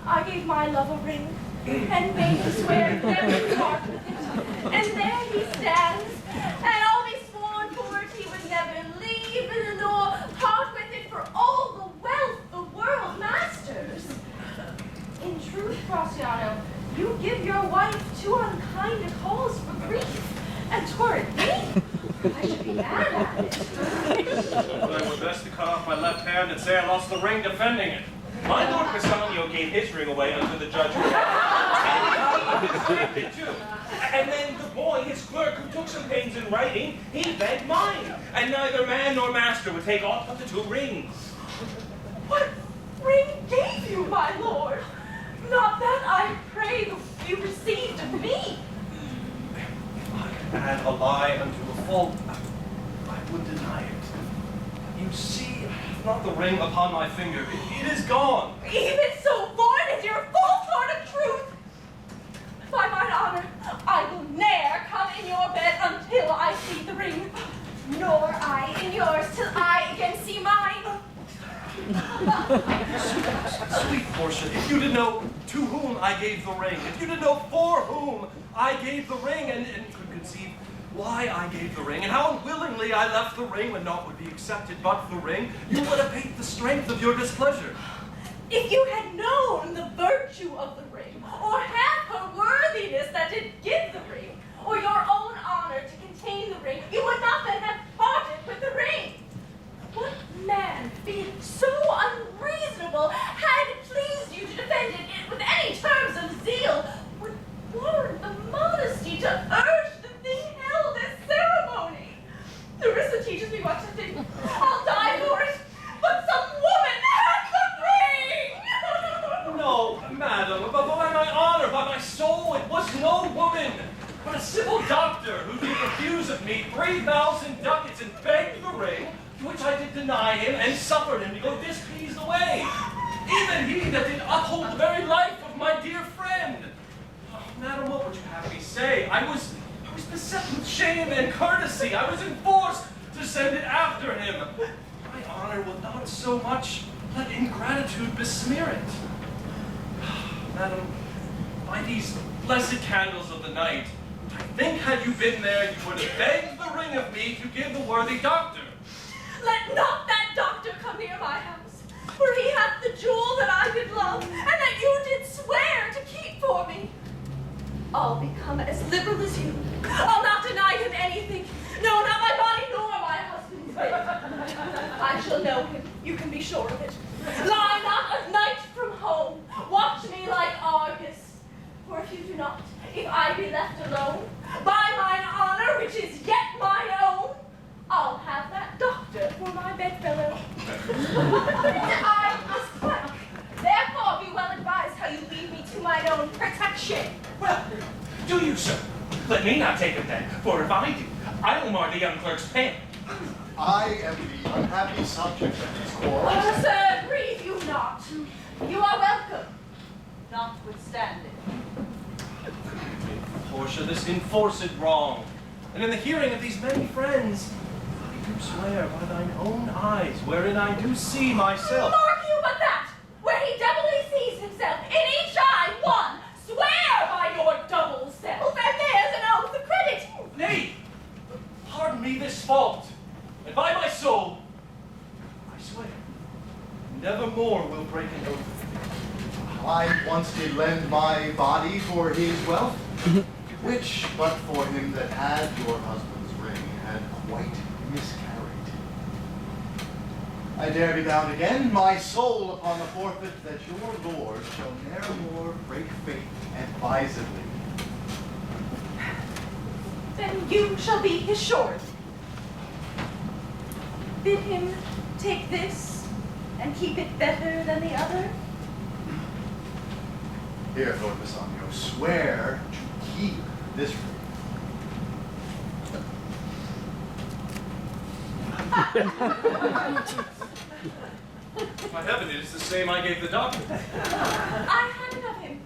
I gave my love a ring and made him swear never to part with it. And there he stands, and all be sworn for it he would never leave it nor part with it for all the wealth the world masters. In truth, Gratiano, you give your wife too unkind a cause for grief, and toward me, I should be mad at it. But I were best to cut off my left hand and say I lost the ring defending it. My lord Bassanio gave his ring away unto the judge. And then the boy, his clerk, who took some pains in writing, he begged mine. And neither man nor master would take aught but the two rings. What ring gave you, my lord? Not that, I pray, you received of me. If I could add a lie unto a fault, I would deny it. You see, not the ring upon my finger. It is gone. Even so void is your false heart of truth. By mine honor, I will ne'er come in your bed until I see the ring, nor I in yours till I again see mine. Sweet Portia, if you did know to whom I gave the ring, if you did know for whom I gave the ring, and could conceive why I gave the ring, and how unwillingly I left the ring when naught would be accepted but the ring, you would abate the strength of your displeasure. If you had known the virtue of the ring, or half her worthiness that did give the ring, or your own honor to contain the ring, you would not then have parted with the ring. What man, being so unreasonable, had it pleased you to defend it with any terms of zeal, would warrant the modesty to urge the thing held as ceremony? Nerissa teaches me what to think. I'll die for it, but some woman had the ring! No, madam, but by my honor, by my soul, it was no woman, but a civil doctor who did refuse of me 3,000 ducats and begged the ring, to which I did deny him and suffered him to go displeased away. Even he that did uphold the very life of my dear friend. Oh, madam, what would you have me say? I was beset with shame and courtesy. I was enforced to send it after him. My honor will not so much let ingratitude besmear it. Madam, by these blessed candles of the night, I think had you been there, you would have begged the ring of me to give the worthy doctor. Let not that doctor come near my house, for he hath the jewel that I did love, and that you did swear to keep for me. I'll become as liberal as you. I'll not deny him anything. No, not my body nor my husband's faith. I shall know him, you can be sure of it. Lie not a night from home. Watch me like Argus. For if you do not, if I be left alone, by mine honor, which is yet mine own, I'll have that doctor for my bedfellow. I must work. Therefore be well advised how you leave me to mine own protection. Well, do you, sir? Let me not take him then, for if I do, I'll mar the young clerk's pen. I am the unhappy subject of these quarrels. Sir, grieve you not. You are welcome, notwithstanding. Portia, this enforced wrong, and in the hearing of these many friends, I do swear by thine own eyes, wherein I do see myself. Mark you but that, where he doubly sees himself, in each eye one, swear by your double self, and there's an oath of credit. Nay, pardon me this fault, and by my soul, I swear, never more will break an oath. I once did lend my body for his wealth, which, but for him that had your husband's ring, had quite miscarried. I dare be bound again, my soul upon the forfeit, that your lord shall ne'er more break faith advisedly. Then you shall be his short. Bid him take this and keep it better than the other. Here, Lord Bassanio, swear to keep this ring. My heaven, it is the same I gave the doctor. I had it of him.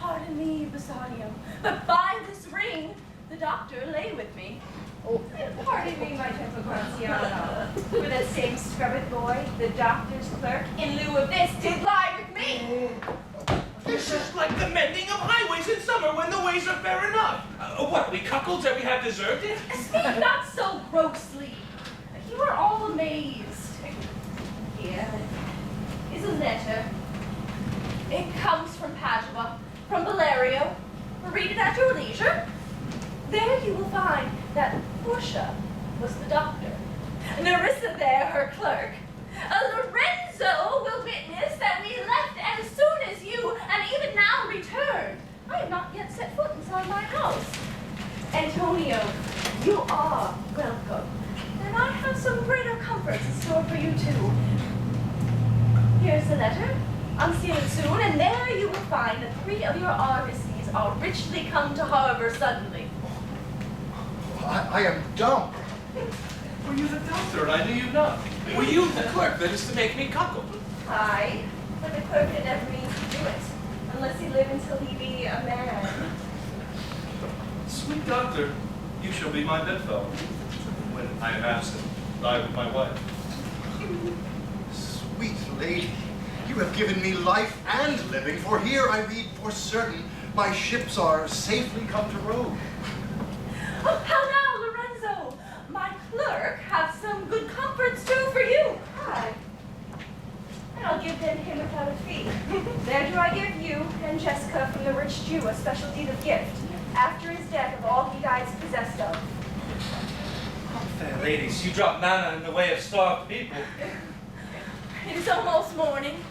Pardon me, Bassanio, but by this ring, the doctor lay with me. Oh, pardon me, my gentle Gratiano. For that same scrubbed boy, the doctor's clerk, in lieu of this, did lie with me. This is like the mending of highways in summer when the ways are fair enough. What, we cuckolds that we have deserved it? Speak not so grossly. You are all amazed. Here is a letter. It comes from Padua, from Salerio. Read it at your leisure. There you will find that Portia was the doctor, Nerissa there her clerk. Lorenzo will witness that we left as soon as you, and even now returned. I have not yet set foot inside my house. Antonio, you are welcome, and I have some greater comforts in store for you too. Here's the letter. Unseal it soon, and there you will find that 3 of your argosies are richly come to harbor suddenly. I am dumb. Were you the doctor, and I knew you not? Were you the clerk that is to make me cuckold? Aye, but the clerk had never means to do it, unless he live until he be a man. Sweet doctor, you shall be my bedfellow. When I am absent, lie with my wife. Sweet lady, you have given me life and living, for here I read for certain my ships are safely come to road. Oh, how now, Lorenzo? My clerk hath some good comforts too for you. Aye. And I'll give them him without a fee. There do I give you and Jessica from the rich Jew a special deed of gift, after his death of all he dies possessed of. Fair ladies, you drop manna in the way of starved people. It is almost morning,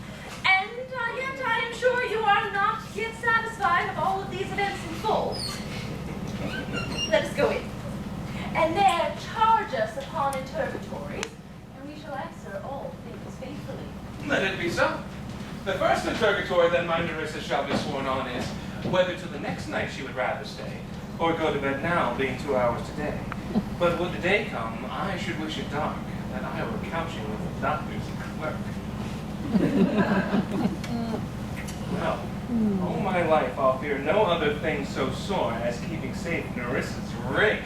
and yet I am sure you are not yet satisfied of all of these events in full. Let us go in, and there charge us upon interrogatories, and we shall answer all things faithfully. Let it be so. The first interrogatory then my Nerissa shall be sworn on is, whether to the next night she would rather stay, or go to bed now, being 2 hours today. But would the day come, I should wish it dark, that I were couching with the doctor's clerk. Well, all my life I'll fear no other thing so sore as keeping safe Nerissa's ring.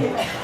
Thank you.